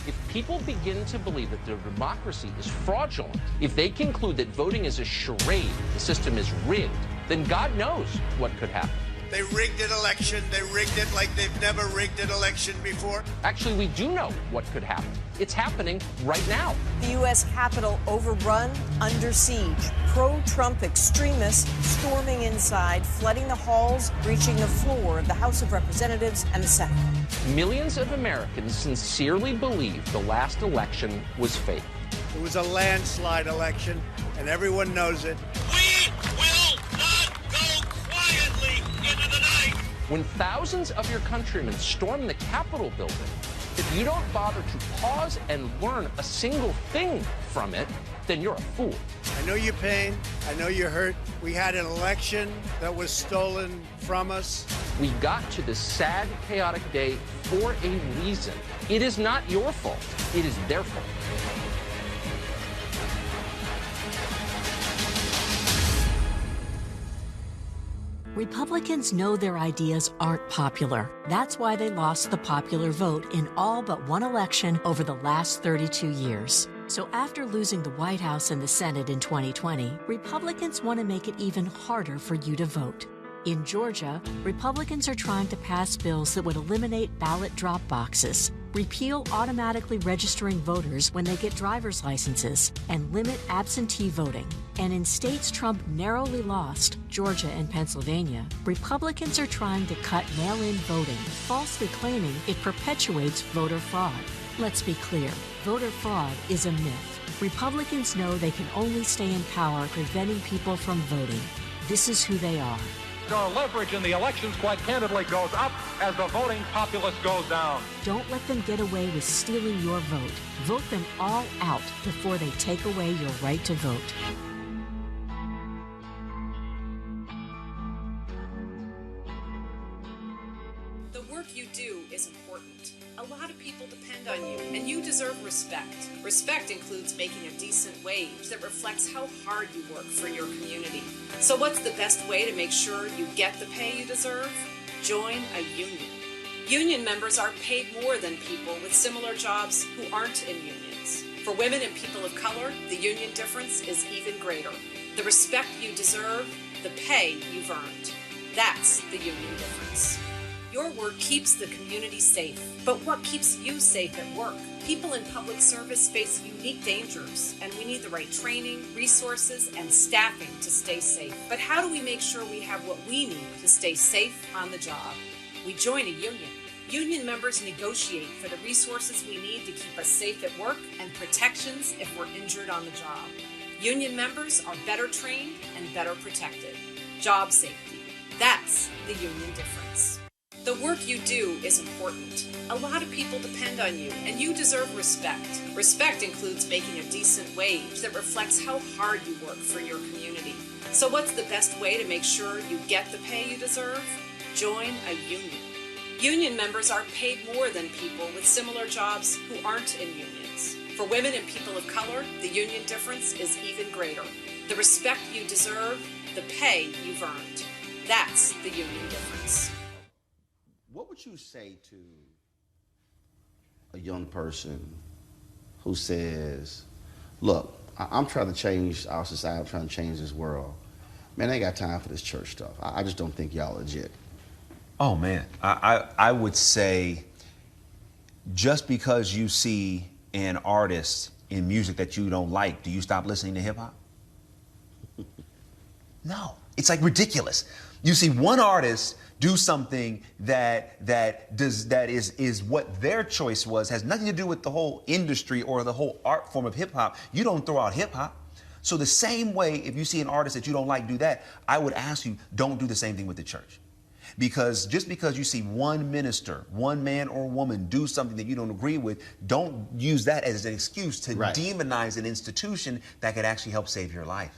If people begin to believe that their democracy is fraudulent, if they conclude that voting is a charade, the system is rigged, then God knows what could happen. They rigged an election. They rigged it like they've never rigged an election before. Actually, we do know what could happen. It's happening right now. The U.S. Capitol overrun, under siege. Pro-Trump extremists storming inside, flooding the halls, reaching the floor of the House of Representatives and the Senate. Millions of Americans sincerely believe the last election was fake. It was a landslide election, and everyone knows it. We will not go quietly into the night. When thousands of your countrymen storm the Capitol building, if you don't bother to pause and learn a single thing from it, then you're a fool. I know your pain. I know you're hurt. We had an election that was stolen from us. We got to this sad, chaotic day for a reason. It is not your fault. It is their fault. Republicans know their ideas aren't popular. That's why they lost the popular vote in all but one election over the last 32 years. So after losing the White House and the Senate in 2020, Republicans want to make it even harder for you to vote. In Georgia, Republicans are trying to pass bills that would eliminate ballot drop boxes, repeal automatically registering voters when they get driver's licenses, and limit absentee voting. And in states Trump narrowly lost, Georgia and Pennsylvania, Republicans are trying to cut mail-in voting, falsely claiming it perpetuates voter fraud. Let's be clear, voter fraud is a myth. Republicans know they can only stay in power preventing people from voting. This is who they are. our leverage in the elections, quite candidly, goes up as the voting populace goes down. Don't let them get away with stealing your vote. Vote them all out before they take away your right to vote. The work you do is important. A lot of people depend on you, and you deserve respect. Respect includes making a decent wage that reflects how hard you work for your community. So what's the best way to make sure you get the pay you deserve? Join a union. Union members are paid more than people with similar jobs who aren't in unions. For women and people of color, the union difference is even greater. The respect you deserve, the pay you've earned. That's the union difference. Your work keeps the community safe, but what keeps you safe at work? People in public service face unique dangers, and we need the right training, resources, and staffing to stay safe. But how do we make sure we have what we need to stay safe on the job? We join a union. Union members negotiate for the resources we need to keep us safe at work and protections if we're injured on the job. Union members are better trained and better protected. Job safety. That's the union difference. The work you do is important. A lot of people depend on you, and you deserve respect. Respect includes making a decent wage that reflects how hard you work for your community. So what's the best way to make sure you get the pay you deserve? Join a union. Union members are paid more than people with similar jobs who aren't in unions. For women and people of color, the union difference is even greater. The respect you deserve, the pay you've earned. That's the union difference. What would you say to a young person who says, look, I'm trying to change our society, I'm trying to change this world. Man, I ain't got time for this church stuff. I just don't think y'all legit. Oh, man. I would say just because you see an artist in music that you don't like, do you stop listening to hip hop? No. It's like ridiculous. You see one artist do something that is what their choice was, has nothing to do with the whole industry or the whole art form of hip hop. You don't throw out hip hop. So the same way, if you see an artist that you don't like do that, I would ask you, don't do the same thing with the church. Because just because you see one minister, one man or woman do something that you don't agree with, don't use that as an excuse to demonize an institution that could actually help save your life.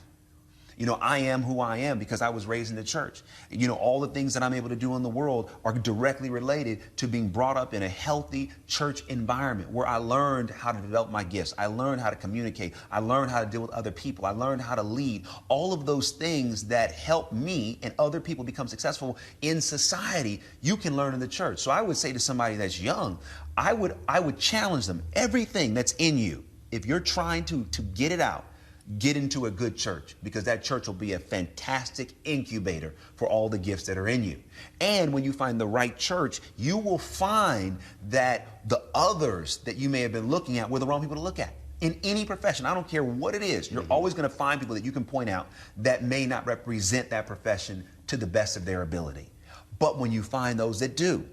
You know, I am who I am because I was raised in the church. You know, all the things that I'm able to do in the world are directly related to being brought up in a healthy church environment where I learned how to develop my gifts. I learned how to communicate. I learned how to deal with other people. I learned how to lead. All of those things that help me and other people become successful in society, you can learn in the church. So I would say to somebody that's young, I would challenge them. Everything that's in you, if you're trying to get it out, get into a good church, because that church will be a fantastic incubator for all the gifts that are in you. And when you find the right church, you will find that the others that you may have been looking at were the wrong people to look at. In any profession, I don't care what it is, you're always going to find people that you can point out that may not represent that profession to the best of their ability. But when you find those that do,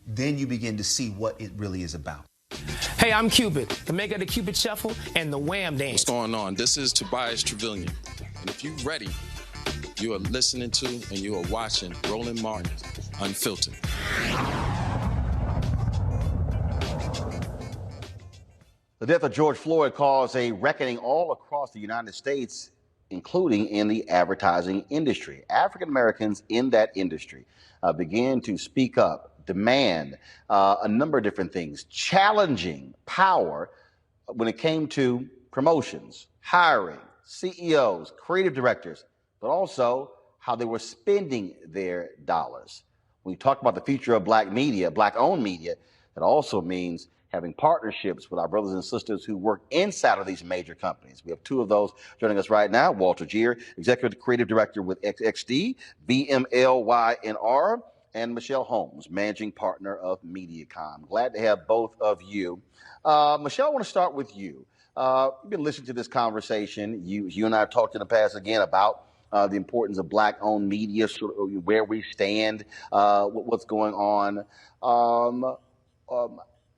then you begin to see what it really is about. Hey, I'm Cupid, the maker of the Cupid Shuffle and the Wham Dance. What's going on? This is Tobias Trevelyan. And if you're ready, you are listening to and you are watching Roland Martin Unfiltered. The death of George Floyd caused a reckoning all across the United States, including in the advertising industry. African Americans in that industry began to speak up, demand a number of different things, challenging power when it came to promotions, hiring, CEOs, creative directors, but also how they were spending their dollars. When you talk about the future of black media, black-owned media, that also means having partnerships with our brothers and sisters who work inside of these major companies. We have two of those joining us right now. Walter Geer, Executive Creative Director with XXD, VMLYNR, and Michelle Holmes, Managing Partner of MediaCom. Glad to have both of you. Michelle, I want to start with you. You've been listening to this conversation. You and I have talked in the past again about the importance of black-owned media, sort of where we stand, what's going on.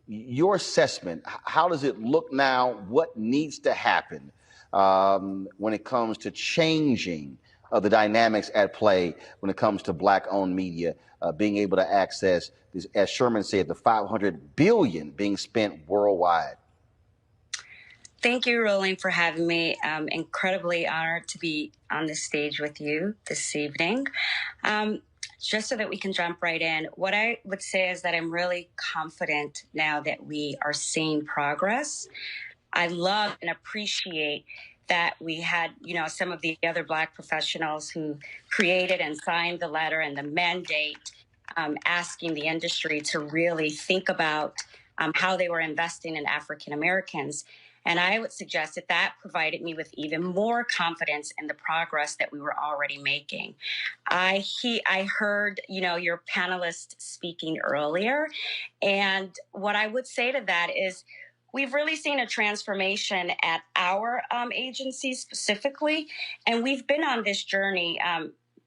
Your assessment, how does it look now? What needs to happen when it comes to changing the dynamics at play when it comes to Black-owned media, being able to access this, as Sherman said, the $500 billion being spent worldwide? Thank you, Roland, for having me. I'm incredibly honored to be on this stage with you this evening. Just so that we can jump right in, what I would say is that I'm really confident now that we are seeing progress. I love and appreciate that we had, some of the other Black professionals who created and signed the letter and the mandate asking the industry to really think about how they were investing in African Americans. And I would suggest that that provided me with even more confidence in the progress that we were already making. I heard, your panelist speaking earlier. And what I would say to that is we've really seen a transformation at our agency specifically. And we've been on this journey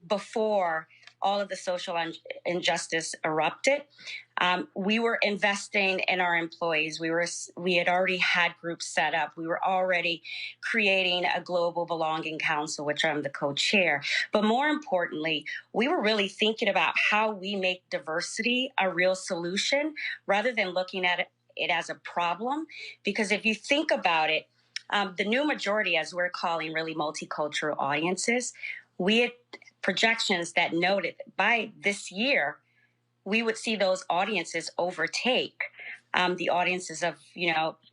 before all of the social injustice erupted. We were investing in our employees. We had already had groups set up. We were already creating a global belonging council, which I'm the co-chair. But more importantly, we were really thinking about how we make diversity a real solution rather than looking at it as a problem. Because if you think about it, the new majority, as we're calling really multicultural audiences, we had projections that noted by this year, we would see those audiences overtake the audiences of,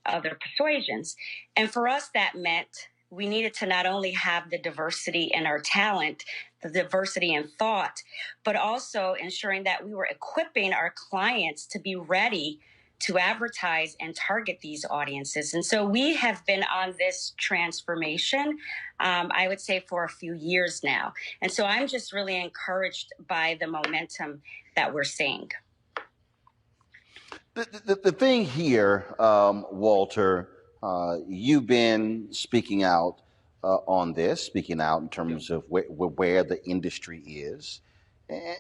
other persuasions. And for us, that meant we needed to not only have the diversity in our talent, the diversity in thought, but also ensuring that we were equipping our clients to be ready to advertise and target these audiences. And so we have been on this transformation, I would say, for a few years now. And so I'm just really encouraged by the momentum that we're seeing. The thing here, Walter, you've been speaking out on this, speaking out in terms of where the industry is.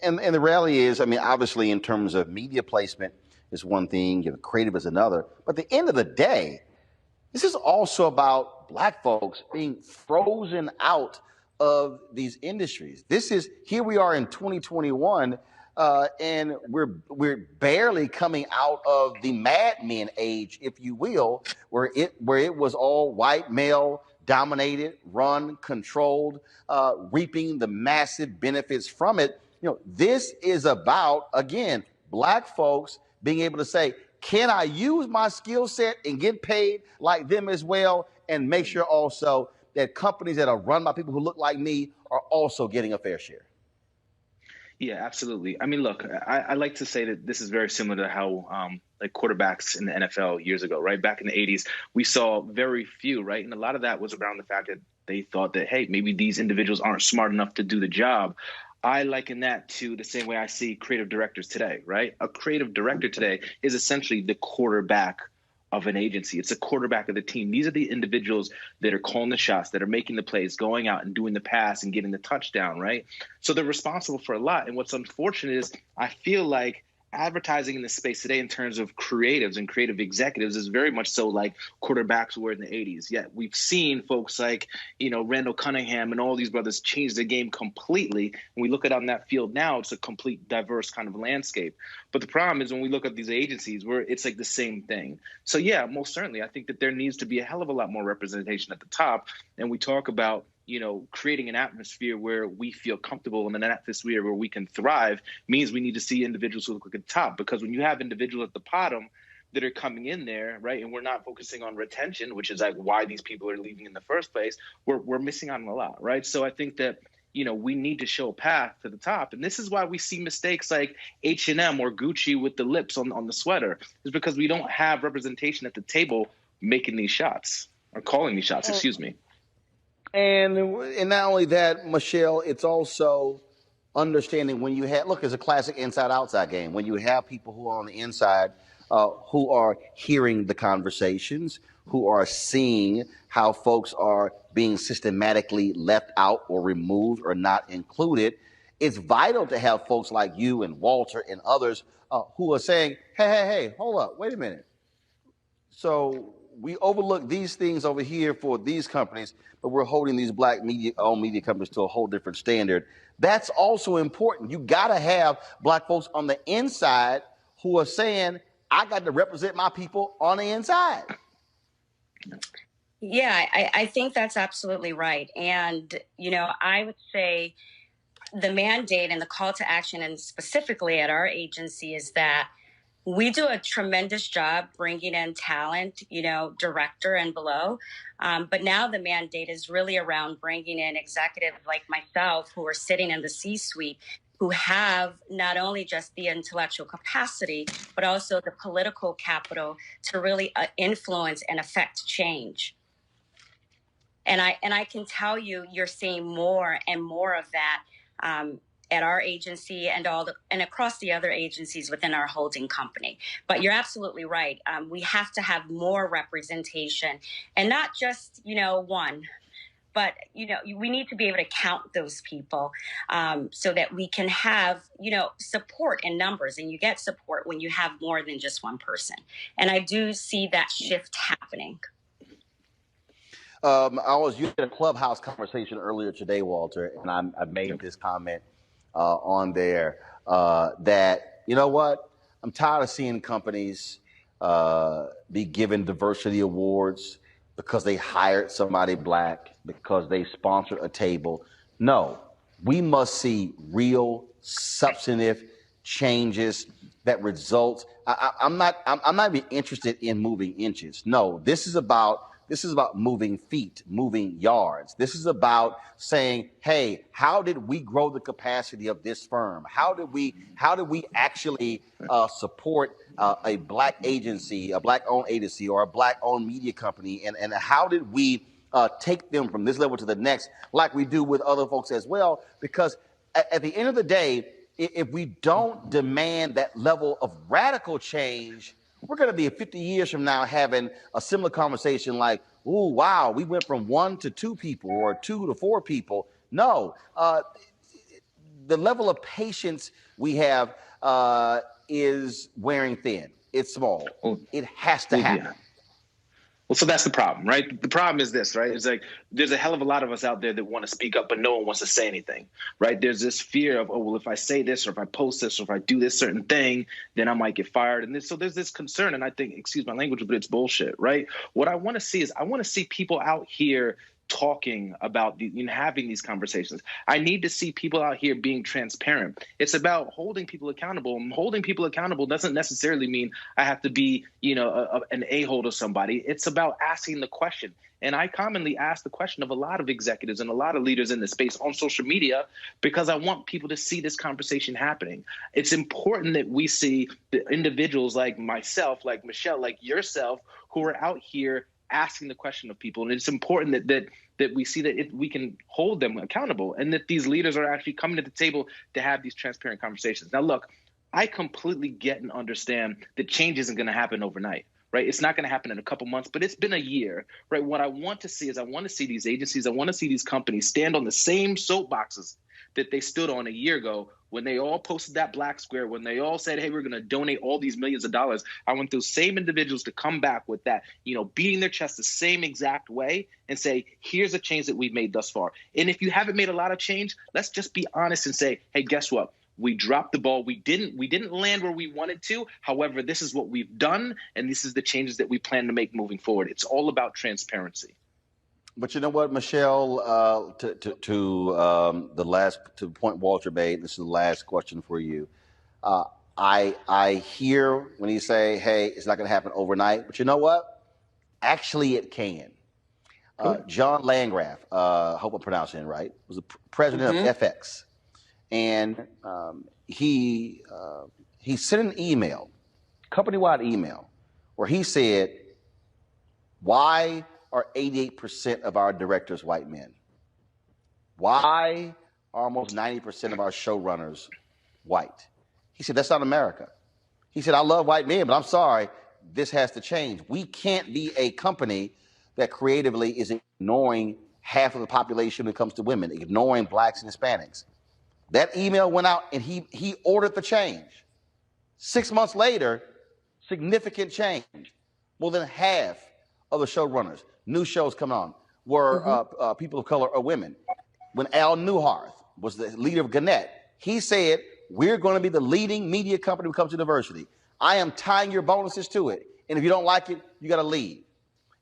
And the reality is, obviously in terms of media placement is one thing, creative is another. But at the end of the day, this is also about Black folks being frozen out of these industries. Here we are in 2021, and we're barely coming out of the Mad Men age, if you will, where it was all white male dominated, run, controlled, reaping the massive benefits from it. This is about, again, Black folks being able to say, can I use my skill set and get paid like them as well? And make sure also that companies that are run by people who look like me are also getting a fair share. Yeah, absolutely. Look, I like to say that this is very similar to how like quarterbacks in the NFL years ago, right? Back in the 80s, we saw very few, right? And a lot of that was around the fact that they thought that, hey, maybe these individuals aren't smart enough to do the job. I liken that to the same way I see creative directors today, right? A creative director today is essentially the quarterback of an agency. It's a quarterback of the team. These are the individuals that are calling the shots, that are making the plays, going out and doing the pass and getting the touchdown, right? So they're responsible for a lot. And what's unfortunate is I feel like advertising in this space today in terms of creatives and creative executives is very much so like quarterbacks were in the 80s. Yet we've seen folks like, Randall Cunningham and all these brothers change the game completely. When we look at on that field now, it's a complete diverse kind of landscape. But the problem is when we look at these agencies where it's like the same thing. So yeah, most certainly, I think that there needs to be a hell of a lot more representation at the top. And we talk about creating an atmosphere where we feel comfortable and an atmosphere where we can thrive means we need to see individuals who look at the top. Because when you have individuals at the bottom that are coming in there, right, and we're not focusing on retention, which is like why these people are leaving in the first place, we're missing out on a lot, right? So I think that we need to show a path to the top. And this is why we see mistakes like H&M or Gucci with the lips on the sweater, is because we don't have representation at the table making these shots or calling these shots, excuse me. And not only that, Michelle, it's also understanding when you have, look, it's a classic inside-outside game. When you have people who are on the inside, who are hearing the conversations, who are seeing how folks are being systematically left out or removed or not included, it's vital to have folks like you and Walter and others who are saying, hey, hold up, wait a minute. So we overlook these things over here for these companies, but we're holding these black owned media companies to a whole different standard. That's also important. You got to have black folks on the inside who are saying, I got to represent my people on the inside. Yeah, I think that's absolutely right. And, I would say the mandate and the call to action, and specifically at our agency, is that we do a tremendous job bringing in talent, director and below. But now the mandate is really around bringing in executives like myself who are sitting in the C-suite, who have not only just the intellectual capacity, but also the political capital to really influence and affect change. And I can tell you, you're seeing more and more of that at our agency and across the other agencies within our holding company. But you're absolutely right. We have to have more representation, and not just one, but we need to be able to count those people so that we can have support in numbers. And you get support when you have more than just one person. And I do see that shift happening. I was using a Clubhouse conversation earlier today, Walter, and I made this comment on there that, you know what? I'm tired of seeing companies be given diversity awards because they hired somebody black, because they sponsored a table. No, we must see real substantive changes that result. I'm not even interested in moving inches. No, this is about moving feet, moving yards. This is about saying, hey, how did we grow the capacity of this firm? How did we actually support a black agency, a black-owned agency, or a black-owned media company? And how did we take them from this level to the next, like we do with other folks as well? Because at the end of the day, if we don't demand that level of radical change, we're going to be 50 years from now having a similar conversation like, oh, wow, we went from 1 to 2 people or 2 to 4 people. No, the level of patience we have is wearing thin. It's small. It has to happen. Yeah. Well, so that's the problem, right? The problem is this, right? It's like there's a hell of a lot of us out there that want to speak up, but no one wants to say anything, right? There's this fear of, oh, well, if I say this or if I post this or if I do this certain thing, then I might get fired. And so there's this concern. And I think, excuse my language, but it's bullshit, right? What I want to see is I want to see people out here talking about having these conversations. I need to see people out here being transparent. It's about holding people accountable. And holding people accountable doesn't necessarily mean I have to be, an a-hole to somebody. It's about asking the question. And I commonly ask the question of a lot of executives and a lot of leaders in this space on social media because I want people to see this conversation happening. It's important that we see the individuals like myself, like Michelle, like yourself, who are out here asking the question of people. And it's important that we see that we can hold them accountable and that these leaders are actually coming to the table to have these transparent conversations. Now, look, I completely get and understand that change isn't going to happen overnight, right? It's not going to happen in a couple months, but it's been a year, right? What I want to see is I want to see these agencies, I want to see these companies stand on the same soapboxes that they stood on a year ago when they all posted that black square, when they all said, hey, we're going to donate all these millions of dollars. I want those same individuals to come back with that, beating their chest the same exact way and say, here's a change that we've made thus far. And if you haven't made a lot of change, let's just be honest and say, hey, guess what? We dropped the ball. We didn't land where we wanted to. However, this is what we've done, and this is the changes that we plan to make moving forward. It's all about transparency. But you know what, Michelle, to the point Walter made, this is the last question for you. I hear when you say, hey, it's not going to happen overnight, but you know what? Actually, it can. John Landgraf, I hope I'm pronouncing it right, was the president of FX. And he sent an email, company-wide email, where he said, why are 88% of our directors white men? Why are almost 90% of our showrunners white? He said, that's not America. He said, I love white men, but I'm sorry, this has to change. We can't be a company that creatively is ignoring half of the population when it comes to women, ignoring blacks and Hispanics. That email went out and he ordered the change. 6 months later, significant change. More than half other showrunners, new shows coming on, were people of color or women. When Al Newhart was the leader of Gannett, he said, we're going to be the leading media company when it comes to diversity. I am tying your bonuses to it. And if you don't like it, you got to leave.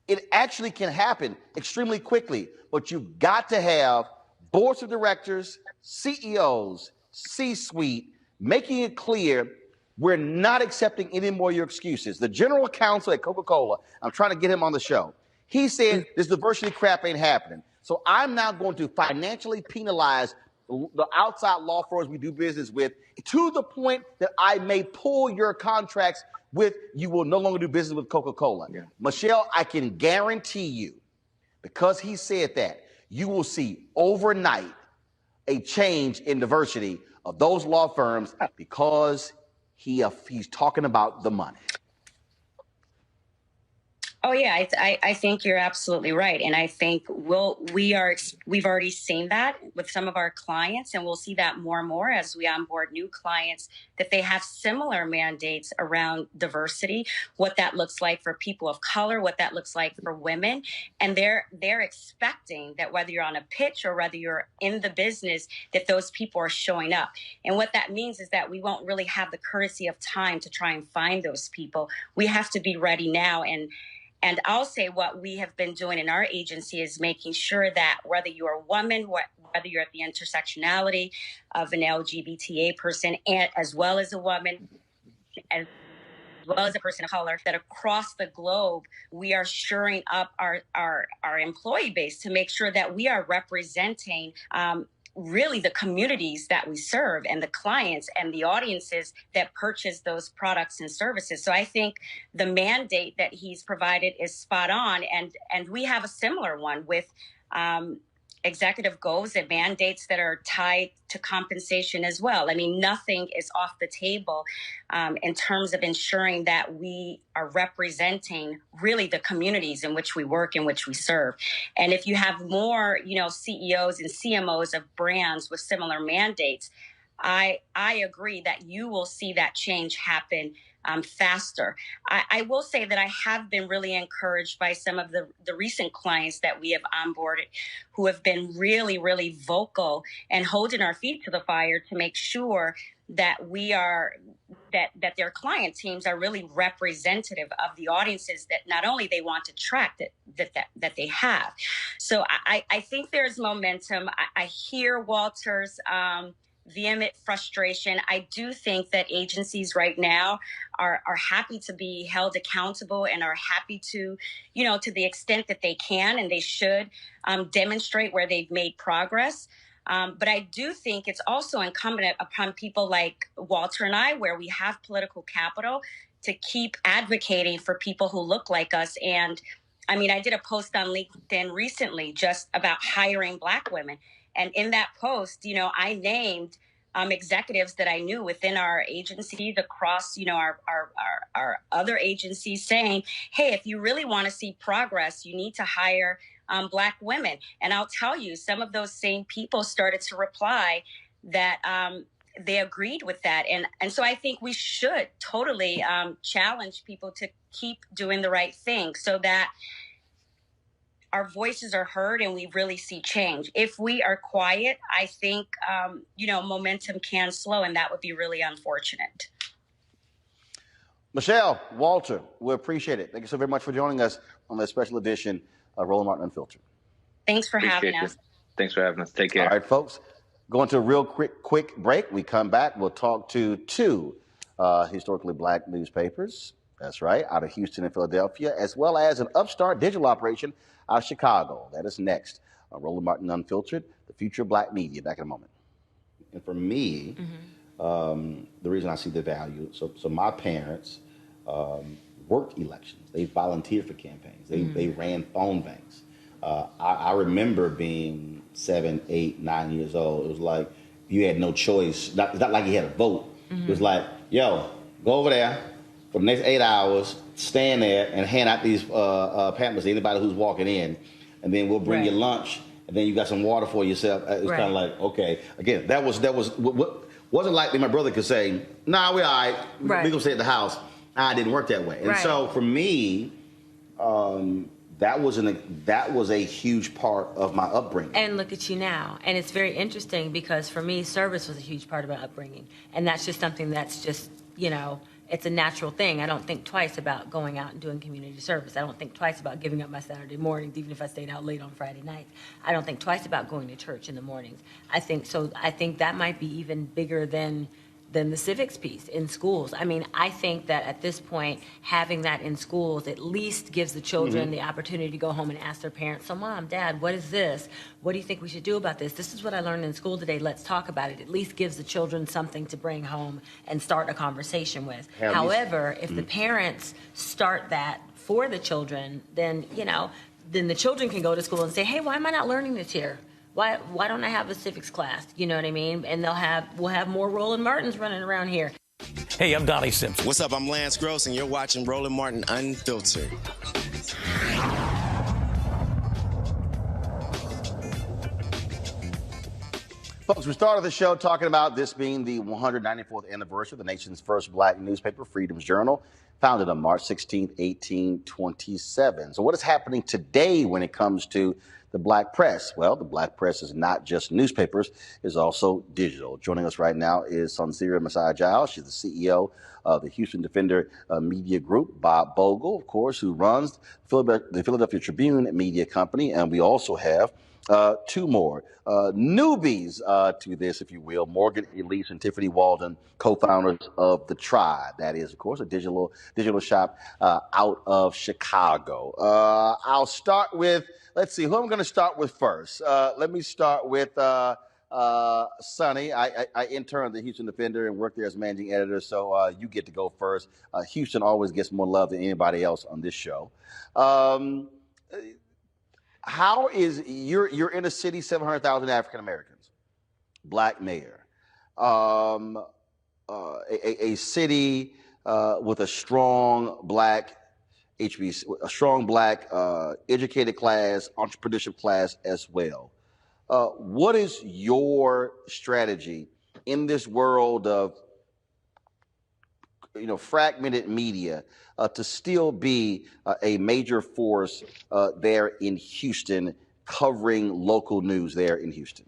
It actually can happen extremely quickly, but you've got to have boards of directors, CEOs, C-suite, making it clear we're not accepting any more of your excuses. The general counsel at Coca-Cola, I'm trying to get him on the show. He said this diversity crap ain't happening. So I'm now going to financially penalize the outside law firms we do business with to the point that I may pull your contracts with, you will no longer do business with Coca-Cola. Yeah. Michelle, I can guarantee you, because he said that, you will see overnight a change in diversity of those law firms because he's talking about the money. Oh yeah, I think you're absolutely right, and I think we've already seen that with some of our clients, and we'll see that more and more as we onboard new clients, that they have similar mandates around diversity, what that looks like for people of color, what that looks like for women, and they're expecting that whether you're on a pitch or whether you're in the business, that those people are showing up. And what that means is that we won't really have the courtesy of time to try and find those people. We have to be ready now. And I'll say what we have been doing in our agency is making sure that whether you're a woman, whether you're at the intersectionality of an LGBTA person, and as well as a woman, as well as a person of color, that across the globe, we are shoring up our employee base to make sure that we are representing really the communities that we serve and the clients and the audiences that purchase those products and services. So I think the mandate that he's provided is spot on. And we have a similar one with executive goals and mandates that are tied to compensation as well. I mean, nothing is off the table in terms of ensuring that we are representing really the communities in which we work, in which we serve. And if you have more, CEOs and CMOs of brands with similar mandates, I agree that you will see that change happen faster. I will say that I have been really encouraged by some of the recent clients that we have onboarded who have been really, really vocal and holding our feet to the fire to make sure that that their client teams are really representative of the audiences that not only they want to attract that they have. So I think there's momentum. I hear Walter's vehement frustration. I do think that agencies right now are happy to be held accountable and are happy to, to the extent that they can and they should demonstrate where they've made progress. But I do think it's also incumbent upon people like Walter and I, where we have political capital, to keep advocating for people who look like us. And I mean, I did a post on LinkedIn recently just about hiring Black women. And in that post, I named executives that I knew within our agencies across, our other agencies, saying, hey, if you really want to see progress, you need to hire Black women. And I'll tell you, some of those same people started to reply that they agreed with that. And so I think we should totally challenge people to keep doing the right thing so that our voices are heard and we really see change. If we are quiet, I think, momentum can slow, and that would be really unfortunate. Michelle, Walter, we appreciate it. Thank you so very much for joining us on this special edition of Roland Martin Unfiltered. Thanks for having us. Thanks for having us. Take care. All right, folks. Going to a real quick break. We come back. We'll talk to two historically Black newspapers. That's right, out of Houston and Philadelphia, as well as an upstart digital operation out of Chicago. That is next. Roland Martin Unfiltered, the future of Black media. Back in a moment. And for me, the reason I see the value, so my parents worked elections. They volunteered for campaigns. They ran phone banks. I remember being 7, 8, 9 years old. It was like you had no choice. It's not like you had a vote. It was like, yo, go over there for the next 8 hours, stand there and hand out these pamphlets to anybody who's walking in, and then we'll bring you lunch, and then you got some water for yourself. It was kind of like, okay. Again, that was wasn't like my brother could say, nah, we're all right. We gonna stay at the house. I didn't work that way. And so for me, That was a huge part of my upbringing. And look at you now. And it's very interesting because for me, service was a huge part of my upbringing. And that's just something that's just, it's a natural thing. I don't think twice about going out and doing community service. I don't think twice about giving up my Saturday mornings, even if I stayed out late on Friday nights. I don't think twice about going to church in the mornings. I think that might be even bigger than the civics piece in schools. I mean, I think that at this point, having that in schools at least gives the children the opportunity to go home and ask their parents, so Mom, Dad, what is this? What do you think we should do about this? This is what I learned in school today. Let's talk about it. At least gives the children something to bring home and start a conversation with. However, if the parents start that for the children, then, then the children can go to school and say, hey, why am I not learning this here? Why don't I have a civics class? You know what I mean? And we'll have more Roland Martins running around here. Hey, I'm Donnie Simpson. What's up? I'm Lance Gross, and you're watching Roland Martin Unfiltered. Folks, we started the show talking about this being the 194th anniversary of the nation's first black newspaper, Freedom's Journal, founded on March 16, 1827. So what is happening today when it comes to the black press? Well, the black press is not just newspapers, it's also digital. Joining us right now is Sonseria Messiah Giles. She's the CEO of the Houston Defender Media Group. Bob Bogle, of course, who runs the Philadelphia Tribune Media Company. And we also have two more newbies to this, if you will, Morgan Elise and Tiffany Walden, co-founders of The Tribe. That is, of course, a digital shop out of Chicago. I'll start with, let's see, who I'm going to start with first. Let me start with Sonny. I interned at the Houston Defender and worked there as managing editor, so you get to go first. Houston always gets more love than anybody else on this show. How is you're in a city, 700,000 African Americans, black mayor, a city with a strong black HBC, a strong black educated class, entrepreneurship class as well. What is your strategy in this world of fragmented media to still be a major force there in Houston, covering local news there in Houston?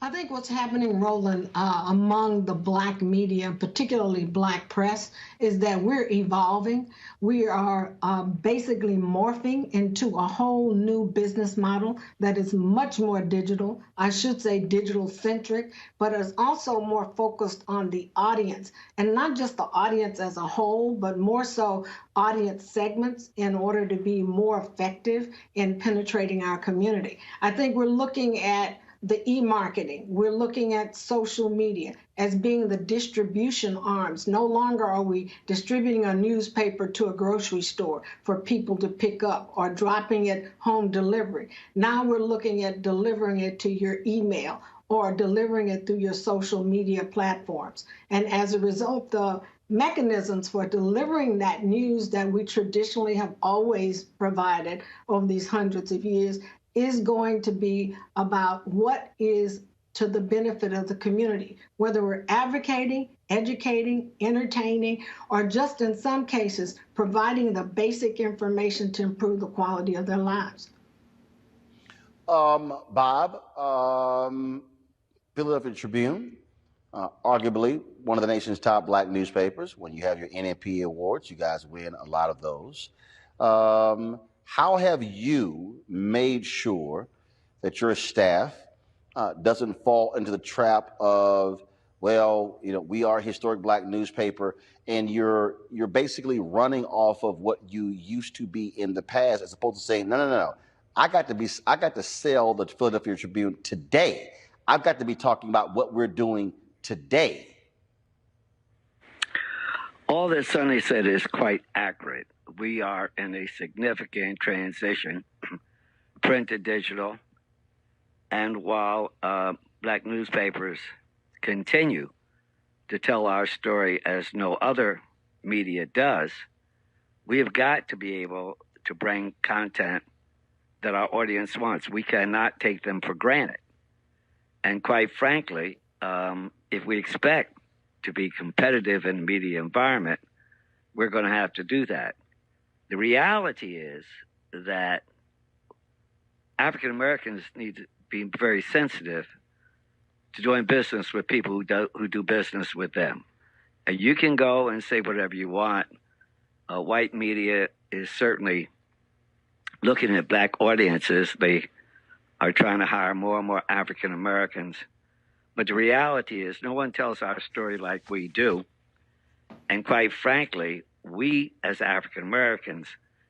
I think what's happening, Roland, among the black media, particularly black press, is that we're evolving. We are basically morphing into a whole new business model that is much more digital. I should say digital-centric, but is also more focused on the audience, and not just the audience as a whole, but more so audience segments in order to be more effective in penetrating our community. I think we're looking at the e-marketing. We're looking at social media as being the distribution arms. No longer are we distributing a newspaper to a grocery store for people to pick up or dropping it home delivery. Now we're looking at delivering it to your email or delivering it through your social media platforms. And as a result, the mechanisms for delivering that news that we traditionally have always provided over these hundreds of years is going to be about what is to the benefit of the community, whether we're advocating, educating, entertaining, or just in some cases, providing the basic information to improve the quality of their lives. Bob, Philadelphia Tribune, arguably one of the nation's top black newspapers. When you have your NMP awards, you guys win a lot of those. How have you made sure that your staff doesn't fall into the trap of, well, we are a historic black newspaper, and you're basically running off of what you used to be in the past, as opposed to saying, no. I got to sell the Philadelphia Tribune today. I've got to be talking about what we're doing today. All that Sonny said is quite accurate. We are in a significant transition, print to digital. And while black newspapers continue to tell our story as no other media does, we have got to be able to bring content that our audience wants. We cannot take them for granted. And quite frankly, if we expect to be competitive in the media environment, we're going to have to do that. The reality is that African Americans need to be very sensitive to doing business with people who do business with them. And you can go and say whatever you want. White media is certainly looking at black audiences. They are trying to hire more and more African Americans. But the reality is no one tells our story like we do. And quite frankly, we as African Americans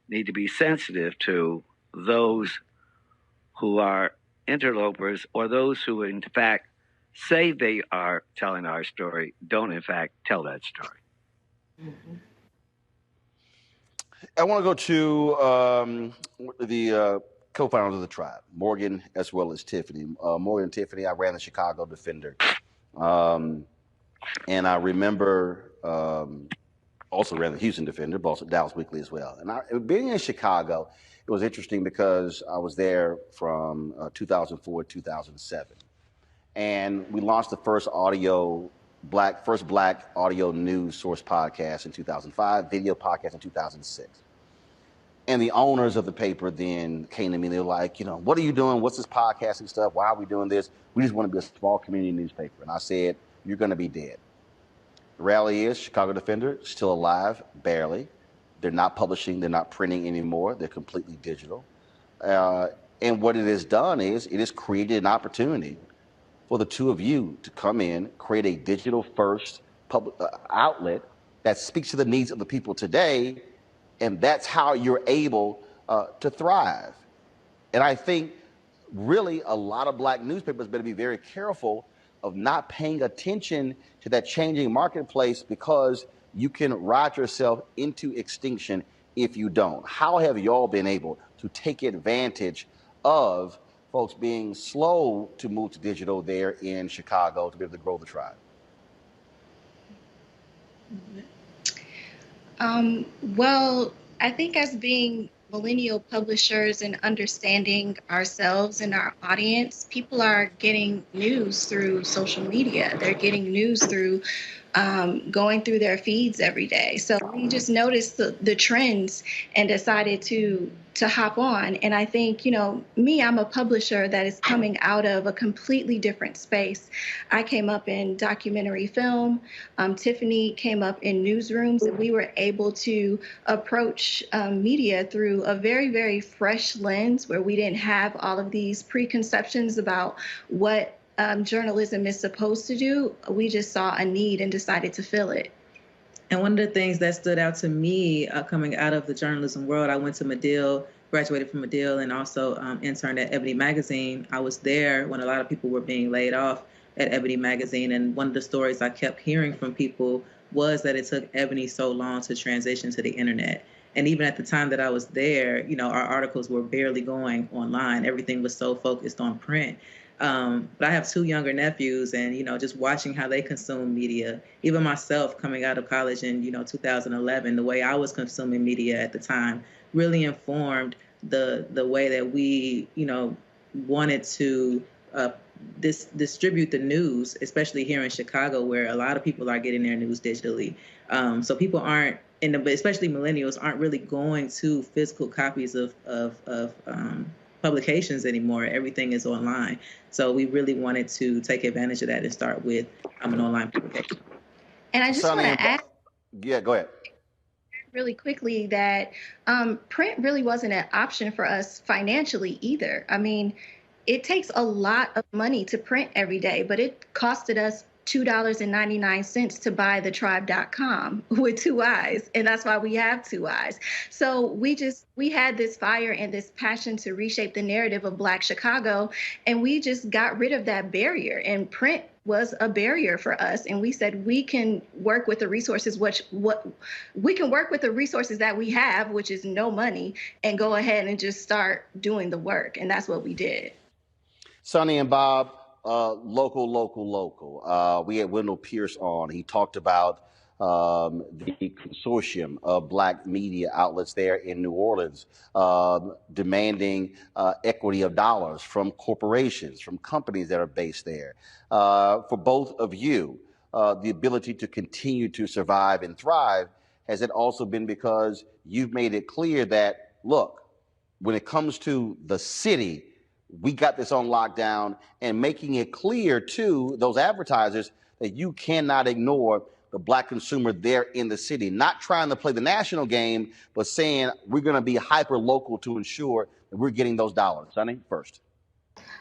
need to be sensitive to those who are interlopers or those who in fact say they are telling our story, don't in fact tell that story. Mm-hmm. I want to go to the co-founders of the tribe, Morgan as well as Tiffany. Morgan and Tiffany, I ran the Chicago Defender. And I remember also ran the Houston Defender, but also Dallas Weekly as well. And being in Chicago, it was interesting because I was there from 2004 to 2007. And we launched the first black audio news source podcast in 2005, video podcast in 2006. And the owners of the paper then came to me. They were like, what are you doing? What's this podcasting stuff? Why are we doing this? We just want to be a small community newspaper. And I said, you're going to be dead. The reality is Chicago Defender is still alive, barely. They're not publishing. They're not printing anymore. They're completely digital. And what it has done is it has created an opportunity for the two of you to come in, create a digital-first public outlet that speaks to the needs of the people today, and that's how you're able to thrive. And I think really a lot of black newspapers better be very careful of not paying attention to that changing marketplace because you can ride yourself into extinction if you don't. How have y'all been able to take advantage of folks being slow to move to digital there in Chicago to be able to grow the tribe? Well, I think as being millennial publishers and understanding ourselves and our audience, people are getting news through social media. They're getting news through going through their feeds every day. So we just noticed the trends and decided to hop on. And I think, I'm a publisher that is coming out of a completely different space. I came up in documentary film. Tiffany came up in newsrooms, and we were able to approach media through a very, very fresh lens where we didn't have all of these preconceptions about what journalism is supposed to do. We just saw a need and decided to fill it. And one of the things that stood out to me coming out of the journalism world, I went to Medill, graduated from Medill, and also interned at Ebony Magazine. I was there when a lot of people were being laid off at Ebony Magazine. And one of the stories I kept hearing from people was that it took Ebony so long to transition to the internet. And even at the time that I was there, our articles were barely going online. Everything was so focused on print. But I have two younger nephews, and, just watching how they consume media, even myself coming out of college in, 2011, the way I was consuming media at the time really informed the way that we, wanted to distribute the news, especially here in Chicago, where a lot of people are getting their news digitally. So people aren't, especially millennials, aren't really going to physical copies of publications anymore. Everything is online. So we really wanted to take advantage of that and start with an online publication. And I just want to add. Yeah, go ahead. Really quickly that print really wasn't an option for us financially either. I mean, it takes a lot of money to print every day, but it costed us $2.99 to buy thetribe.com with 2 eyes. And that's why we have 2 eyes. So we had this fire and this passion to reshape the narrative of Black Chicago. And we just got rid of that barrier, and print was a barrier for us. And we said, we can work with the resources, we can work with the resources that we have, which is no money, and go ahead and just start doing the work. And that's what we did. Sonny and Bob, local. We had Wendell Pierce on. He talked about the consortium of black media outlets there in New Orleans, demanding equity of dollars from corporations, from companies that are based there. For both of you, the ability to continue to survive and thrive, has it also been because you've made it clear that, look, when it comes to the city, we got this on lockdown, and making it clear to those advertisers that you cannot ignore the Black consumer there in the city, not trying to play the national game, but saying we're going to be hyper local to ensure that we're getting those dollars. Sonny, first.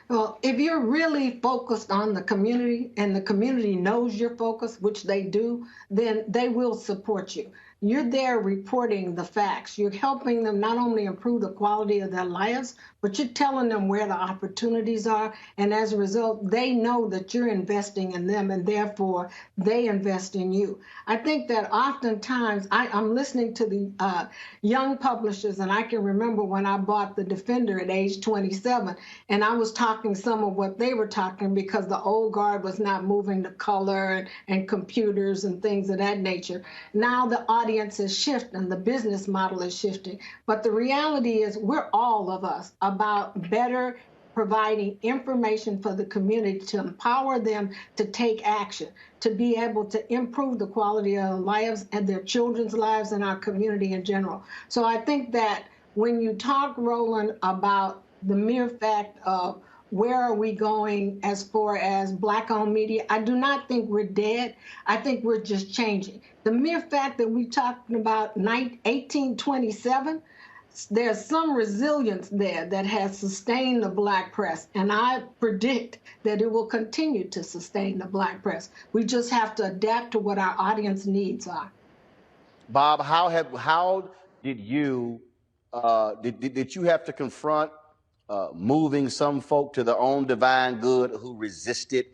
Well, if you're really focused on the community and the community knows you're focused, which they do, then they will support you. You're there reporting the facts. You're helping them not only improve the quality of their lives, but you're telling them where the opportunities are. And as a result, they know that you're investing in them, and therefore they invest in you. I think that oftentimes I'm listening to the young publishers, and I can remember when I bought The Defender at age 27, and I was talking some of what they were talking because the old guard was not moving to color and computers and things of that nature. Now the audience is shifting, the business model is shifting. But the reality is we're all of us about better providing information for the community to empower them to take action, to be able to improve the quality of their lives and their children's lives and our community in general. So I think that when you talk, Roland, about the mere fact of where are we going as far as Black-owned media, I do not think we're dead. I think we're just changing. The mere fact that we're talking about 1827, there's some resilience there that has sustained the Black press, and I predict that it will continue to sustain the Black press. We just have to adapt to what our audience needs are. Bob, how did you did you have to confront moving some folk to their own divine good who resisted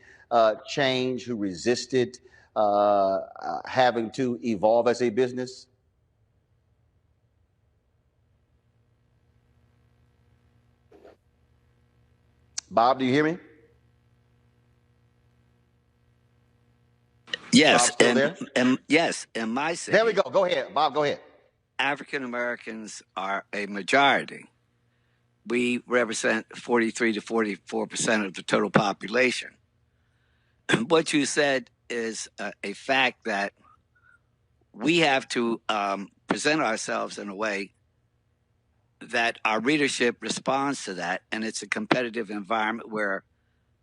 change, who resisted having to evolve as a business? Bob, do you hear me? Yes, Bob, yes, in my city. There we go. Go ahead, Bob. Go ahead. African Americans are a majority. We represent 43 to 44% of the total population. What you said is a fact that we have to present ourselves in a way that our readership responds to that, and it's a competitive environment where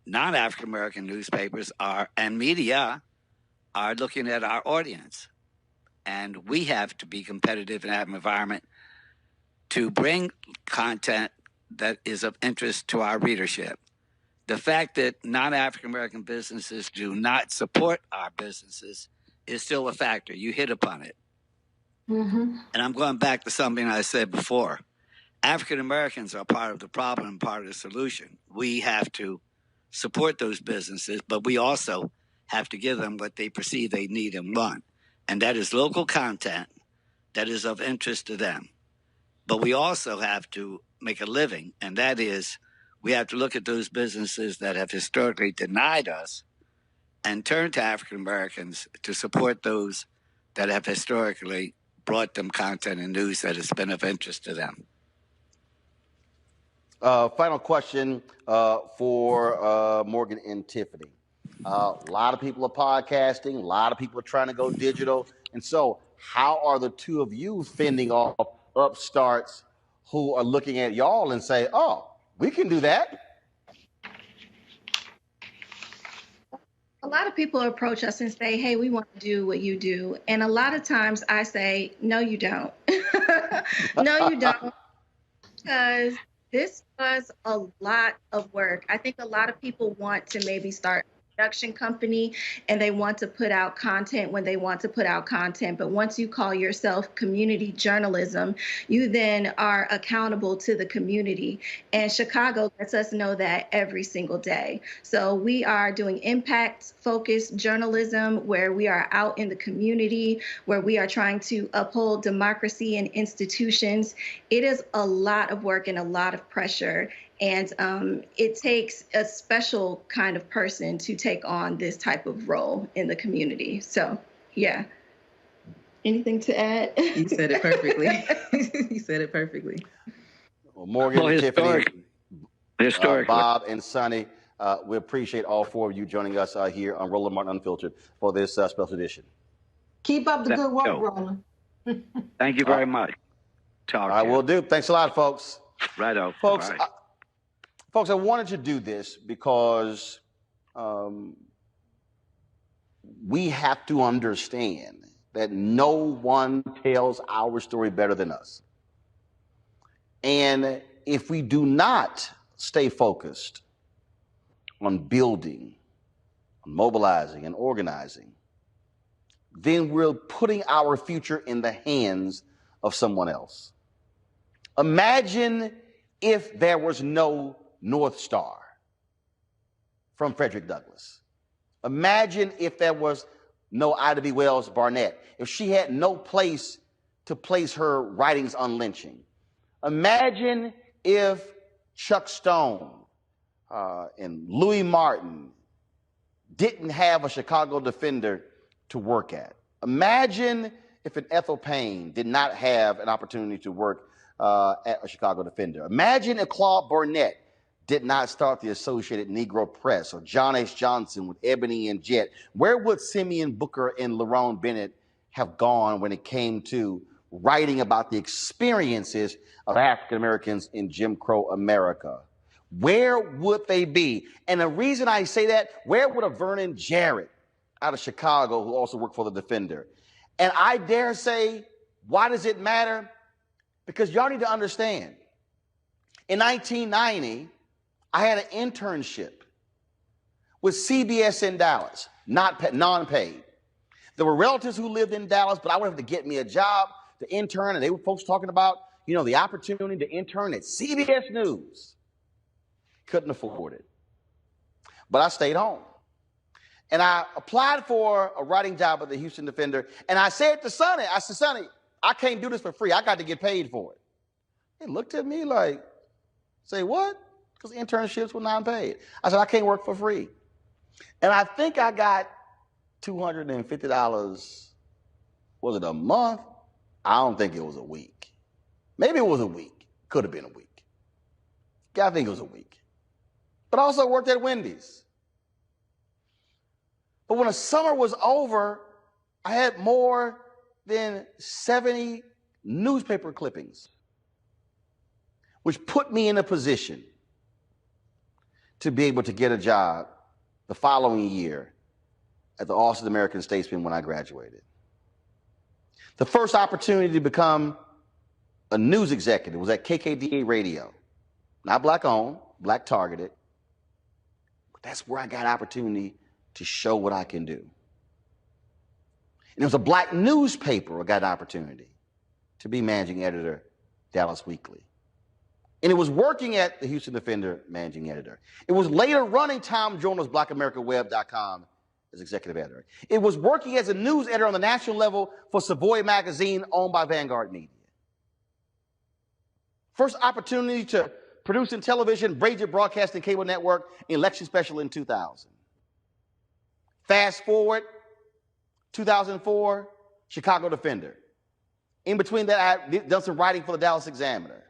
non-African American newspapers and media are looking at our audience, and we have to be competitive in that environment to bring content that is of interest to our readership. The fact that non-African American businesses do not support our businesses is still a factor. You hit upon it. Mm-hmm. And I'm going back to something I said before. African Americans are part of the problem and part of the solution. We have to support those businesses, but we also have to give them what they perceive they need and want. And that is local content that is of interest to them. But we also have to make a living, and that is we have to look at those businesses that have historically denied us and turn to African Americans to support those that have historically brought them content and news that has been of interest to them. Final question for Morgan and Tiffany. A lot of people are podcasting. A lot of people are trying to go digital. And so how are the two of you fending off upstarts who are looking at y'all and say, oh, we can do that? A lot of people approach us and say, hey, we want to do what you do. And a lot of times I say, no, you don't. No, you don't. Because this was a lot of work. I think a lot of people want to maybe start production company and they want to put out content when they want to put out content. But once you call yourself community journalism, you then are accountable to the community. And Chicago lets us know that every single day. So we are doing impact-focused journalism where we are out in the community, where we are trying to uphold democracy and institutions. It is a lot of work and a lot of pressure. And it takes a special kind of person to take on this type of role in the community. So, yeah. Anything to add? You said it perfectly. You said it perfectly. Well, Morgan, Tiffany, Bob, and Sonny, we appreciate all four of you joining us here on Roland Martin Unfiltered for this special edition. Keep up the good work, Roland. Thank you very much. I will do. Thanks a lot, folks. Righto. Folks, Bye. folks, I wanted to do this because we have to understand that no one tells our story better than us. And if we do not stay focused on building, on mobilizing, and organizing, then we're putting our future in the hands of someone else. Imagine if there was no North Star from Frederick Douglass. Imagine if there was no Ida B. Wells Barnett, if she had no place to place her writings on lynching. Imagine if Chuck Stone and Louis Martin didn't have a Chicago Defender to work at. Imagine if an Ethel Payne did not have an opportunity to work at a Chicago Defender. Imagine if Claude Burnett did not start the Associated Negro Press, or John H. Johnson with Ebony and Jet. Where would Simeon Booker and Lerone Bennett have gone when it came to writing about the experiences of African Americans in Jim Crow America? Where would they be? And the reason I say that, where would a Vernon Jarrett out of Chicago, who also worked for the Defender? And I dare say, why does it matter? Because y'all need to understand, in 1990, I had an internship with CBS in Dallas, non-paid. There were relatives who lived in Dallas, but I would have to get me a job to intern, and they were folks talking about, you know, the opportunity to intern at CBS News. Couldn't afford it. But I stayed home. And I applied for a writing job at the Houston Defender, and I said to Sonny, Sonny, I can't do this for free. I got to get paid for it. He looked at me like, say what? Because internships were non-paid. I said, I can't work for free. And I think I got $250, was it a month? I don't think it was a week. Maybe it was a week. Could have been a week. I think it was a week. But I also worked at Wendy's. But when the summer was over, I had more than 70 newspaper clippings, which put me in a position to be able to get a job the following year at the Office of the American Statesman when I graduated. The first opportunity to become a news executive was at KKDA Radio. Not black owned, black targeted, but that's where I got opportunity to show what I can do. And it was a black newspaper I got an opportunity to be managing editor, Dallas Weekly. And it was working at the Houston Defender, managing editor. It was later running Tom Joyner's BlackAmericaWeb.com as executive editor. It was working as a news editor on the national level for Savoy magazine owned by Vanguard Media. First opportunity to produce in television, Braided Broadcasting Cable Network, election special in 2000. Fast forward, 2004, Chicago Defender. In between that, I had done some writing for the Dallas Examiner.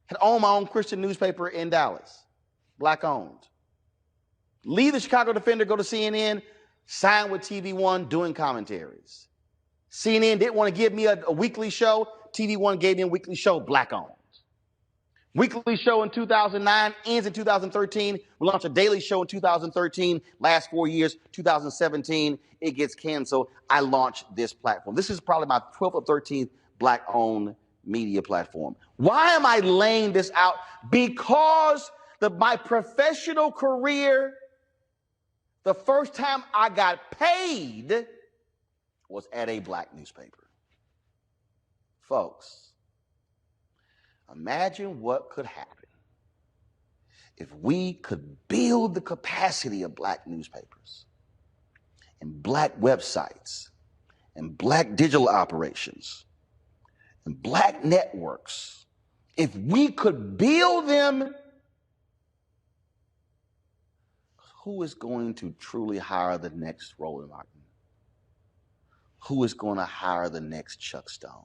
Had owned my own Christian newspaper in Dallas, black owned. Leave the Chicago Defender, go to CNN, sign with TV One, doing commentaries. CNN didn't want to give me a weekly show. TV One gave me a weekly show, black owned. Weekly show in 2009, ends in 2013. We launched a daily show in 2013. Last 4 years, 2017, it gets canceled. I launched this platform. This is probably my 12th or 13th black-owned media platform. Why am I laying this out? Because my professional career, the first time I got paid was at a black newspaper. Folks, imagine what could happen if we could build the capacity of black newspapers and black websites and black digital operations and black networks. If we could build them, who is going to truly hire the next Roland Martin? Who is going to hire the next Chuck Stone?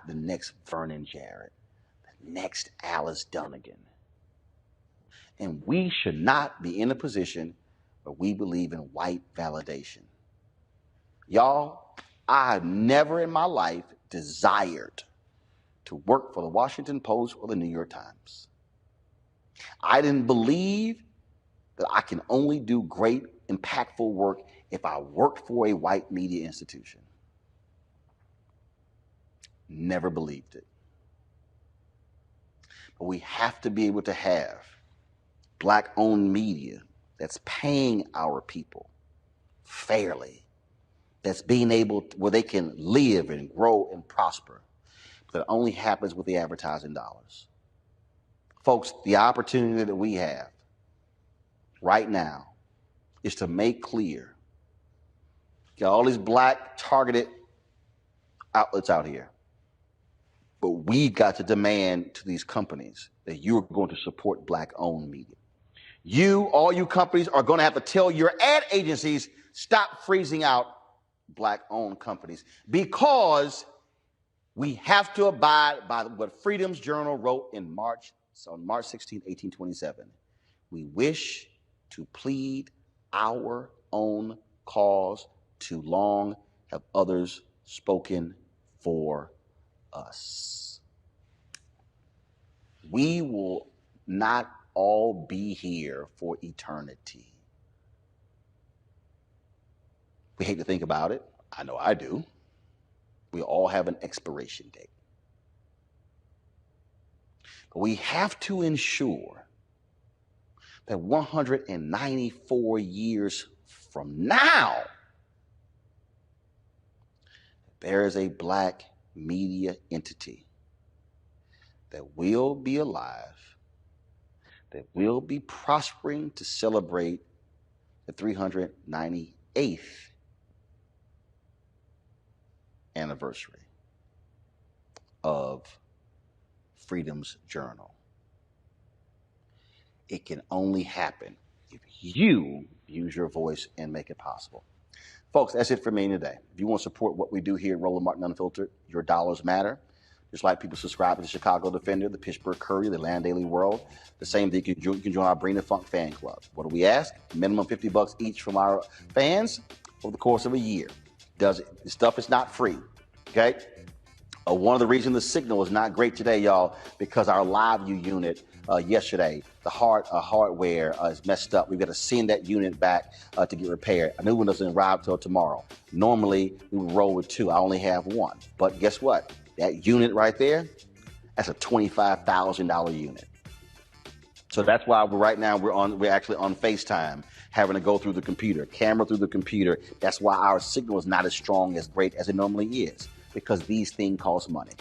The next Vernon Jarrett, the next Alice Dunnigan. And we should not be in a position where we believe in white validation. Y'all, I have never in my life desired to work for the Washington Post or the New York Times. I didn't believe that I can only do great, impactful work if I worked for a white media institution. Never believed it. But we have to be able to have Black-owned media that's paying our people fairly, that's being able to, where they can live and grow and prosper. That only happens with the advertising dollars. Folks, the opportunity that we have right now is to make clear, got all these Black targeted outlets out here, but we've got to demand to these companies that you're going to support Black-owned media. All you companies are going to have to tell your ad agencies, stop freezing out Black-owned companies, because we have to abide by what Freedom's Journal wrote on March 16, 1827. We wish to plead our own cause. Too long have others spoken for us. We will not all be here for eternity. We hate to think about it. I know I do. We all have an expiration date. But we have to ensure that 194 years from now, there is a Black media entity that will be alive, that will be prospering to celebrate the 398th anniversary of Freedom's Journal. It can only happen if you use your voice and make it possible. Folks, that's it for me today. If you want to support what we do here at Roland Martin Unfiltered, your dollars matter. Just like people subscribe to the Chicago Defender, the Pittsburgh Courier, the Atlanta Daily World, the same thing, you can join our Bring the Funk fan club. What do we ask? Minimum $50 each from our fans over the course of a year. This stuff is not free, okay? One of the reasons the signal is not great today, y'all, because our live view unit yesterday, the hardware is messed up. We've got to send that unit back to get repaired. A new one doesn't arrive till tomorrow. Normally, we would roll with two. I only have one. But guess what? That unit right there, that's a $25,000 unit. So that's why we're actually on FaceTime, having to go through the computer, camera through the computer. That's why our signal is not as strong, as great as it normally is, because these things cost money.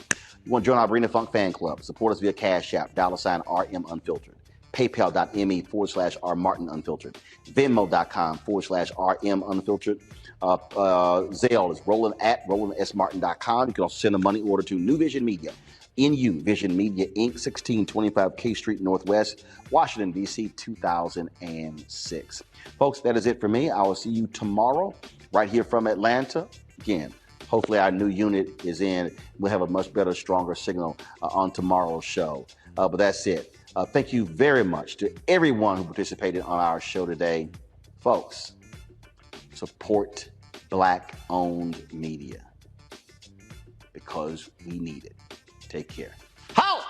You want to join our Bring the Funk fan club? Support us via Cash App, $RM Unfiltered, PayPal.me/R Martin Unfiltered, Venmo.com/RM Unfiltered. Zelle is Roland@RolandSMartin.com. You can also send a money order to New Vision Media, NU Vision Media Inc., 1625 K Street Northwest, Washington, D.C., 2006. Folks, that is it for me. I will see you tomorrow right here from Atlanta. Again, hopefully our new unit is in. We'll have a much better, stronger signal on tomorrow's show. But that's it. Thank you very much to everyone who participated on our show today. Folks, support Black-owned media because we need it. Take care. Halt!